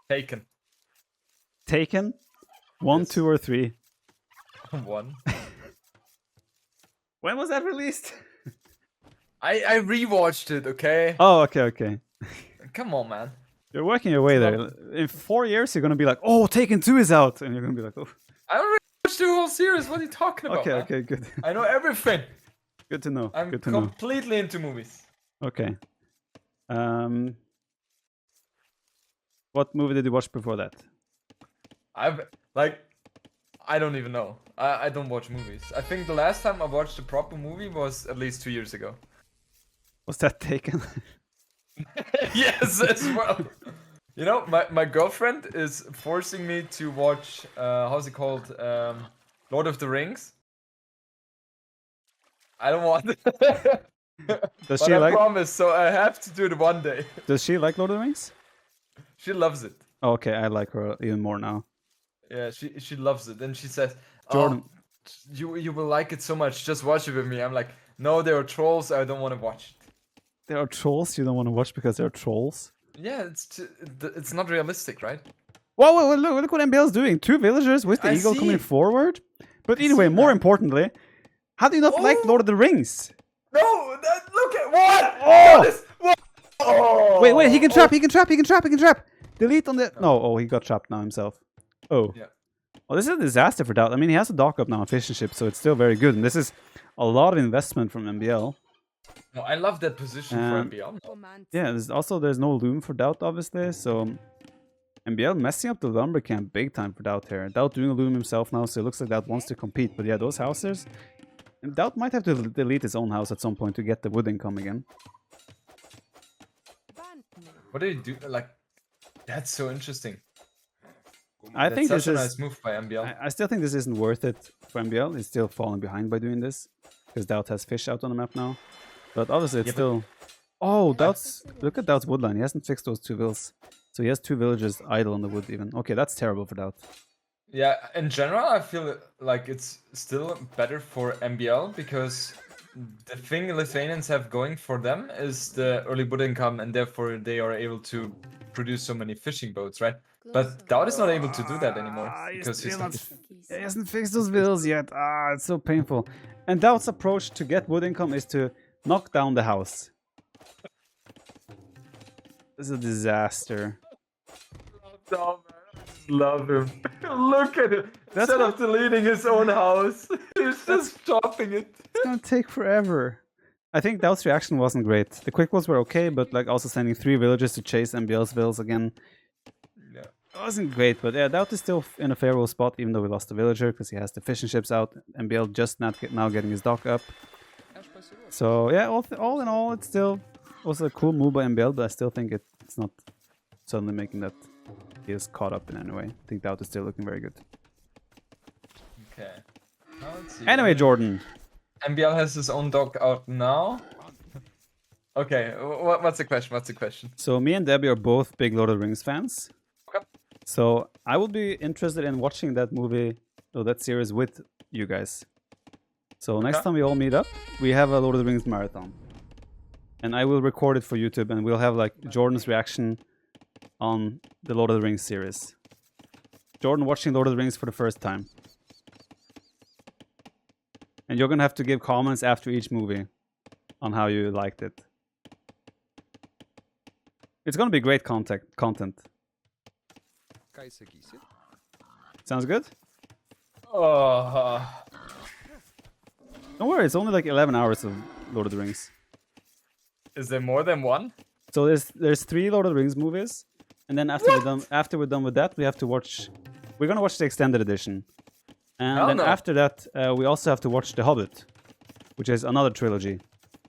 Taken. Taken? 1, Yes. 2, or 3? 1. When was that released? I rewatched it, okay? Oh, okay. Come on, man. You're working your way It's there. not- In 4 years, you're gonna be like, "Oh, Taken 2 is out," and you're gonna be like, "Oh, I already watched the whole series. What are you talking about, man? okay, good, I know everything. good to know. I'm Good to know." completely into movies. Okay. What movie did you watch before that? I don't even know. I don't watch movies. I think the last time I watched a proper movie was at least 2 years ago. Was that Taken? Yes, as well. You know, my girlfriend is forcing me to watch how's it called? Lord of the Rings. I don't want it. Does But she I like? promise, so I have to do it one day. Does she like Lord of the Rings? She loves it. Oh, okay, I like her even more now. Yeah, she loves it. And she says, Jordan. "Oh, you will like it so much. Just watch it with me." I'm like, "No, there are trolls. I don't want to watch it." There are trolls you don't want to watch because there are trolls. Yeah, it's not realistic, right? Whoa, look what MbL's doing. 2 villagers with the I eagle coming see. forward. But I anyway, see, more man. importantly, how do you not like Oh! Lord of the Rings? No, look at what? Oh! What is? What? Oh! Wait, he can trap, Oh. he can trap. Delete on the... No, oh, he got trapped now himself. Oh. Yeah. Well, this is a disaster for DauT. I mean, he has a dock up now on fishing ship, so it's still very good. And this is a lot of investment from MbL. No, I love that position for MbL. Yeah, there's no loom for DauT, obviously, so... MbL messing up the lumber camp big time for DauT here. DauT doing a loom himself now, so it looks like DauT wants to compete. But yeah, those houses... DauT might have to delete his own house at some point to get the wood income again. What did he do? Like, that's so interesting. I think That's this such a is... nice move by MbL. I still think this isn't worth it for MbL. He's still falling behind by doing this. Because DauT has fish out on the map now. But obviously it's Yeah, but- still... Oh, DauT's... Look at DauT's woodline. He hasn't fixed those 2 vills. So he has 2 villagers idle on the wood even. Okay, that's terrible for DauT. Yeah, in general, I feel like it's still better for MbL because the thing Lithuanians have going for them is the early wood income, and therefore they are able to produce so many fishing boats, right? But DauT is not able to do that anymore because he's not. He hasn't fixed those vills yet. Ah, it's so painful. And DauT's approach to get wood income is to knock down the house. This is a disaster. Oh, man, I just love him. Look at him. That's Instead what- of deleting his own house, he's just chopping it. It's gonna take forever. I think DauT's reaction wasn't great. The quick walls were okay, but like also sending 3 villagers to chase MbL's vills again. Yeah. It wasn't great, but yeah, DauT is still in a favorable spot, even though we lost the villager because he has the fishing ships out. MbL just now getting his dock up. So yeah, all in all, it's still also a cool move by MbL, but I still think it's not suddenly making that he is caught up in any way. I think DauT is still looking very good. Okay. Now let's see. Anyway, Jordan. MbL has his own dog out now. Okay, what's the question? What's the question? So me and Debbie are both big Lord of the Rings fans. Okay. So I would be interested in watching that movie or that series with you guys. So next time we all meet up, we have a Lord of the Rings marathon. And I will record it for YouTube and we'll have like Jordan's reaction on the Lord of the Rings series. Jordan watching Lord of the Rings for the first time. And you're gonna have to give comments after each movie on how you liked it. It's gonna be great content. Sounds good? Oh, Don't worry, it's only like 11 hours of Lord of the Rings. is there more than one? So there's 3 Lord of the Rings movies, and then after we're done with that, we have to watch. We're gonna watch the extended edition, and Hell then no. after that, we also have to watch The Hobbit, which is another trilogy,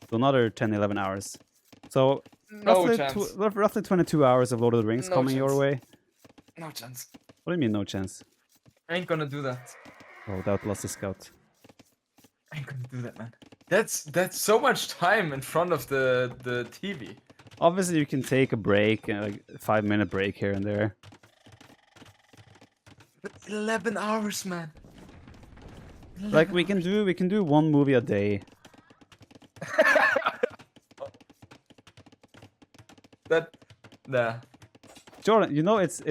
so another 10-11 hours. So No chance. roughly 22 hours of Lord of the Rings No coming your chance. way. No chance. What do you mean, no chance? I ain't gonna do that. Oh, without lost the scout. I ain't gonna do that, man. That's so much time in front of the TV. Obviously, you can take a break, like a 5-minute break here and there. But 11 hours, man. Like we can do 1 movie a day. That, nah. Jordan, you know it's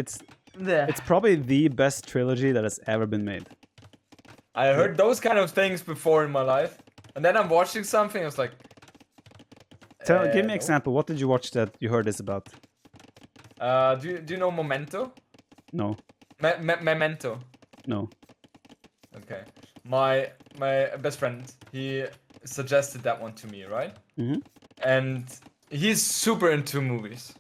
probably the best trilogy that has ever been made. I heard those kind of things before in my life, and then I'm watching something. I was like, Give me an no. example. What did you watch that you heard this about? Do you know Memento? No, Memento. no. Okay. My best friend, he suggested that one to me, right? Mm-hmm. And he's super into movies.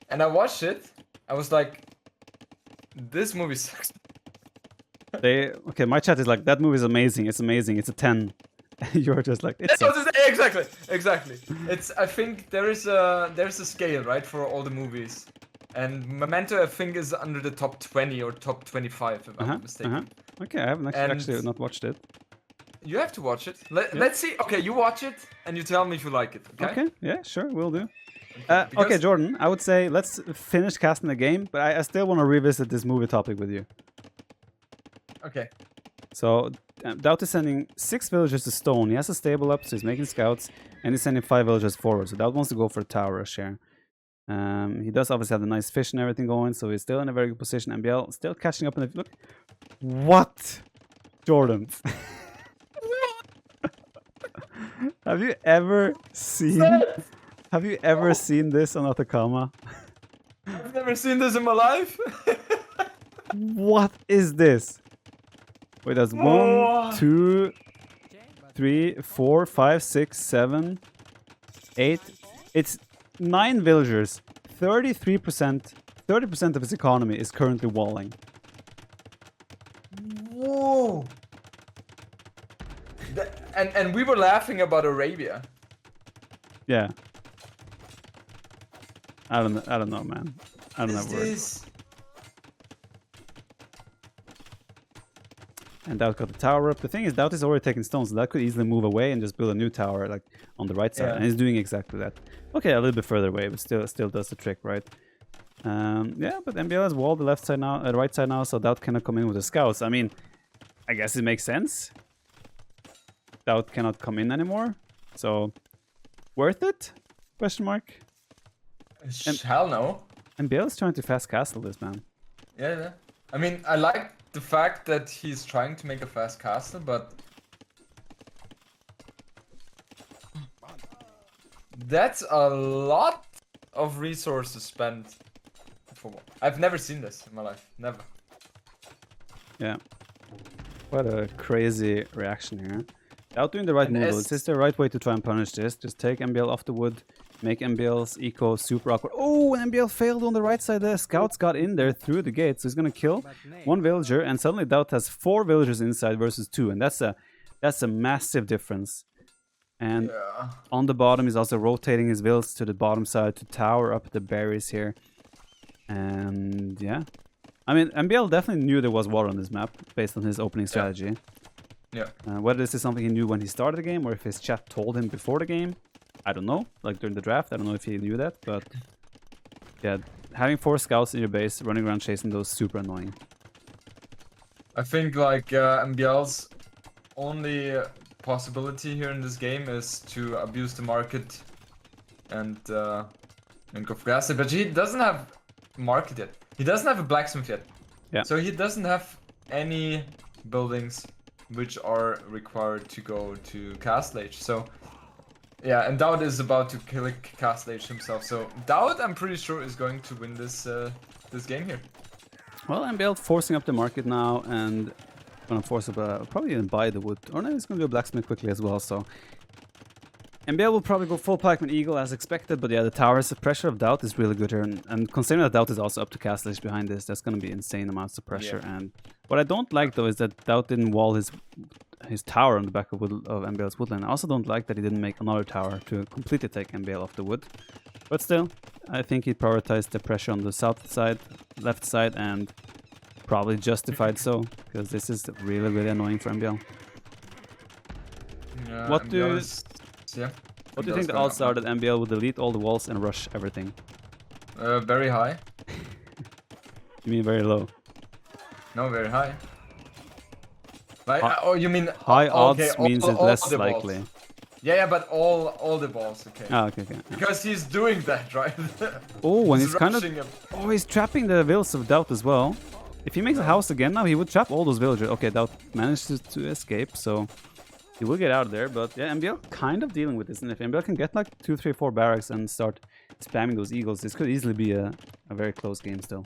And I watched it. I was like, this movie sucks. Okay, my chat is like, that movie is amazing. It's amazing. It's a 10. You're just like, it sucks. Exactly. I think there's a scale, right, for all the movies. And Memento, I think, is under the top 20 or top 25, if I'm not mistaken. Okay, I haven't actually not watched it. You have to watch it. Let's see. Okay, you watch it and you tell me if you like it. Okay. Okay, yeah, sure, we'll do. Because- Okay, Jordan, I would say let's finish casting the game, but I still want to revisit this movie topic with you. Okay. So, DauT is sending 6 villagers to stone. He has a stable up, so he's making scouts, and he's sending 5 villagers forward. So DauT wants to go for a tower share. He does obviously have the nice fish and everything going, so he's still in a very good position. MbL still catching up in the look. What, Jordan? Have you ever seen? Have you ever seen this on Atacama? I've never seen this in my life. What is this? Wait, that's 1, 2, 3, 4, 5, 6, 7, 8. It's 9 villagers. 30% of its economy is currently walling. Whoa. And we were laughing about Arabia. Yeah. I don't know, man. I don't have words. And DauT got the tower up. The thing is, DauT is already taking stones, so that could easily move away and just build a new tower, like on the right side. Yeah. And he's doing exactly that. Okay, a little bit further away, but still does the trick, right? Yeah, but MbL has walled the left side now, right side now, so DauT cannot come in with the scouts. I mean, I guess it makes sense. DauT cannot come in anymore, so worth it? Question mark. Hell no. MbL is trying to fast castle this, man. Yeah. I mean, I like the fact that he's trying to make a fast castle, but that's a lot of resources spent for what? I've never seen this in my life. Never. Yeah. What a crazy reaction here. DauT doing the right move. This is the right way to try and punish this. Just take MbL off the wood. Make MbL's eco super awkward. Oh, and MbL failed on the right side there. Scouts got in there through the gate, so he's gonna kill 1 villager, and suddenly DauT has 4 villagers inside versus 2, and that's a massive difference. And on the bottom, he's also rotating his vills to the bottom side to tower up the berries here. And yeah, I mean, MbL definitely knew there was water on this map based on his opening strategy. Yeah. Whether this is something he knew when he started the game or if his chat told him before the game, I don't know. Like during the draft, I don't know if he knew that, but yeah, having 4 scouts in your base running around chasing those, super annoying. I think like MbL's only possibility here in this game is to abuse the market and go for gas, but he doesn't have market yet. He doesn't have a blacksmith yet. Yeah. So he doesn't have any buildings which are required to go to Castle Age. So yeah, and DauT is about to kill Castle Age himself. So DauT, I'm pretty sure, is going to win this this game here. Well, MbL forcing up the market now and gonna force up probably even buy the wood. Or no, he's gonna do a blacksmith quickly as well. So MbL will probably go full pikeman eagle as expected, but yeah, the towers, the pressure of DauT is really good here, and considering that DauT is also up to Castle Age behind this, that's gonna be insane amounts of pressure. Yeah. And what I don't like though is that DauT didn't wall his tower on the back of MbL's woodland. I also don't like that he didn't make another tower to completely take MbL off the wood. But still, I think he prioritized the pressure on the south side, left side, and probably justified so, because this is really, really annoying for MbL. Yeah, What do you think the odds are that MbL will delete all the walls and rush everything? Very high. You mean very low? No, very high. Like, oh, you mean high odds okay, means it's less likely. Yeah, but all the balls, okay. Ah, okay, okay. Yeah. Because he's doing that, right? Oh, and he's kind of... rushing him. Oh, he's trapping the vills of DauT as well. If he makes a house again now, he would trap all those villagers. Okay, DauT managed to escape, so he will get out of there. But yeah, MbL kind of dealing with this. And if MbL can get like 2, 3, 4 barracks and start spamming those eagles, this could easily be a very close game still.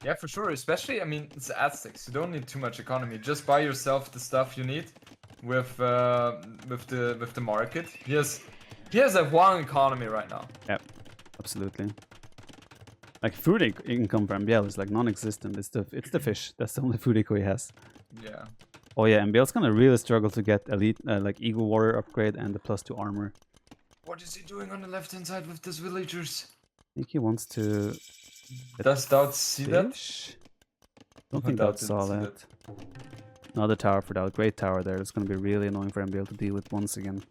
Yeah, for sure. Especially, I mean, it's Aztecs. You don't need too much economy. Just buy yourself the stuff you need with the market. He has a one economy right now. Yep, absolutely. Like food income for MbL is like non-existent. It's the fish. That's the only food eco he has. Yeah. Oh yeah, MbL's gonna really struggle to get elite like Eagle Warrior upgrade and the +2 armor. What is he doing on the left hand side with these villagers? I think he wants to. Does DauT see that? Don't think DauT saw that. Another tower for DauT. Great tower there. It's gonna be really annoying for MbL to deal with once again.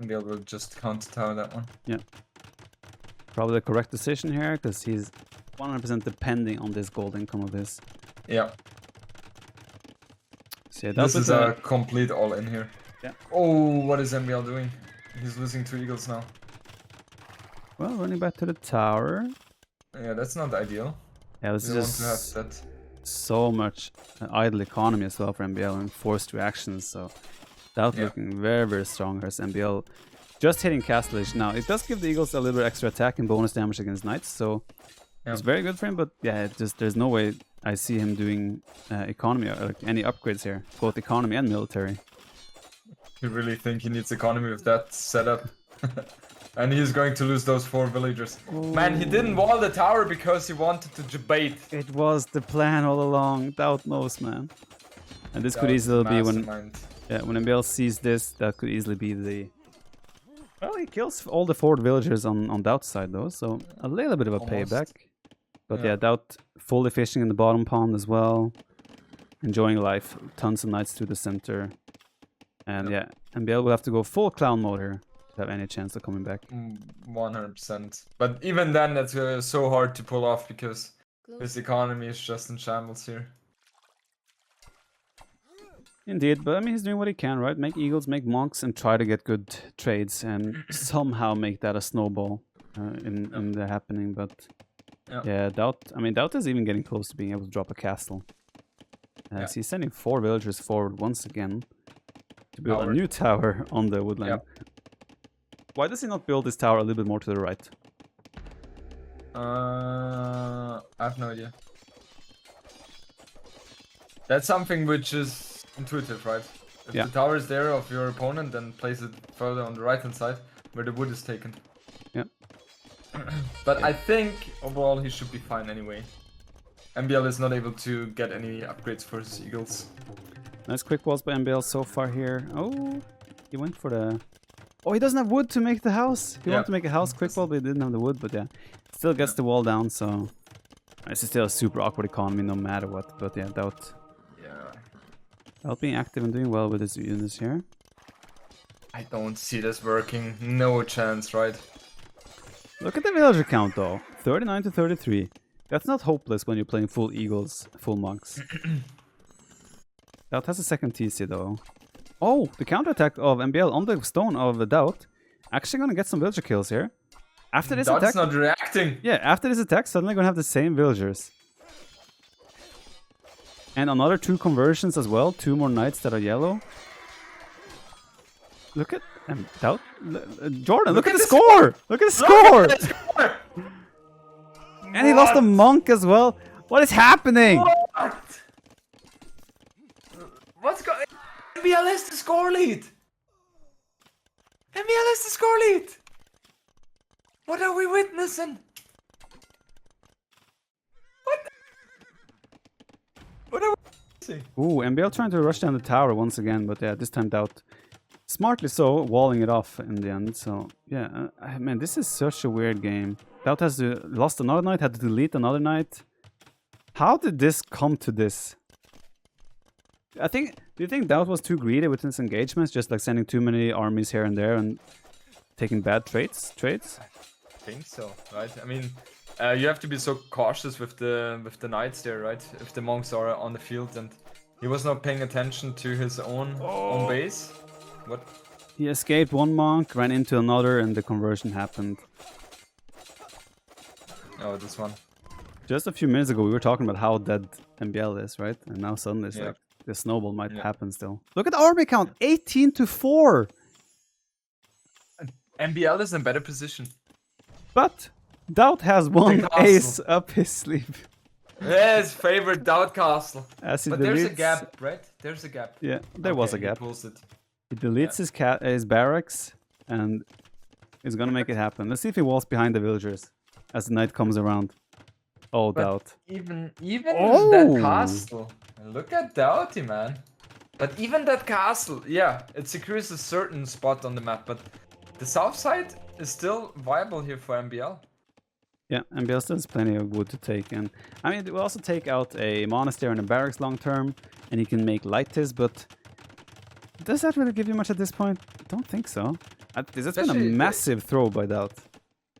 MbL will just counter tower that one. Yeah. Probably the correct decision here, because he's 100% depending on this gold income of his. Yeah. So yeah, This is a complete all-in here. Yeah. Oh, what is MbL doing? He's losing 2 eagles now. Well, running back to the tower. Yeah, that's not ideal. Yeah, this We is want to have just that. so much idle economy as well for MbL and forced reactions. So DauT looking very, very strong as MbL. Just hitting Castlage now. It does give the Eagles a little bit extra attack and bonus damage against Knights, so it's very good for him. But yeah, there's no way I see him doing economy or like any upgrades here, both economy and military. You really think he needs economy with that setup? And he's going to lose those 4 villagers. Oh. Man, he didn't wall the tower because he wanted to debate. It was the plan all along. DauT knows, man. And this could easily be when MbL sees this. That could easily be the. Well, he kills all the 4 villagers on DauT's side though, so a little bit of a payback. But yeah, DauT fully fishing in the bottom pond as well. Enjoying life. Tons of knights to the center. And yeah, MbL will have to go full clown mode here to have any chance of coming back. 100%. But even then, that's so hard to pull off because his economy is just in shambles here. Indeed, but I mean, he's doing what he can, right? Make eagles, make monks, and try to get good trades and somehow make that a snowball in the happening. But yeah, DauT is even getting close to being able to drop a castle. So he's sending 4 villagers forward once again to build a new tower on the woodland. Why does he not build this tower a little bit more to the right? I have no idea. That's something which is intuitive, right? If the tower is there of your opponent, then place it further on the right hand side where the wood is taken. Yeah. But I think overall he should be fine anyway. MbL is not able to get any upgrades for his eagles. Nice quick walls by MbL so far here. Oh, he went for the... Oh, he doesn't have wood to make the house. He wanted to make a house quick wall, but he didn't have the wood. But yeah, still gets the wall down, so... This is still a super awkward economy no matter what. But yeah, DauT. DauT being active and doing well with his units here. I don't see this working. No chance, right? Look at the villager count though. 39 to 33. That's not hopeless when you're playing full eagles, full monks. DauT has a second TC though. Oh, the counterattack of MbL on the stone of DauT. Actually gonna get some villager kills here. After this attack... not reacting! Yeah, after this attack, suddenly gonna have the same villagers. And another 2 conversions as well. 2 more knights that are yellow. Look at... DauT... Jordan, look at the score! Look at the score! And he lost a monk as well. What is happening? What? What's going... MbL has the score lead! MbL has the score lead! What are we witnessing? What are we witnessing? Ooh, MbL trying to rush down the tower once again, but yeah, this time DauT, smartly so, walling it off in the end. So yeah, man, this is such a weird game. DauT has lost another knight, had to delete another knight. How did this come to this? Do you think DauT was too greedy with his engagements, just like sending too many armies here and there and taking bad trades? I think so, right? I mean, you have to be so cautious with the knights there, right? If the monks are on the field, and he was not paying attention to his own base. What? He escaped one monk, ran into another, and the conversion happened. Oh, this one. Just a few minutes ago, we were talking about how dead MbL is, right? And now suddenly it's like the snowball might happen still. Look at the army count, 18-4. MbL is in better position. But DauT has one ace up his sleeve. His favorite DauT castle. As he but deletes, there's a gap, right? There's a gap. Yeah, there was a gap. He pulls it. He deletes his barracks and is gonna make it happen. Let's see if he walls behind the villagers as the night comes around. Oh, DauT. Even that castle. Look at DauT, man. But even that castle, yeah, it secures a certain spot on the map, but the south side is still viable here for MbL. Yeah, MbL still has plenty of wood to take, and I mean, it will also take out a monastery and a barracks long term, and he can make lightis, but does that really give you much at this point? I don't think so. That's been a massive throw by DauT.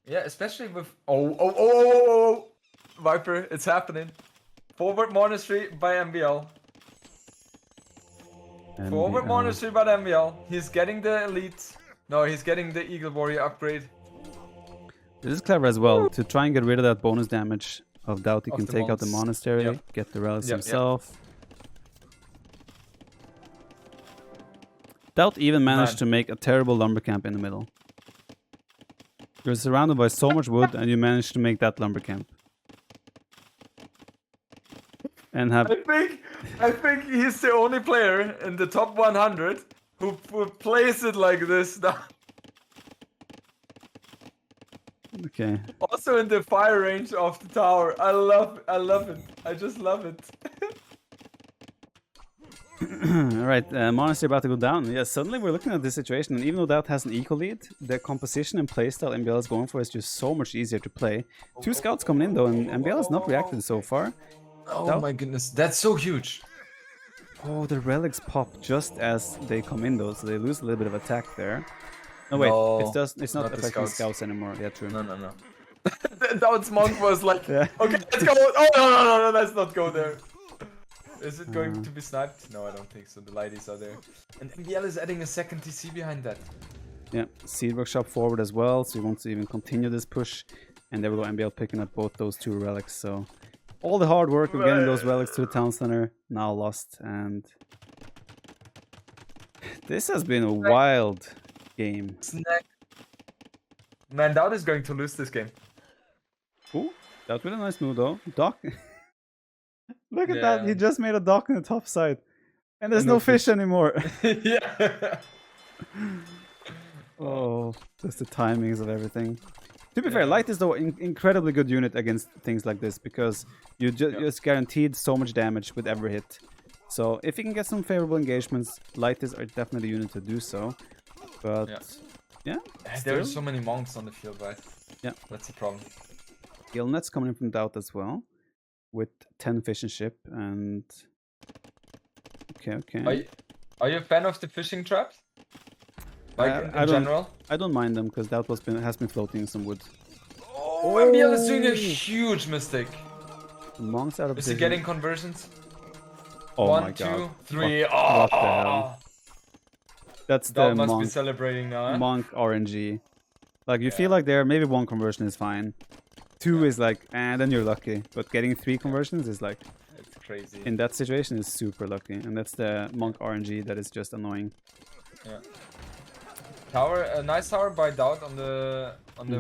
Yeah, especially with oh, Viper, it's happening. Forward monastery by MbL. Forward monastery by MbL. He's getting the elite. No, he's getting the Eagle Warrior upgrade. This is clever as well, to try and get rid of that bonus damage of DauT. He can take out the monastery, get the relics himself. DauT even managed to make a terrible lumber camp in the middle. You're surrounded by so much wood and you managed to make that lumber camp. And have... I think he's the only player in the top 100 who plays it like this now. Okay. Also in the fire range of the tower. I love it. I just love it. Alright, monastery about to go down. Yeah, suddenly we're looking at this situation, and even though DauT has an equal lead, the composition and playstyle MbL is going for is just so much easier to play. 2 scouts coming in though, and MbL has not reacted so far. Oh my goodness, that's so huge. Oh, the relics pop just as they come in though, so they lose a little bit of attack there. No, wait, it's not affecting scouts anymore. Yeah, true. No. DauT's monk was like, okay, let's go. Oh, no, let's not go there. Is it going to be sniped? No, I don't think so. The lighties are there. And MbL is adding a second TC behind that. Yeah, Seed Workshop forward as well, so he wants to even continue this push. And there we go, MbL picking up both those 2 relics, so... all the hard work of getting those relics to the town center, now lost, and... this has been a wild game. Man, DauT is going to lose this game. Ooh, that was a nice move though. Dock. Look at that, he just made a dock on the top side. And there's no fish anymore. Yeah. Oh, just the timings of everything. To be fair, Light is though incredibly good unit against things like this, because you just guaranteed so much damage with every hit. So if you can get some favorable engagements, Light is definitely the unit to do so. But yeah, there are so many monks on the field, right? Yeah, that's the problem. Gillnet's coming in from DauT as well, with 10 fishing ship and okay. Are you a fan of the fishing traps? Like in general? I don't mind them because DauT has been floating in some wood. Oh, MbL is doing a huge mistake. The monks out of Is he getting conversions? Oh 1, my god. 2, 3. What the hell? That's the must monk, be celebrating now. Monk RNG. Like you feel like there maybe 1 conversion is fine. 2 is like, then you're lucky. But getting 3 conversions is like, it's crazy. In that situation is super lucky, and that's the monk RNG that is just annoying. Yeah. Tower, a nice tower by DauT on the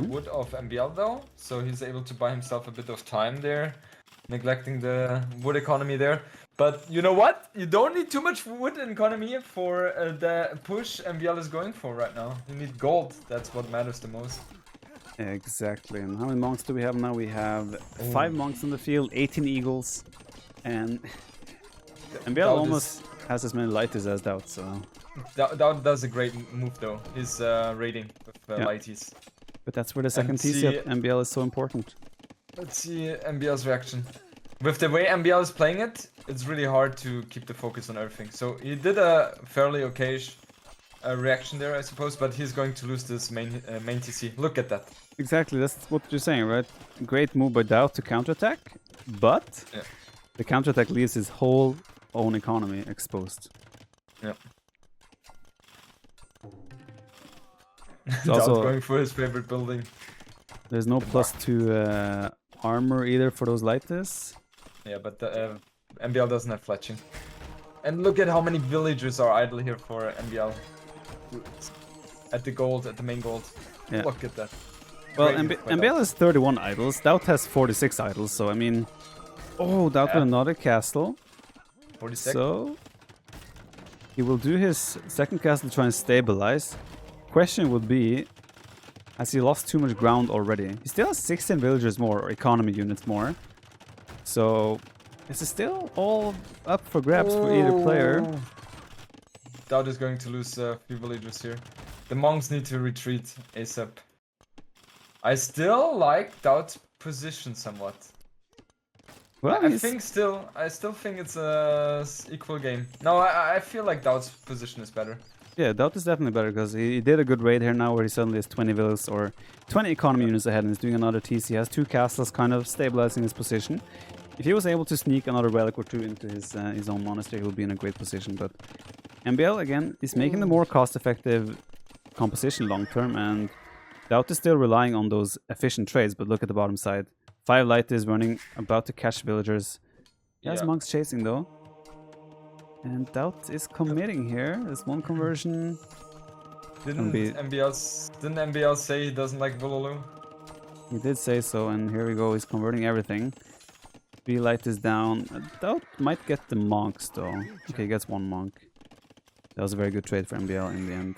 wood of MbL though, so he's able to buy himself a bit of time there, neglecting the wood economy there. But you know what? You don't need too much wood economy for the push MbL is going for right now. You need gold. That's what matters the most. Exactly. And how many monks do we have now? We have 5 monks on the field, 18 eagles, and MbL almost has as many lighties as DauT, so... DauT does a great move though, his raiding with lighties. But that's where the second TC of MbL is so important. Let's see MbL's reaction. With the way MbL is playing it, it's really hard to keep the focus on everything. So he did a fairly okay reaction there, I suppose, but he's going to lose this main TC. Look at that. Exactly, that's what you're saying, right? Great move by DauT to counterattack, but the counterattack leaves his whole own economy exposed. Yeah. It's also going for his favorite building. there's no +2 armor either for those lighters. Yeah, but the MbL doesn't have fletching. And look at how many villagers are idle here for MbL. At the main gold. Yeah. Look at that. Well, Great by MbL DauT. has 31 idols. DauT has 46 idols. So I mean, oh, DauT with another castle. 46. So he will do his second castle to try and stabilize. Question would be, has he lost too much ground already? He still has 16 villagers more, or economy units more. So this is still all up for grabs for either player. DauT is going to lose a few villagers here. The monks need to retreat ASAP. I still like DauT's position somewhat. Well, I still think it's a equal game. No, I feel like DauT's position is better. yeah, DauT is definitely better because he did a good raid here now where he suddenly has 20 villas or 20 economy units ahead and is doing another TC. He has 2 castles kind of stabilizing his position. If he was able to sneak another relic or 2 into his own monastery, he would be in a great position. But MbL, again, is making the more cost-effective composition long-term, and DauT is still relying on those efficient trades, but look at the bottom side. 5 light is running, about to catch villagers. He has monks chasing, though. And DauT is committing here. There's one conversion. Didn't MbL say he doesn't like Bululu? He did say so, and here we go. He's converting everything. 3 light is down. DauT might get the monks, though. Okay, he gets 1 monk. That was a very good trade for MbL in the end.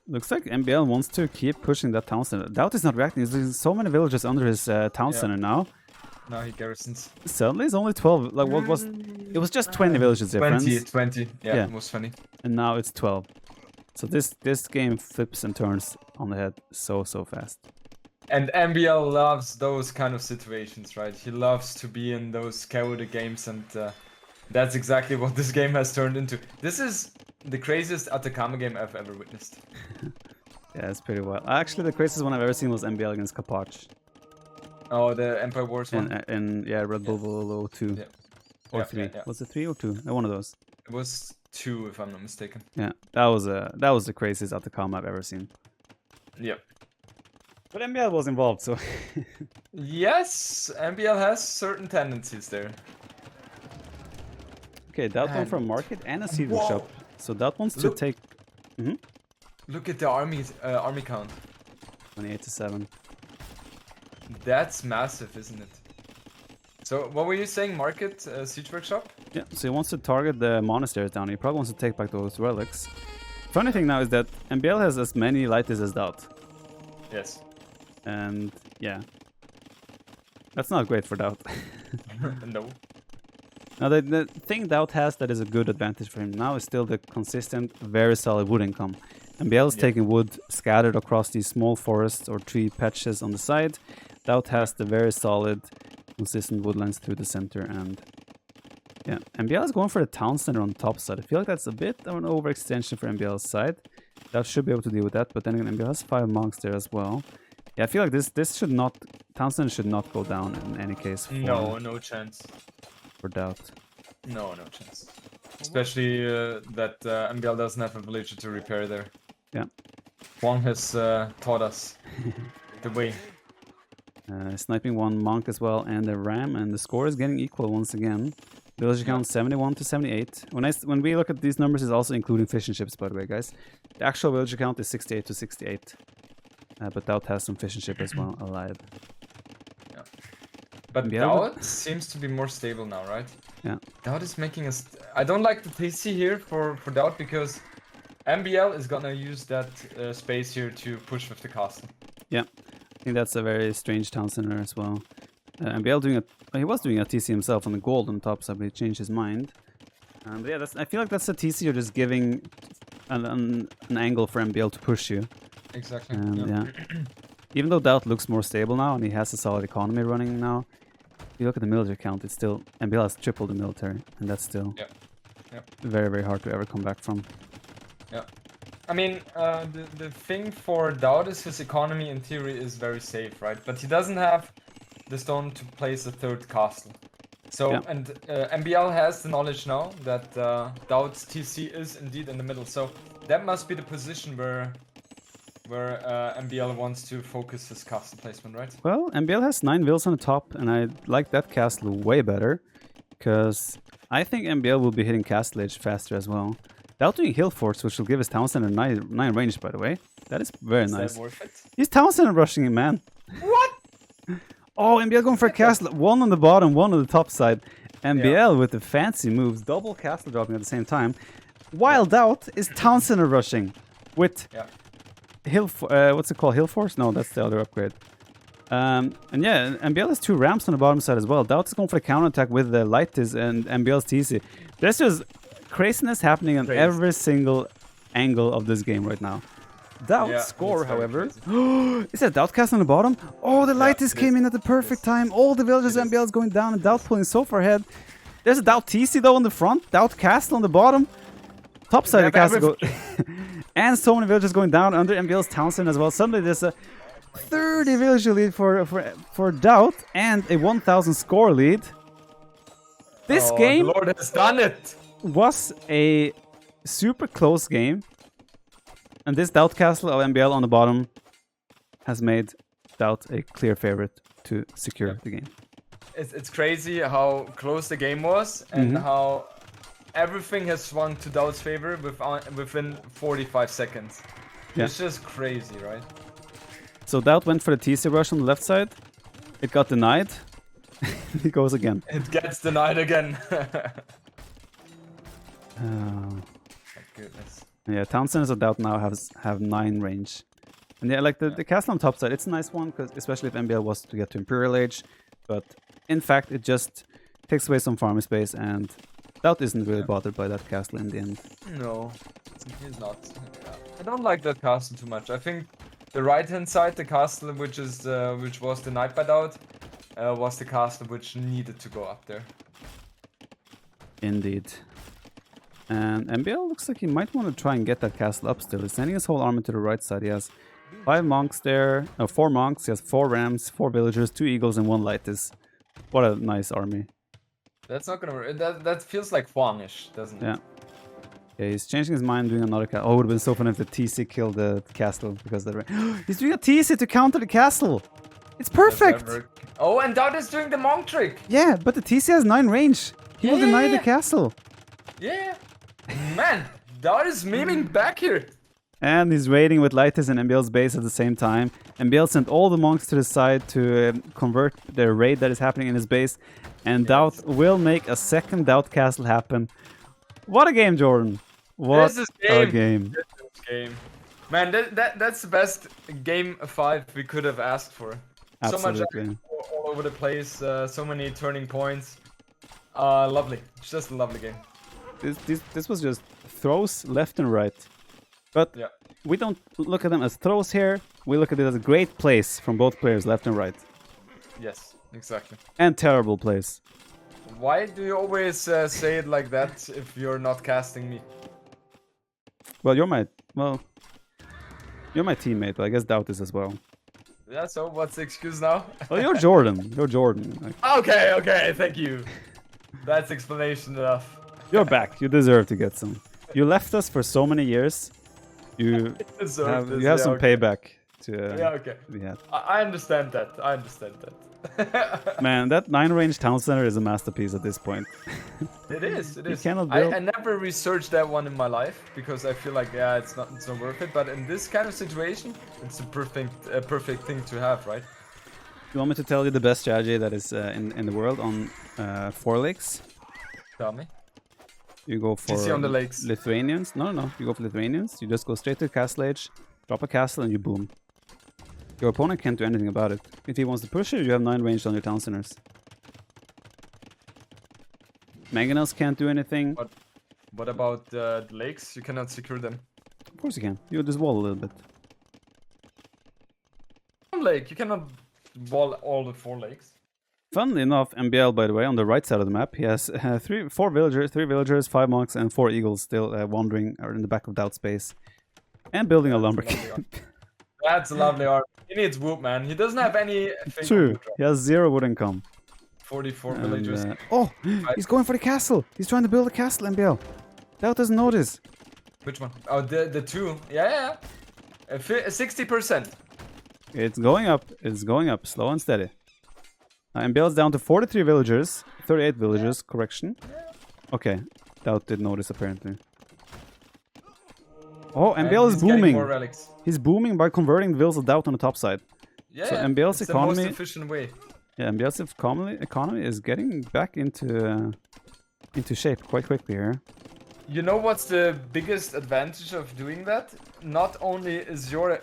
Looks like MbL wants to keep pushing that town center. DauT is not reacting. There's so many villagers under his town center now. Now he garrisons. Suddenly it's only 12. Like, what was... It was just 20 villages difference. 20. Yeah, it was funny. And now it's 12. So this game flips and turns on the head so fast. And MbL loves those kind of situations, right? He loves to be in those chaotic games, and that's exactly what this game has turned into. This is the craziest Atacama game I've ever witnessed. Yeah, it's pretty wild. Actually, the craziest one I've ever seen was MbL against Kapach. Oh, the Empire Wars one? And yeah, Red Bull Volo 2. Yeah. Or 3. Was it 3 or 2? One of those. It was 2, if I'm not mistaken. Yeah, that was the craziest Atacama I've ever seen. Yeah. But MbL was involved, so... Yes, MbL has certain tendencies there. Okay, DauT went from market and a seed shop. So DauT wants to take... Look at the army count. 28 to 7. That's massive, isn't it? So, what were you saying? Market, siege workshop? Yeah, so he wants to target the monasteries down. He probably wants to take back those relics. Funny thing now is that MbL has as many lighties as DauT. Yes. And yeah, that's not great for DauT. No. Now the thing DauT has that is a good advantage for him now is still the consistent, very solid wood income. MbL is taking wood scattered across these small forests or tree patches on the side. DauT has the very solid, consistent woodlands through the center, and yeah, MbL is going for the town center on the top side. I feel like that's a bit of an overextension for MbL's side. DauT should be able to deal with that, but then again, MbL has 5 monks there as well. Yeah, I feel like this should not... Town center should not go down in any case. No chance. For DauT. No chance. Especially that MbL doesn't have a villager to repair there. Yeah. Wong has taught us the way. Sniping 1 monk as well and a ram, and the score is getting equal once again. Villager count 71 to 78. When we look at these numbers, it's also including fish and chips, by the way, guys. The actual villager count is 68 to 68. But DauT has some fish and chip as well alive. Yeah. But DauT seems to be more stable now, right? Yeah. DauT is making us... I don't like the TC here for DauT because MbL is gonna use that space here to push with the castle. Yeah. I think that's a very strange town center as well. MbL he was doing a TC himself on the gold on top side, but he changed his mind. But yeah, I feel like that's a TC you're just giving an angle for MbL to push you. Exactly. Yeah. Even though DauT looks more stable now and he has a solid economy running now, if you look at the military count, it's still MbL has tripled the military, and that's still very, very hard to ever come back from. Yeah. I mean, the thing for DauT is his economy in theory is very safe, right? But he doesn't have the stone to place a 3rd castle. So, MbL has the knowledge now that DauT's TC is indeed in the middle. So that must be the position where MbL wants to focus his castle placement, right? Well, MbL has 9 vills on the top, and I like that castle way better, because I think MbL will be hitting castle edge faster as well. DauT doing hill force, which will give his town center 9 range, by the way. That is very nice. Is that worth it? He's town center rushing him, man. What? Oh, MbL going for a castle. One on the bottom, one on the top side. MbL with the fancy moves, double castle dropping at the same time. While DauT is town center rushing with what's it called? Hill force? No, that's the other upgrade. And yeah, MbL has 2 ramps on the bottom side as well. DauT is going for the counterattack with the Lightis and MbL's TC. There's just craziness happening on every single angle of this game right now. DauT's score, however, is that DauT castle on the bottom? Oh, the Lightis came in at the perfect time. All the villagers MbL is going down and DauT pulling so far ahead. There's a DauT TC though on the front, DauT castle on the bottom. Top side of the castle go and so many villagers going down under MbL's town center as well. Suddenly there's a 30 villager lead for DauT and a 1000 score lead. This game the Lord has done it. Was a super close game. And this DauT castle of MbL on the bottom has made DauT a clear favorite to secure the game. It's crazy how close the game was and how everything has swung to DauT's favor within 45 seconds. Yeah. It's just crazy, right? So DauT went for the TC rush on the left side. It got denied. It goes again. It gets denied again. Oh. My goodness. Yeah, town centers of DauT now have 9 range. And yeah, like the castle on top side, it's a nice one, because especially if MbL was to get to Imperial Age. But in fact, it just takes away some farm space, and DauT isn't really bothered by that castle in the end. No, he's not. I don't like that castle too much. I think the right-hand side, the castle which was denied by DauT, was the castle which needed to go up there. Indeed. And MbL looks like he might want to try and get that castle up still. He's sending his whole army to the right side. He has 5 monks there. No, 4 monks. He has 4 rams, 4 villagers, 2 eagles, and 1 Lightis. What a nice army. That's not gonna work. That feels like Huang-ish, doesn't it? Yeah. Yeah, he's changing his mind, doing another castle. Oh, it would have been so fun if the TC killed the castle because of the he's doing a TC to counter the castle. It's perfect. Oh, and DauT is doing the monk trick. Yeah, but the TC has 9 range. He will deny the castle. Yeah. Man, DauT is memeing back here. And he's raiding with Lightis and MbL's base at the same time. MbL sent all the monks to the side to convert the raid that is happening in his base. And DauT will make a second DauT castle happen. What a game, Jordan. What a game. Man, that's the best game 5 we could have asked for. Absolutely. So much all over the place, so many turning points. Lovely. It's just a lovely game. This was just throws left and right. But we don't look at them as throws here. We look at it as a great plays from both players, left and right. Yes, exactly. And terrible plays. Why do you always say it like that if you're not casting me? Well, you're my teammate, but I guess DauT is as well. Yeah, so what's the excuse now? Well, you're Jordan. You're Jordan. Like... Okay, thank you. That's explanation enough. You're back. You deserve to get some. You left us for so many years. You have some payback to be had. I understand that. Man, that 9-range town center is a masterpiece at this point. It is. You cannot build... I never researched that one in my life because I feel like it's not worth it. But in this kind of situation, it's a perfect thing to have, right? You want me to tell you the best strategy that is in the world on 4 lakes? Tell me. You go for TC on the lakes. Lithuanians. No. You go for Lithuanians. You just go straight to castle age, drop a castle, and you boom. Your opponent can't do anything about it. If he wants to push you, you have 9 range on your town centers. Mangonels can't do anything. What about the lakes? You cannot secure them. Of course you can. You just wall a little bit. Lake, you cannot wall all the 4 lakes. Funnily enough, MbL, by the way, on the right side of the map, he has 3 villagers, 5 monks, and 4 eagles still wandering in the back of DauT space. And building a lumber camp. That's a lovely art. He needs wood, man. He doesn't have any... True. He has 0 wood income. 44 villagers. Oh, he's going for the castle. He's trying to build a castle, MbL. DauT doesn't notice. Which one? Oh, the two. Yeah. 60%. It's going up. It's going up, slow and steady. MbL's down to 43 villagers, 38 villagers. Correction. Okay, DauT did notice apparently. Oh, And MbL is he's getting booming. more relics. He's booming by converting the vills of DauT on the top side. Yeah, So MbL's it's economy, the most efficient way. yeah, MbL's economy is getting back into shape quite quickly here. You know what's the biggest advantage of doing that? Not only is your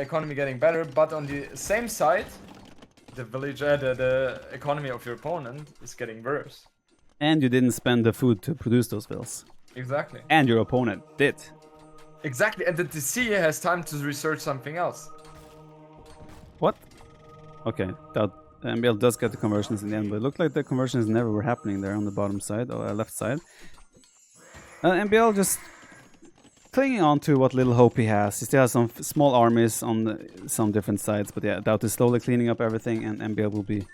economy getting better, but on the same side, the economy of your opponent is getting worse. And you didn't spend the food to produce those vills. Exactly. And your opponent did. Exactly, and the DC has time to research something else. What? Okay, that MbL does get the conversions in the end, but it looked like the conversions never were happening there on the bottom side or left side. MbL just clinging on to what little hope he has. He still has some small armies on some different sides, but yeah, DauT is slowly cleaning up everything, and MbL will be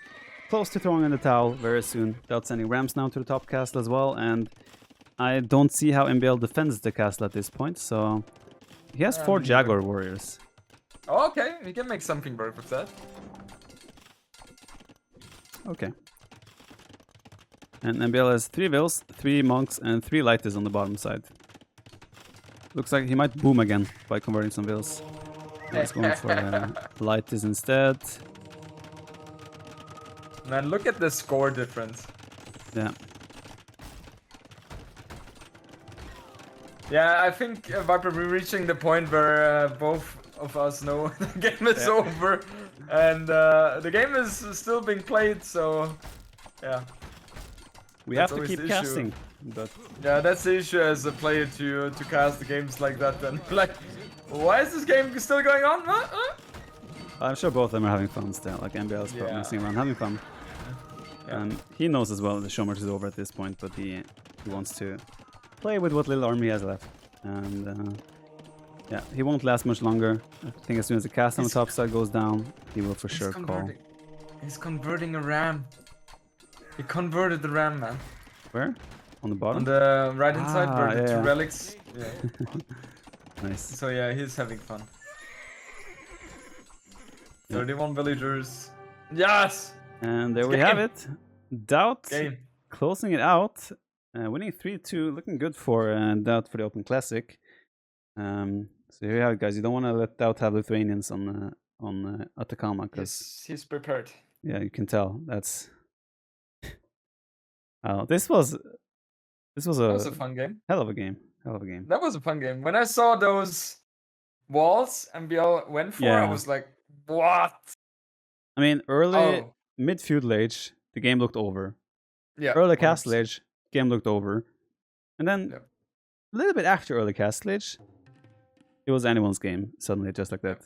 close to throwing in the towel very soon. DauT sending Rams now to the top castle as well, and I don't see how MbL defends the castle at this point, so he has 4 Jaguar warriors. Oh, okay, we can make something work with that. Okay. And MbL has 3 vills, 3 monks, and 3 lighters on the bottom side. Looks like he might boom again by converting some vills. He's going for lighters instead. Man, look at the score difference. Yeah. Yeah, I think Viper, we're reaching the point where both of us know the game is over, and the game is still being played. So, yeah. We That's have to always keep the issue. casting. But Yeah, that's the issue as a player to cast the games like that. Then, like, why is this game still going on? I'm sure both of them are having fun still. Like MbL is probably messing around, having fun. Yeah. And he knows as well the Showmatch is over at this point, but he wants to play with what little army he has left. And yeah, he won't last much longer. I think as soon as the cast on the top side goes down, he will for sure call. He's converting a ram. He converted the ram, man. Where? On the bottom? On the right-hand side where the yeah. 2 relics. Yeah. Nice. So yeah, he's having fun. 31 villagers. Yes! And there we have it. DauT Game. closing it out. Winning 3-2. Looking good for DauT for the Open Classic. So here you have it, guys. You don't want to let DauT have Lithuanians on Atacama, because He's prepared. yeah, you can tell. That's this was a fun game. hell of a game. Hell of a game. That was a fun game. When I saw those walls MbL went for, I was like, what? I mean, mid feudal age, the game looked over. Yeah. Early castle age, game looked over. And then a little bit after early castle age, it was anyone's game suddenly, just like that.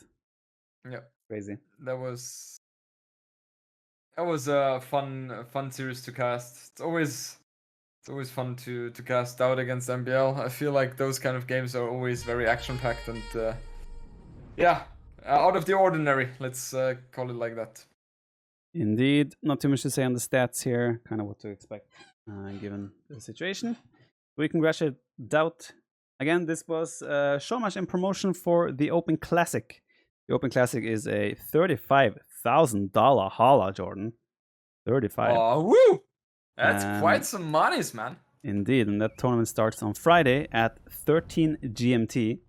Yeah. Crazy. That was a fun series to cast. It's always fun to cast DauT against MbL. I feel like those kind of games are always very action packed and yeah, out of the ordinary. Let's call it like that. Indeed, not too much to say on the stats here. Kind of what to expect given the situation. We congratulate DauT. Again, this was Showmatch in promotion for the Open Classic. The Open Classic is a $35,000 holla, Jordan. 35. Oh, woo! That's quite some monies, man. Indeed, and that tournament starts on Friday at 13 GMT.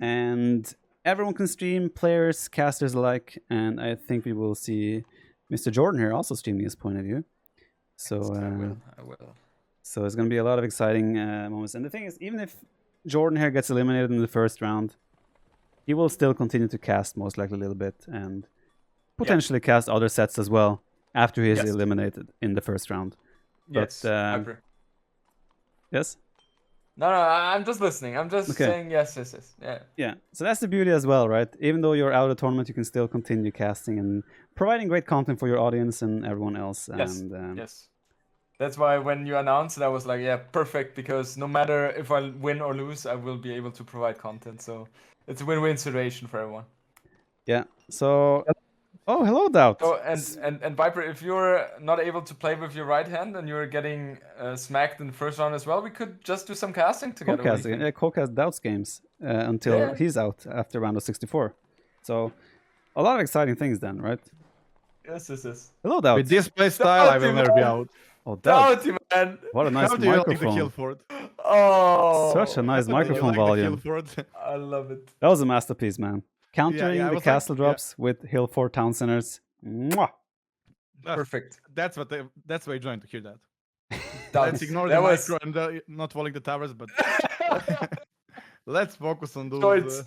And everyone can stream, players, casters alike, and I think we will see Mr. Jordan here also streaming his point of view. So I will. So it's going to be a lot of exciting moments. And the thing is, even if Jordan here gets eliminated in the first round, he will still continue to cast most likely a little bit and potentially cast other sets as well after he is eliminated in the first round. Yes. Yes? No, I'm just listening. I'm just saying yes. Yeah. Yeah. So that's the beauty as well, right? Even though you're out of the tournament, you can still continue casting and providing great content for your audience and everyone else. Yes. And, yes. That's why when you announced it, I was like, yeah, perfect, because no matter if I win or lose, I will be able to provide content. So it's a win-win situation for everyone. Yeah. So, Oh, hello, DauT. So and Viper, if you're not able to play with your right hand and you're getting smacked in the first round as well, we could just do some casting together. What do you co-casting. think? Yeah, co-cast DauT's games until Yeah. he's out after round of 64. So a lot of exciting things then, right? Yes. Hello, With DauT. this play style, I will DauT, never be man. out. Oh, DauT. DauT, man. What a nice How do you like the microphone. kill for it? Oh, Such a nice Do you microphone like the volume. kill for it? I love it. That was a masterpiece, man. Countering I the was like- castle drops with Hill 4 Town Centers. Mwah! Perfect. That's why I joined to hear that. DauT. Let's ignore that the was micro and not walling the towers, but let's focus on those. Joints.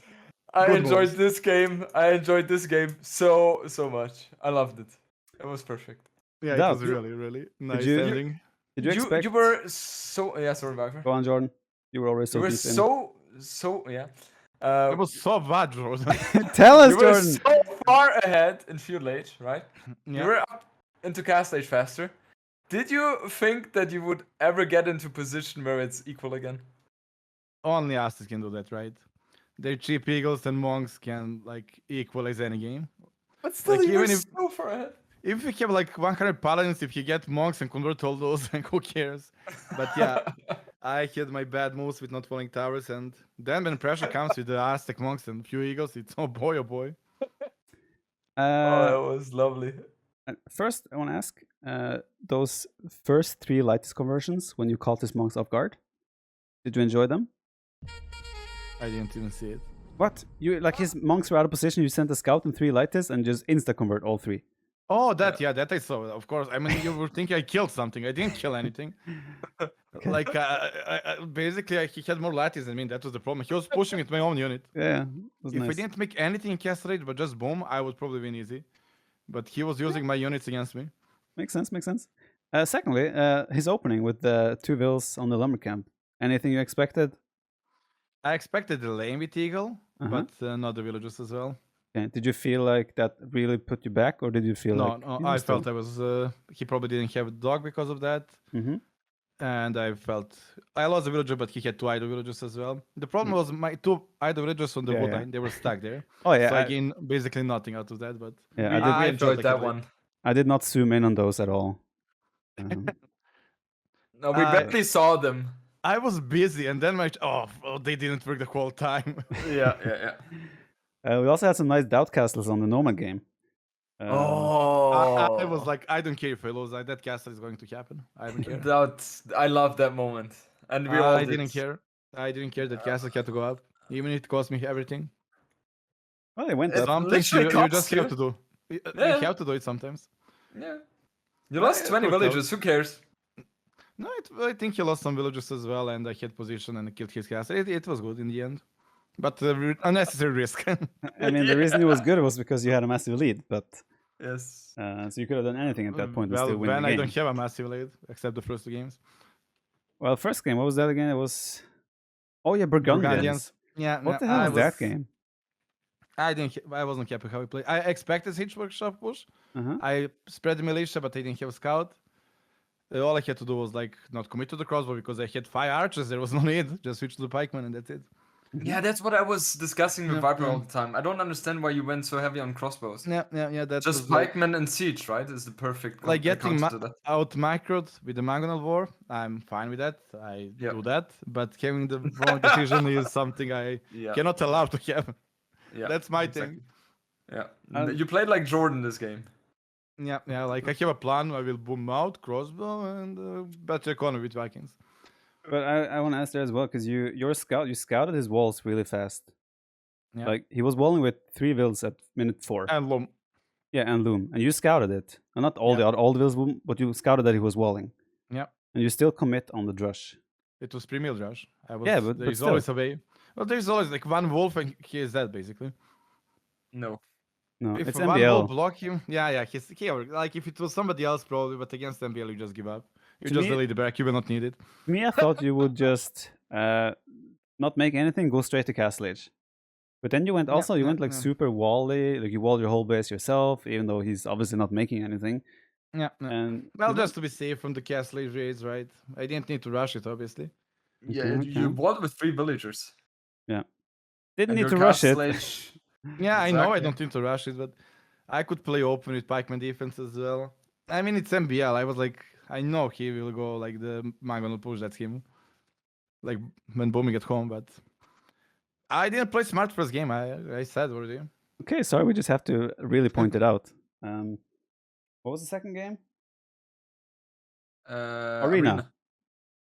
I good enjoyed balls. this game. I enjoyed this game so much. I loved it. It was perfect. Yeah, DauT, it was really nice you- ending. Did you expect? You were so sorry, Viper. Go on, Jordan. You were already so You were deep in. so yeah. It was so bad, Jordan. Tell us, You were Jordan. so far ahead in field age, right? Yeah. You were up into cast age faster. Did you think that you would ever get into position where it's equal again? Only Astas can do that, right? Their cheap eagles and monks can like equalize any game. But still, Like, you were even if- so far ahead. If you have like 100 paladins, if you get monks and convert all those, like who cares? But yeah, I had my bad moves with not falling towers, and then when pressure comes with the Aztec monks and few eagles, it's oh boy, oh boy. Oh, that was lovely. First, I want to ask those first 3 lightest conversions when you caught his monks off guard. Did you enjoy them? I didn't even see it. What? You like his monks were out of position. You sent a scout and 3 lightest and just insta convert all 3. Oh, that that I saw. Of course. I mean, you were thinking I killed something. I didn't kill anything. Okay. Like basically, he had more lattice than me. That was the problem. He was pushing with my own unit. Yeah, it was If nice. I didn't make anything in Castle Rage, but just boom, I would probably win easy. But he was using my units against me. Makes sense. Makes sense. Secondly, his opening with the 2 vills on the lumber camp. Anything you expected? I expected the lane with Eagle, Uh-huh. but not the villagers as well. Okay. Did you feel like that really put you back, or did you feel No, like no, you were I still- felt I was. He probably didn't have a dog because of that. Mhm. And I felt I lost the villager, but he had 2 idle villagers as well. The problem was my 2 idle villagers on the Yeah, wood yeah. line. They were stuck there. Oh yeah, So I I, gained basically nothing out of that. But yeah. We, I did. we I enjoyed felt like that it, one. I did not zoom in on those at all. No, we barely saw them. I was busy, and then my they didn't work the whole time. Yeah. We also had some nice DauT castles on the Nomad game. Oh, I was like, I don't care if I lose. That castle is going to happen. I don't care. I love that moment, and we all I did. didn't care. I didn't care that castle had to go up, even if it cost me everything. Well, they went It's up. Sometimes literally you just costs you. have to do. You Yeah. have to do it sometimes. Yeah, you lost it 20 worked out. villagers. Who cares? No, I think he lost some villagers as well, and I had position and killed his castle. It was good in the end, but unnecessary risk. I mean, the reason it was good was because you had a massive lead, but Yes. so you could have done anything at that point and well, still win when the I game. don't have a massive lead except the first 2 games. Well, first game, what was that again? It was yeah, Burgundians. Yeah. What the hell was that game? I wasn't happy how he played. I expected Siege Workshop push. Uh-huh. I spread the militia, but I didn't have a scout. All I had to do was like not commit to the crossbow because I had 5 archers. There was no need. Just switch to the pikeman and that's it. Yeah, that's what I was discussing with Yeah, Viper yeah. all the time. I don't understand why you went so heavy on crossbows. Yeah. That Just was like, pikemen and siege, right? Is the perfect like getting counter to that. out macroed with the Mangonel War. I'm fine with that. I Yep. do that. But having the wrong decision is something I Yeah. cannot allow to have. Yeah, That's my exactly. thing. Yeah. You played like Jordan this game. Yeah. Like I have a plan. I will boom out crossbow and better economy with Vikings. But I want to ask there as well because you scouted his walls really fast. Yeah. Like he was walling with 3 vills at minute 4. And Lom. Yeah, and loom, and you scouted it, and not all Yeah. the vills, but you scouted that he was walling. Yeah. And you still commit on the drush. It was pre-meal rush. Yeah, but there's still. always a way. Well, there's always like one wolf and he is dead basically. No. No, If it's one wolf MbL. block him, like if it was somebody else probably, but against MbL you just give up. You To just me- delete the back. You will not need it. To me, I thought you would just not make anything, go straight to Castle Age. But then you went you went like yeah. super wally, like you walled your whole base yourself, even though he's obviously not making anything. Yeah. And Well, you just to be safe from the castle age raids, right? I didn't need to rush it, obviously. Yeah, Okay, you okay. won with 3 villagers. didn't And need your to rush it. castle age- Yeah, I know I Exactly. don't need to rush it, but I could play open with pikeman defense as well. I mean, it's MbL. I was like, I know he will go like the Magon will push that scheme, like when booming at home. But I didn't play smart first game. I said already. Okay, sorry, we just have to really point it out. What was the second game? Arena.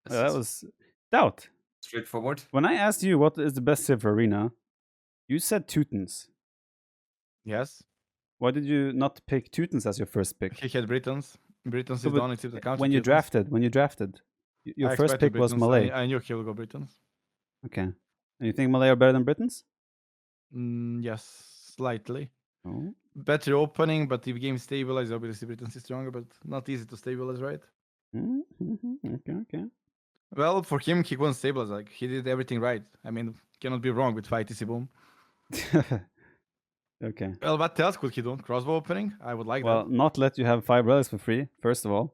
Yes, That yes. was DauT. Straightforward. When I asked you what is the best civ for Arena, you said Teutons. Yes, Why did you not pick Teutons as your first pick? he had Britons. Britons No, is the but only team that counts. when you drafted, your I first expected pick was Britons. Malay. I knew he will go Britons. Okay. And you think Malay are better than Britons? Yes, slightly. Oh. Better opening, but if game stabilize, obviously Britons is stronger, but not easy to stabilize, right? Mm-hmm. Okay. Well, for him, he couldn't stabilize. Like he did everything right. I mean, cannot be wrong with 5 TC boom. Okay. Well, what else could he do? Crossbow opening? I would like Well, that. not let you have 5 relics for free, first of all.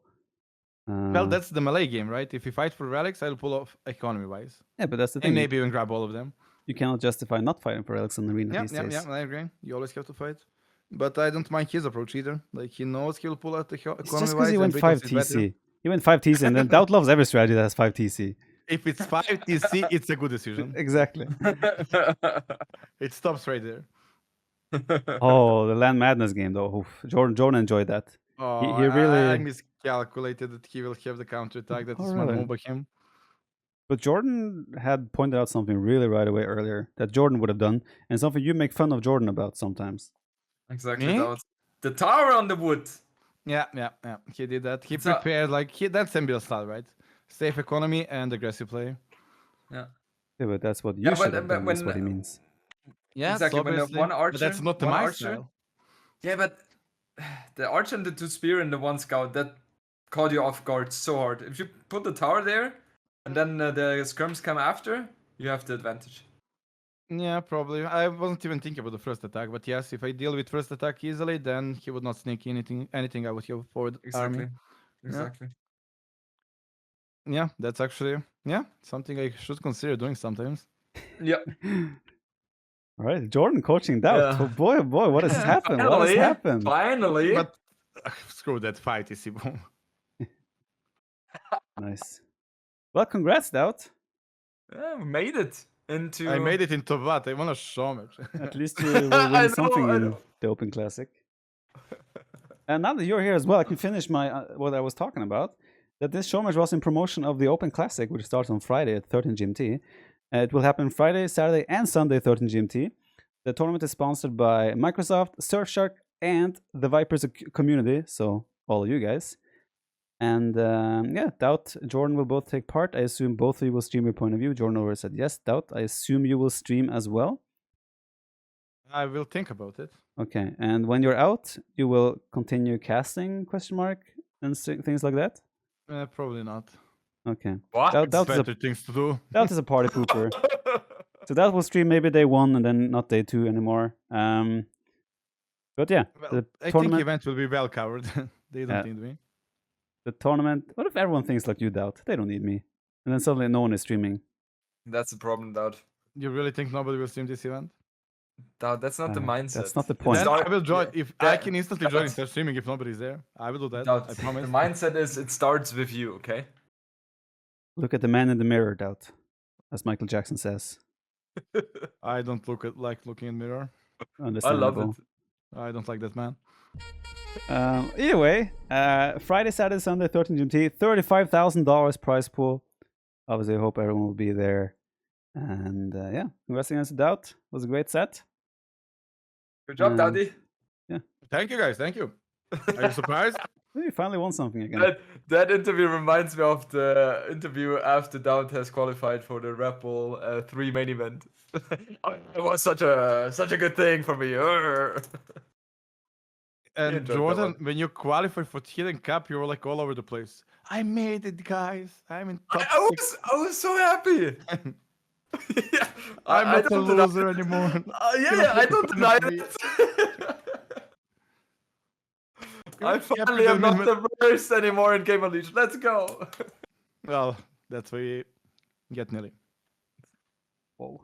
Well, that's the melee game, right? If he fights for relics, I'll pull off economy wise. yeah, but that's the And thing. maybe even grab all of them. You cannot justify not fighting for relics in the arena these days. I agree. You always have to fight. But I don't mind his approach either. Like he knows he'll pull out the It's economy just because wise he and went Britons 5 is better. TC. He went 5 TC, and then DauT loves every strategy that has 5 TC. If it's 5 TC, it's a good decision. Exactly. It stops right there. Oh, the Land Madness game though. Oof. Jordan enjoyed that. Oh, He really. I miscalculated that he will have the counter attack. That is smart really? move by him. But Jordan had pointed out something really right away earlier that Jordan would have done, and something you make fun of Jordan about sometimes. Exactly. Me? That was the tower on the wood. Yeah. He did that. He It's a- prepared that's MbL style, right? Safe economy and aggressive play. Yeah. Yeah, but that's what you Yeah, should have done. Is what he means. Yeah, exactly. When the obviously. one But archer, that's not the one my archer. style. Yeah, but the archer and the 2 spear and the 1 scout that caught you off guard so hard. If you put the tower there, and then the skirms come after, you have the advantage. Yeah, probably. I wasn't even thinking about the first attack, but yes, if I deal with first attack easily, then he would not sneak anything I would have forward army. Exactly. Yeah, that's actually something I should consider doing sometimes. Yeah. All right, Jordan coaching DauT. Yeah. Oh boy, what has happened? What has happened? Finally. But screw that fight, TC boom. Nice. Well, congrats, DauT. Yeah, we made it into. I made it into what? I want a Showmatch. At least you will win something in the Open Classic. And now that you're here as well, I can finish my what I was talking about. That this Showmatch was in promotion of the Open Classic, which starts on Friday at 13 GMT. It will happen Friday, Saturday, and Sunday, 13 GMT. The tournament is sponsored by Microsoft, Surfshark, and TheViper's community, so all of you guys. And yeah, DauT, Jordan will both take part. I assume both of you will stream your point of view. Jordan already said yes. DauT, I assume you will stream as well. I will think about it. Okay, and when you're out, you will continue casting ? And things like that. Probably not. Okay. What? DauT is Better things to do. DauT is a party pooper. So that will stream maybe day 1 and then not day 2 anymore. But yeah, Well, the I think tournament. events will be well covered. They don't need me. The tournament. What if everyone thinks like you, DauT? They don't need me, and then suddenly no one is streaming. That's the problem, DauT. You really think nobody will stream this event? DauT, that's not the mindset. That's not the point. Then I will join. Yeah, If I can instantly join and DauT, start streaming if nobody's there, I will do that. DauT, I promise. the mindset is it starts with you, okay? Look at the man in the mirror, DauT, as Michael Jackson says. I don't like looking in mirror. I Understandable. love it. I don't like that man. Either way, Friday, Saturday, Sunday, 13 GMT, $35,000 prize pool. Obviously, I hope everyone will be there. And yeah, congrats against DauT. It was a great set. Good job, Daddy. Yeah. Thank you guys. Thank you. Are you surprised? You finally won something again. That interview reminds me of the interview after DauT has qualified for the Red Bull 3 main event. It was such a good thing for me. And enjoyed that Jordan, one. when you qualified for Hidden Cup, you were like all over the place. I made it, guys. I'm in top I six. was so happy. Yeah, I'm I not a don't deny loser it. anymore. Yeah, I don't deny me. it. I Happy finally am that not the worst anymore in Game of Legion. Let's go. Well, that's why you get Nelly. Whoa.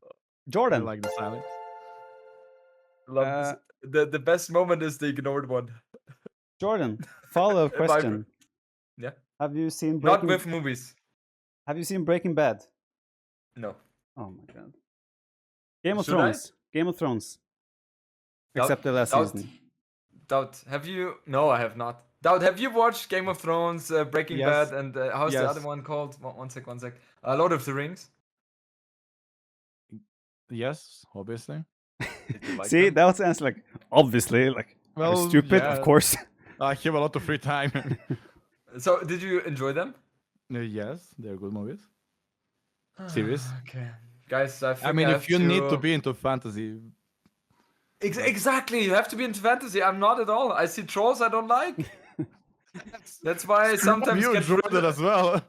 I Jordan. like the silence. Love this. The best moment is the ignored one. Jordan, follow-up Viper. question. Yeah. Have you seen Not Breaking? with movies. Have you seen Breaking Bad? No. Oh my god. Game of Should I? Thrones. Game of Thrones. Except the last DauT. season. DauT, have you? No, I have not. DauT, have you watched Game of Thrones, Breaking Yes. Bad, and how's the other Yes. one called? One sec. Lord of the Rings. Yes, obviously. Did you like See, them? that was answer like obviously like you're Well, stupid, yeah. of course. I have a lot of free time. So, did you enjoy them? Yes, they're good movies. Series. Okay, guys, I think I mean, I if have you need to to be into fantasy, exactly, you have to be into fantasy. I'm not at all. I see trolls I don't like. That's why I screw sometimes you, get Jordan, as well.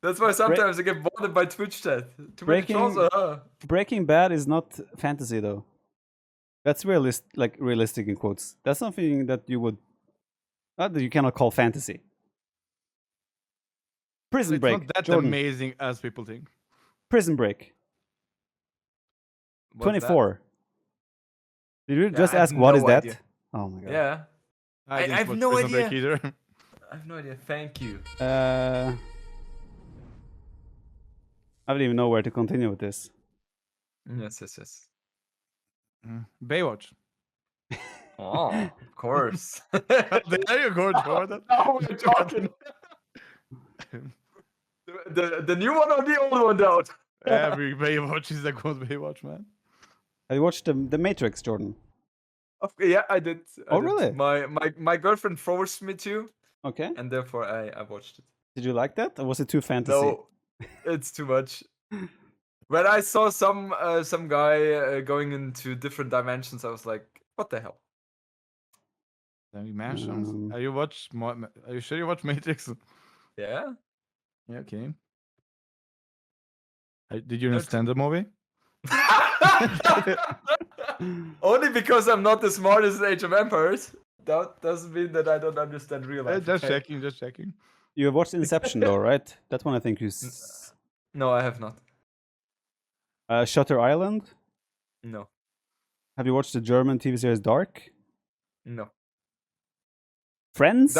That's why sometimes I get bothered by Twitch chat. Too many trolls. Breaking Bad is not fantasy though. That's realistic in quotes. That's something that you would that you cannot call fantasy. Prison It's Break. not that Jordan. amazing as people think. Prison Break. What's 24. Did you Yeah, just I have ask what is no that? idea. Oh my god. Yeah, I I didn't have watch no Prison Break idea. either. I have no idea. Thank you. I don't even know where to continue with this. Yes. Baywatch. Oh, of course. There you go, Jordan. Now we're talking. The new one or the old one, DauT? Every Baywatch is a good Baywatch, man. Have you watched the Matrix, Jordan? Yeah, I did. Oh, really? My girlfriend forced me to, Okay. and therefore I watched it. Did you like that, or was it too fantasy? No, it's too much. When I saw some guy going into different dimensions, I was like, "What the hell?" Dimensions. Um, Are you sure you watch Matrix? Yeah. Yeah, okay. Did you understand the movie? Only because I'm not as smart as Age of Empires. That doesn't mean that I don't understand real life. Just okay? checking, just checking. You have watched Inception, though, right? That one I think you. No, I have not. Shutter Island. No. Have you watched the German TV series Dark? No. Friends.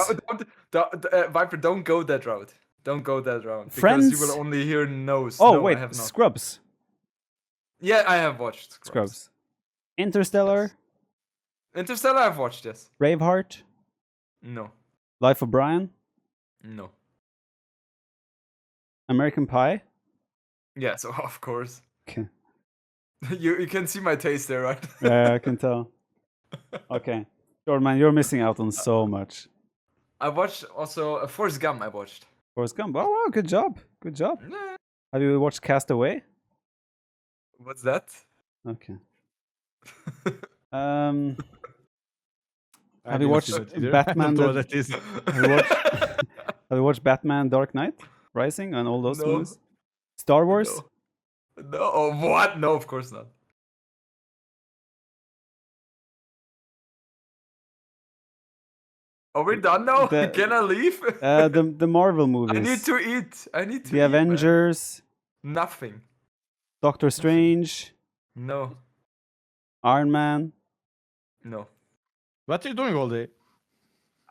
Viper, don't go that route. Don't go that route. Because Friends? you will only hear no's. Oh No, wait, I have not. Scrubs. Yeah, I have watched Scrubs. Interstellar. Yes. Interstellar, I've watched, yes. Braveheart. No. Life of Brian. No. American Pie. Yeah, so of course. Okay. You can see my taste there, right? Yeah, I can tell. Okay. Jordan, man, you're missing out on so much. I watched also Forrest Gump. I watched. Forrest Gump. Oh, wow, good job. Good job. Yeah. Have you watched Castaway? What's that? Okay. Have you didn't watched see that either. Batman? I don't know what that is. Have you watched Batman: Dark Knight Rising and all those No. movies? Star Wars? No. Oh, what? No, of course not. Are we done now? Can I leave? The Marvel movies. I need to eat. The Avengers. Man. Nothing. Doctor Strange. No. Iron Man. No. What are you doing all day?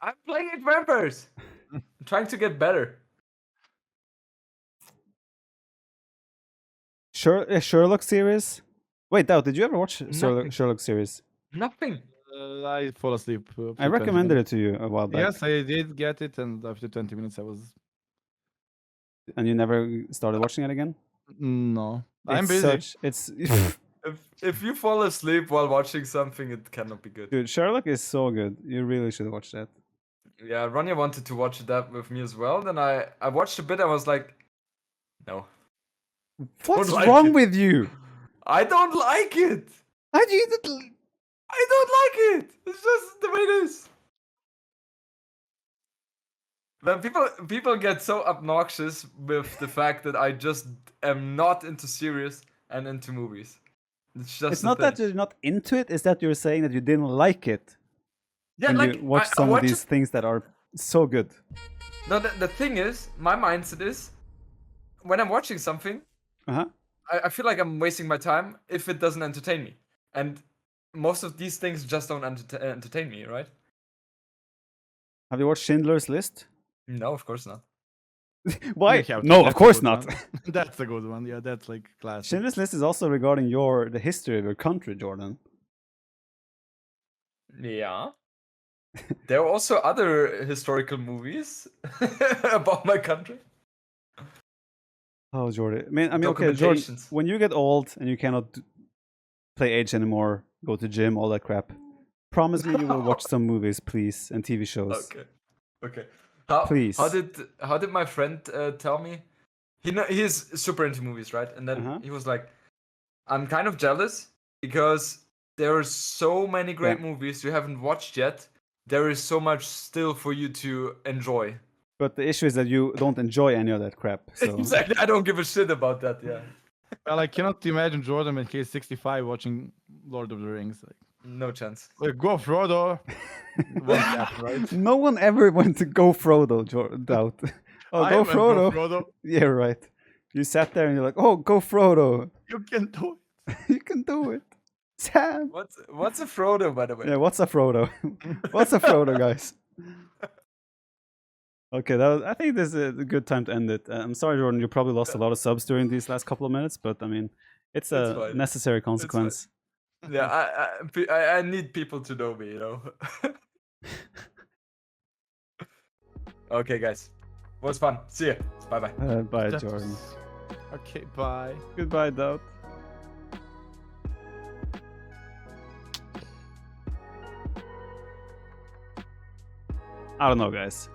I'm playing Age of Empires. I'm trying to get better. Sherlock series. Wait, DauT, did you ever watch Nothing. Sherlock series? Nothing. I fall asleep. I recommended it to you a while back. Yes, I did get it, and after 20 minutes, I was. And you never started watching it again? No, I'm busy. It's If you fall asleep while watching something, it cannot be good. dude. Sherlock is so good. You really should watch that. Yeah, Ronja wanted to watch that with me as well. Then I watched a bit. I was like, no. What's like wrong it. with you? I don't like it. How do you? I don't like it. It's just the way it is. Then people get so obnoxious with the fact that I just am not into series and into movies. It's just. It's not that you're not into it. It's that you're saying that you didn't like it. Yeah, when like you watch I some watch of these things that are so good. No, the thing is, my mindset is, when I'm watching something, Uh huh. I feel like I'm wasting my time if it doesn't entertain me. and most of these things just don't entertain me, right? Have you watched Schindler's List? No, of course not. Why? You have to. No, of That's a course good not. one. That's a good one. Yeah, that's like classic. Schindler's List is also regarding the history of your country, Jordan. Yeah. There are also other historical movies about my country. Oh, Jordan. I mean, okay, Jordan. Documentations. When you get old and you cannot play Age anymore, go to gym, all that crap. Promise me you will watch some movies, please, and TV shows. Okay. Okay. How Please. how did my friend tell me? He's super into movies, right? And then he was like, "I'm kind of jealous because there are so many great movies you haven't watched yet. There is so much still for you to enjoy." But the issue is that you don't enjoy any of that crap. So Exactly. I don't give a shit about that. Yeah. Well, I cannot imagine Jordan when he's 65 watching Lord of the Rings. No chance. Like go Frodo. Won't happen, right? no one ever went to go Frodo, DauT. Oh, I go went Frodo. Frodo. Yeah, right. You sat there and you're like, oh, go Frodo. You can do it. You can do it. Sam. What's a Frodo, by the way? Yeah, what's a Frodo? What's a Frodo, guys? Okay, I think this is a good time to end it. I'm sorry, Jordan, you probably lost a lot of subs during these last couple of minutes, but I mean, it's a fine. necessary consequence. Yeah, I need people to know me, you know. Okay, guys, was fun. See ya. Bye bye. Bye, Jordan. Okay, bye. Goodbye, DauT. I don't know, guys.